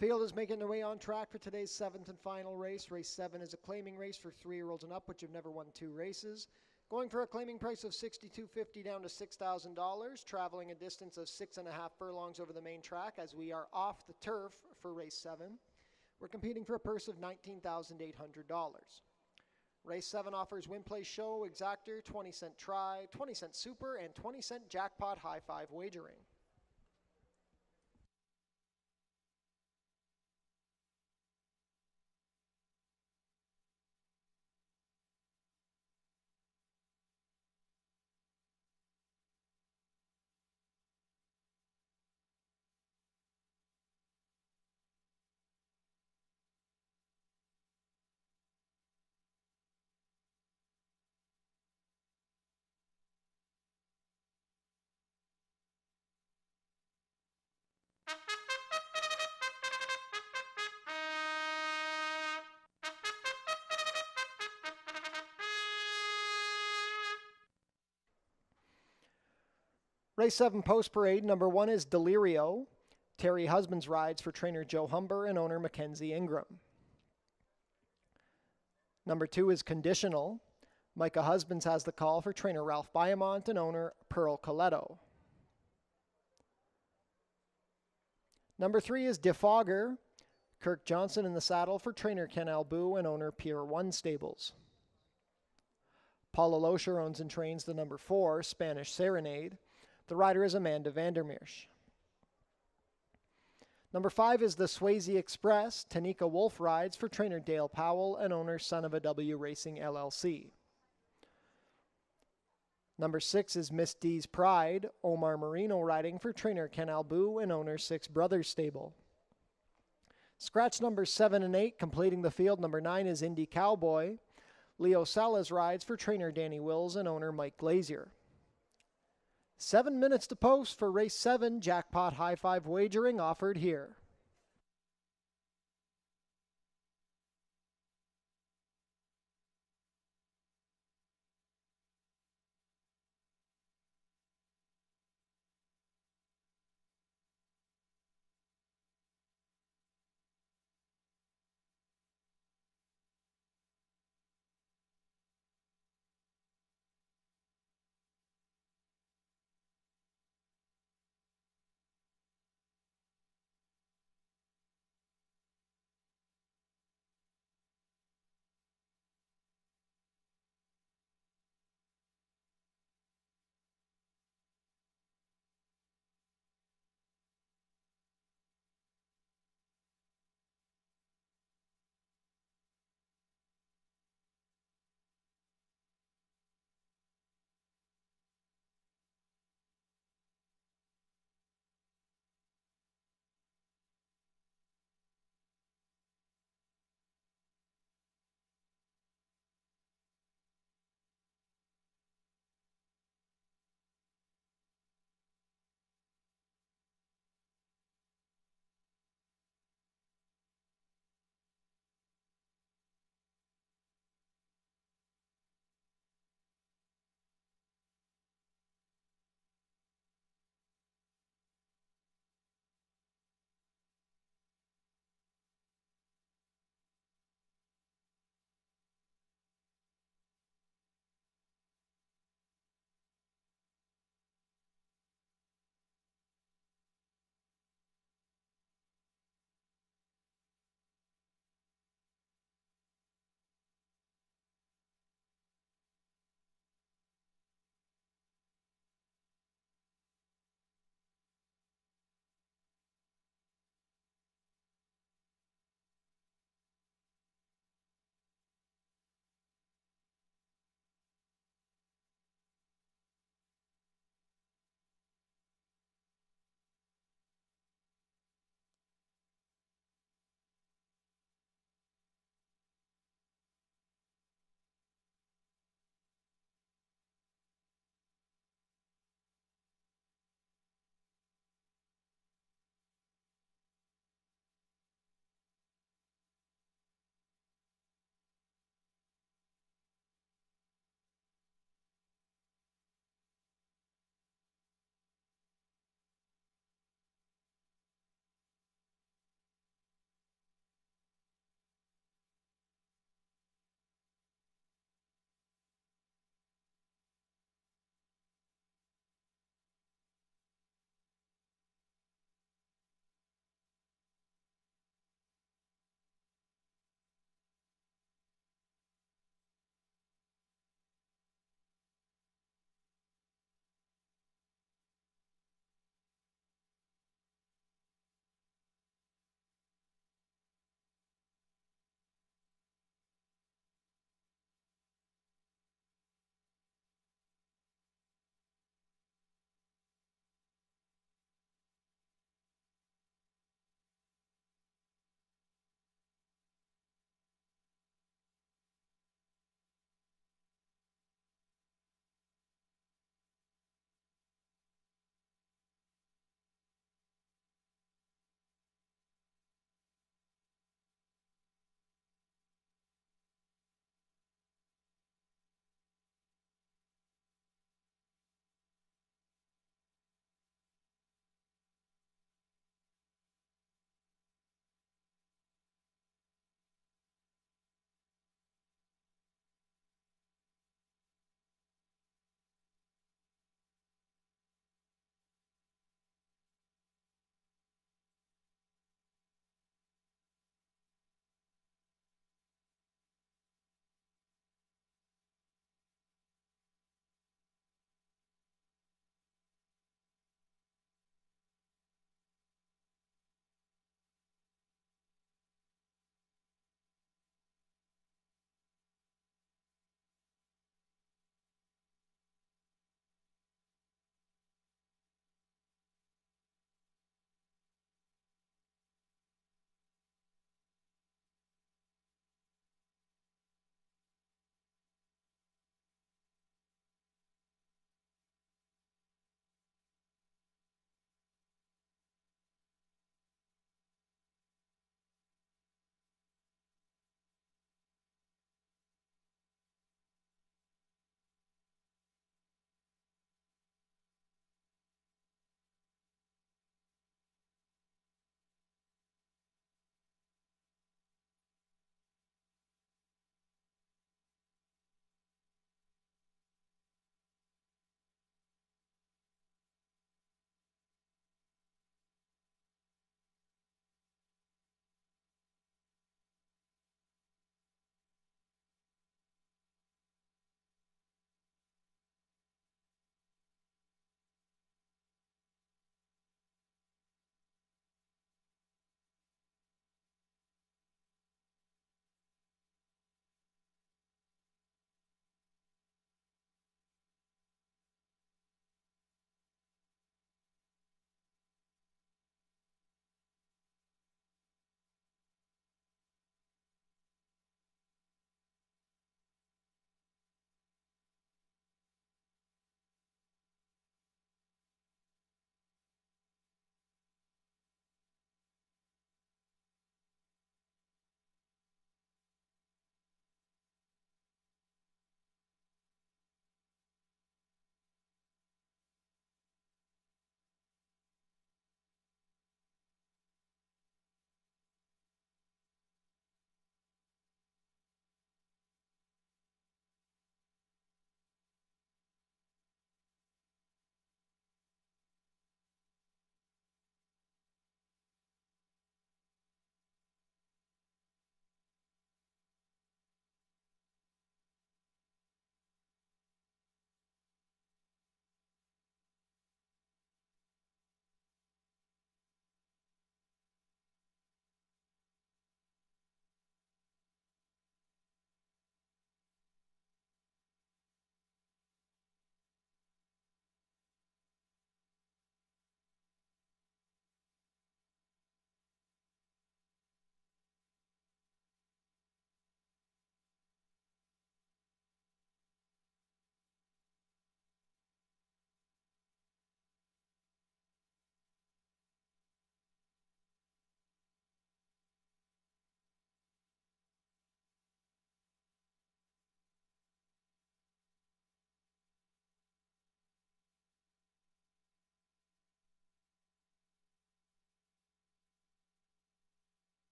Field is making their way on track for today's 7th and final race. Race 7 is a claiming race for 3-year-olds and up, which have never won 2 races. Going for a claiming price of $6,250 down to $6,000, traveling a distance of 6.5 furlongs over the main track as we are off the turf for race 7. We're competing for a purse of $19,800. Race 7 offers win, play, show, exactor, 20-cent try, 20-cent super, and 20-cent jackpot high-five wagering. Race 7 post parade, number 1 is Delirio. Terry Husbands rides for trainer Joe Humber and owner Mackenzie Ingram. Number 2 is Conditional. Micah Husbands has the call for trainer Ralph Biamont and owner Pearl Coletto. Number 3 is Defogger. Kirk Johnson in the saddle for trainer Ken Albu and owner Pier 1 Stables. Paula Loescher owns and trains the number 4, Spanish Serenade. The rider is Amanda Vandermeersch. Number 5 is the Swayze Express. Tanika Wolf rides for trainer Dale Powell and owner Son of a W Racing LLC. Number 6 is Miss D's Pride. Omar Marino riding for trainer Ken Albu and owner Six Brothers Stable. Scratch numbers 7 and 8 completing the field. Number 9 is Indy Cowboy. Leo Salas rides for trainer Danny Wills and owner Mike Glazier. 7 minutes to post for race 7, jackpot high-five wagering offered here.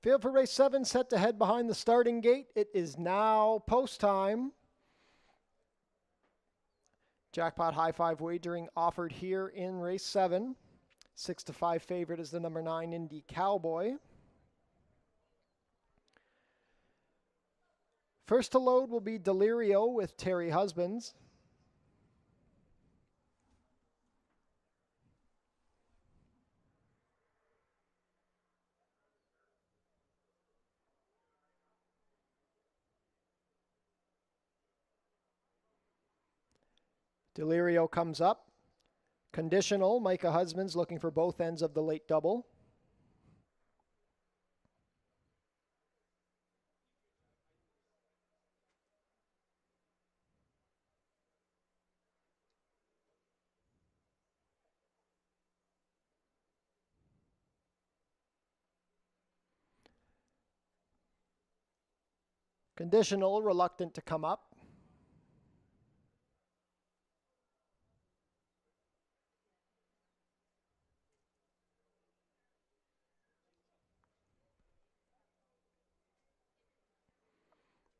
Field for race 7 set to head behind the starting gate. It is now post time. Jackpot high five wagering offered here in race 7. 6-5 favorite is the number 9 Indy Cowboy. First to load will be Delirio with Terry Husbands. Delirio comes up. Conditional, Micah Husbands looking for both ends of the late double. Conditional, reluctant to come up.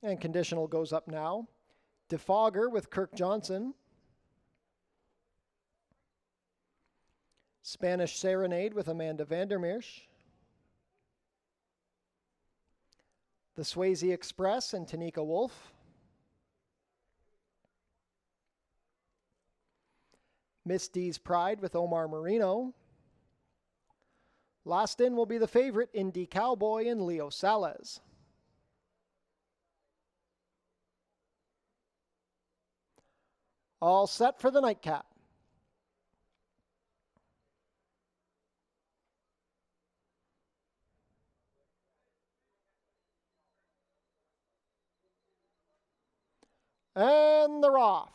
And Conditional goes up now. Defogger with Kirk Johnson. Spanish Serenade with Amanda Vandermeersch. The Swayze Express and Tanika Wolf. Miss D's Pride with Omar Marino. Last in will be the favorite, Indy Cowboy and Leo Salas. All set for the nightcap. And they're off.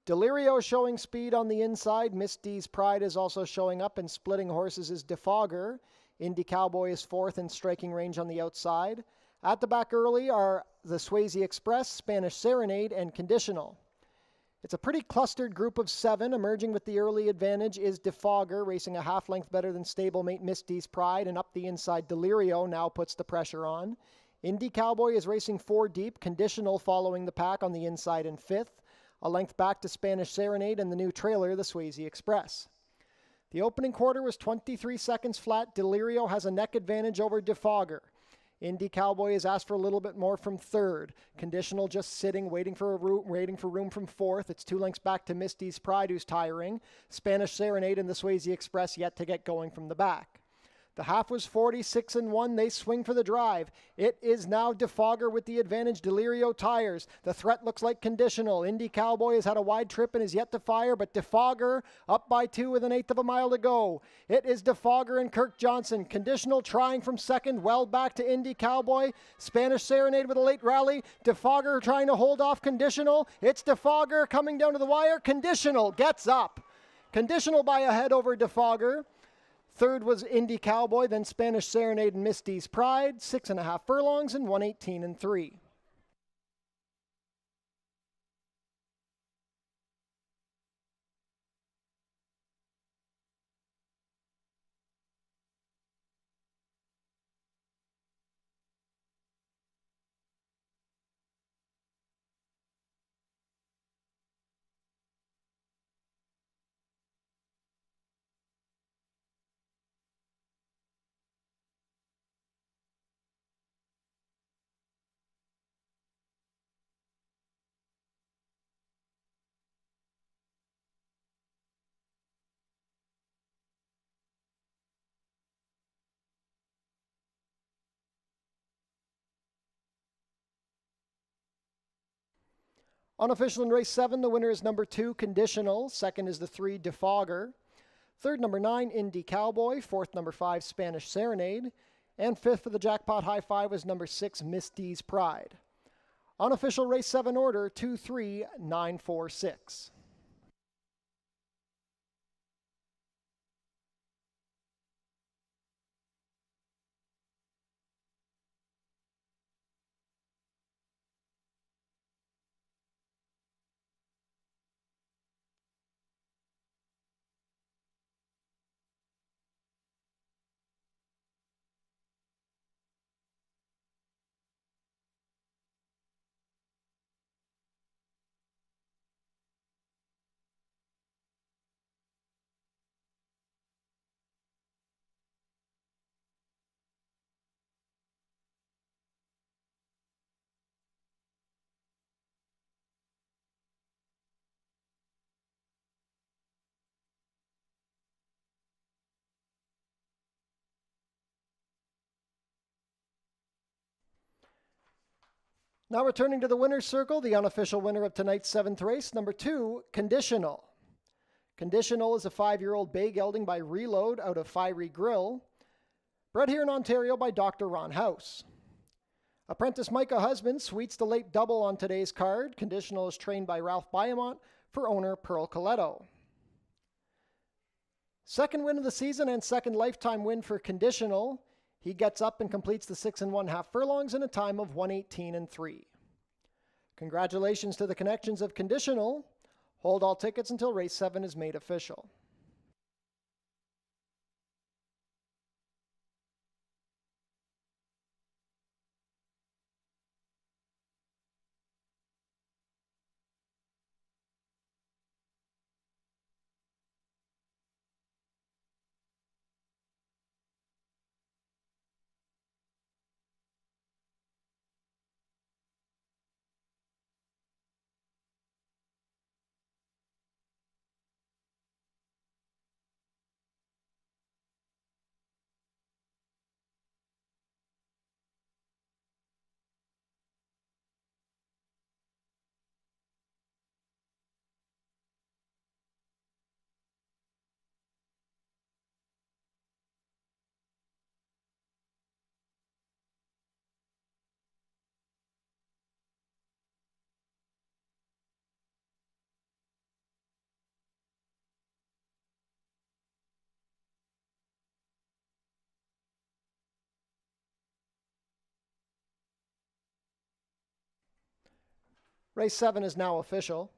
Delirio showing speed on the inside. Miss D's Pride is also showing up, and splitting horses is Defogger. Indy Cowboy is fourth in striking range on the outside. At the back early are the Swayze Express, Spanish Serenade, and Conditional. It's a pretty clustered group of 7. Emerging with the early advantage is Defogger, racing a half length better than stablemate Miss D's Pride, and up the inside Delirio now puts the pressure on. Indy Cowboy is racing 4 deep, Conditional following the pack on the inside in 5th. A length back to Spanish Serenade and the new trailer, the Swayze Express. The opening quarter was 23 seconds flat. Delirio has a neck advantage over Defogger. Indy Cowboy has asked for a little bit more from 3rd. Conditional just sitting, waiting for room from 4th. It's 2 lengths back to Miss D's Pride, who's tiring. Spanish Serenade and the Swayze Express yet to get going from the back. The half was 46-1. They swing for the drive. It is now Defogger with the advantage. Delirio tires. The threat looks like Conditional. Indy Cowboy has had a wide trip and is yet to fire, but Defogger up by 2 with 1/8 of a mile to go. It is Defogger and Kirk Johnson. Conditional trying from 2nd, well back to Indy Cowboy. Spanish Serenade with a late rally. Defogger trying to hold off Conditional. It's Defogger coming down to the wire. Conditional gets up. Conditional by a head over Defogger. 3rd was Indy Cowboy, then Spanish Serenade and Miss D's Pride, 6.5 furlongs and 1:18-3. Unofficial in race 7, the winner is number 2, Conditional. 2nd is the 3, Defogger. 3rd, number 9, Indy Cowboy. 4th, number 5, Spanish Serenade. And 5th for the jackpot high 5 was number 6, Miss D's Pride. Unofficial race 7 order, 2-3-9-4-6. Now returning to the winner's circle, the unofficial winner of tonight's 7th race, number 2, Conditional. Conditional is a 5-year-old bay gelding by Reload out of Fiery Grill, bred here in Ontario by Dr. Ron House. Apprentice Micah Husband sweets the late double on today's card. Conditional is trained by Ralph Biamont for owner Pearl Coletto. Second win of the season and second lifetime win for Conditional. He gets up and completes the 6 1/2 furlongs in a time of 1:18.3. Congratulations to the connections of Conditional. Hold all tickets until race 7 is made official. Race 7 is now official.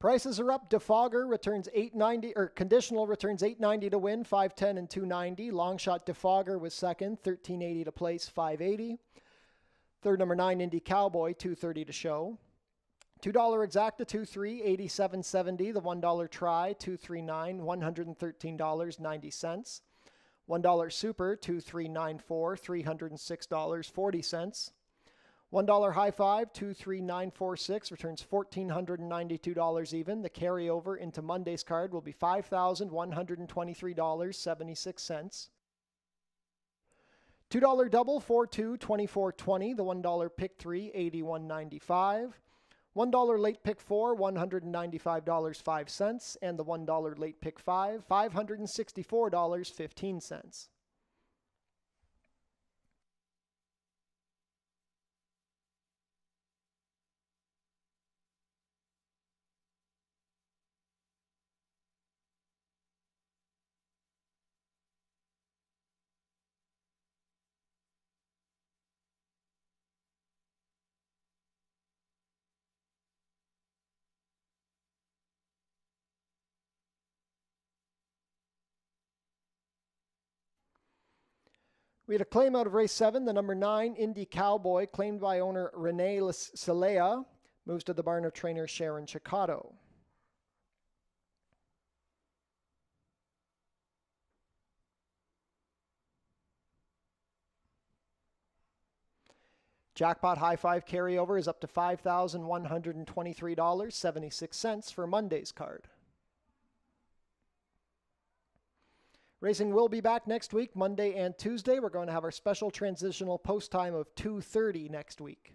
Prices are up. Defogger returns $8.90, or Conditional returns $8.90 to win, $5.10 and $2.90. Longshot Defogger was second, $13.80 to place, $5.80. Third, number 9, Indy Cowboy, $2.30 to show. $2 Exacta, $2.3, $87.70. The $1 Try, $2.39, $113.90. $1 Super, $2.394, $306.40. $1 High Five, 23946, returns $1,492 even. The carryover into Monday's card will be $5,123.76. $2 Double, 42, 2420. The $1 Pick 3, $81.95. $1 Late Pick 4, $195.05. And the $1 Late Pick 5, $564.15. We had a claim out of race 7, the number 9, Indy Cowboy, claimed by owner Rene Celea, moves to the barn of trainer Sharon Chicotto. Jackpot High Five carryover is up to $5,123.76 for Monday's card. Racing will be back next week, Monday and Tuesday. We're going to have our special transitional post time of 2:30 next week.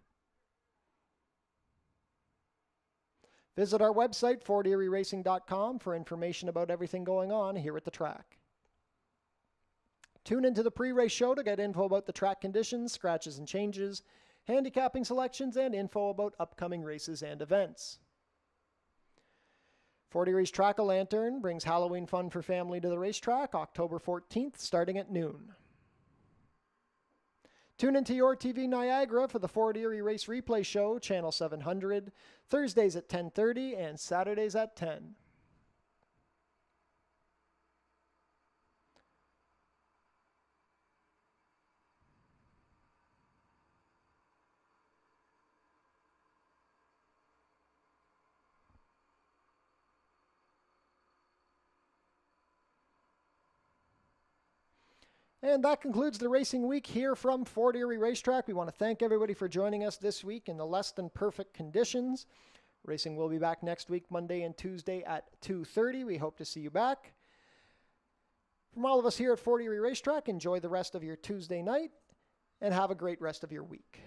Visit our website, FortErieRacing.com, for information about everything going on here at the track. Tune into the pre-race show to get info about the track conditions, scratches and changes, handicapping selections, and info about upcoming races and events. Fort Erie's Track-A-Lantern brings Halloween fun for family to the racetrack October 14th, starting at noon. Tune into Your TV Niagara for the Fort Erie Race Replay Show, Channel 700, Thursdays at 10:30 and Saturdays at 10. And that concludes the racing week here from Fort Erie Racetrack. We want to thank everybody for joining us this week in the less than perfect conditions. Racing will be back next week, Monday and Tuesday at 2:30. We hope to see you back. From all of us here at Fort Erie Racetrack, enjoy the rest of your Tuesday night and have a great rest of your week.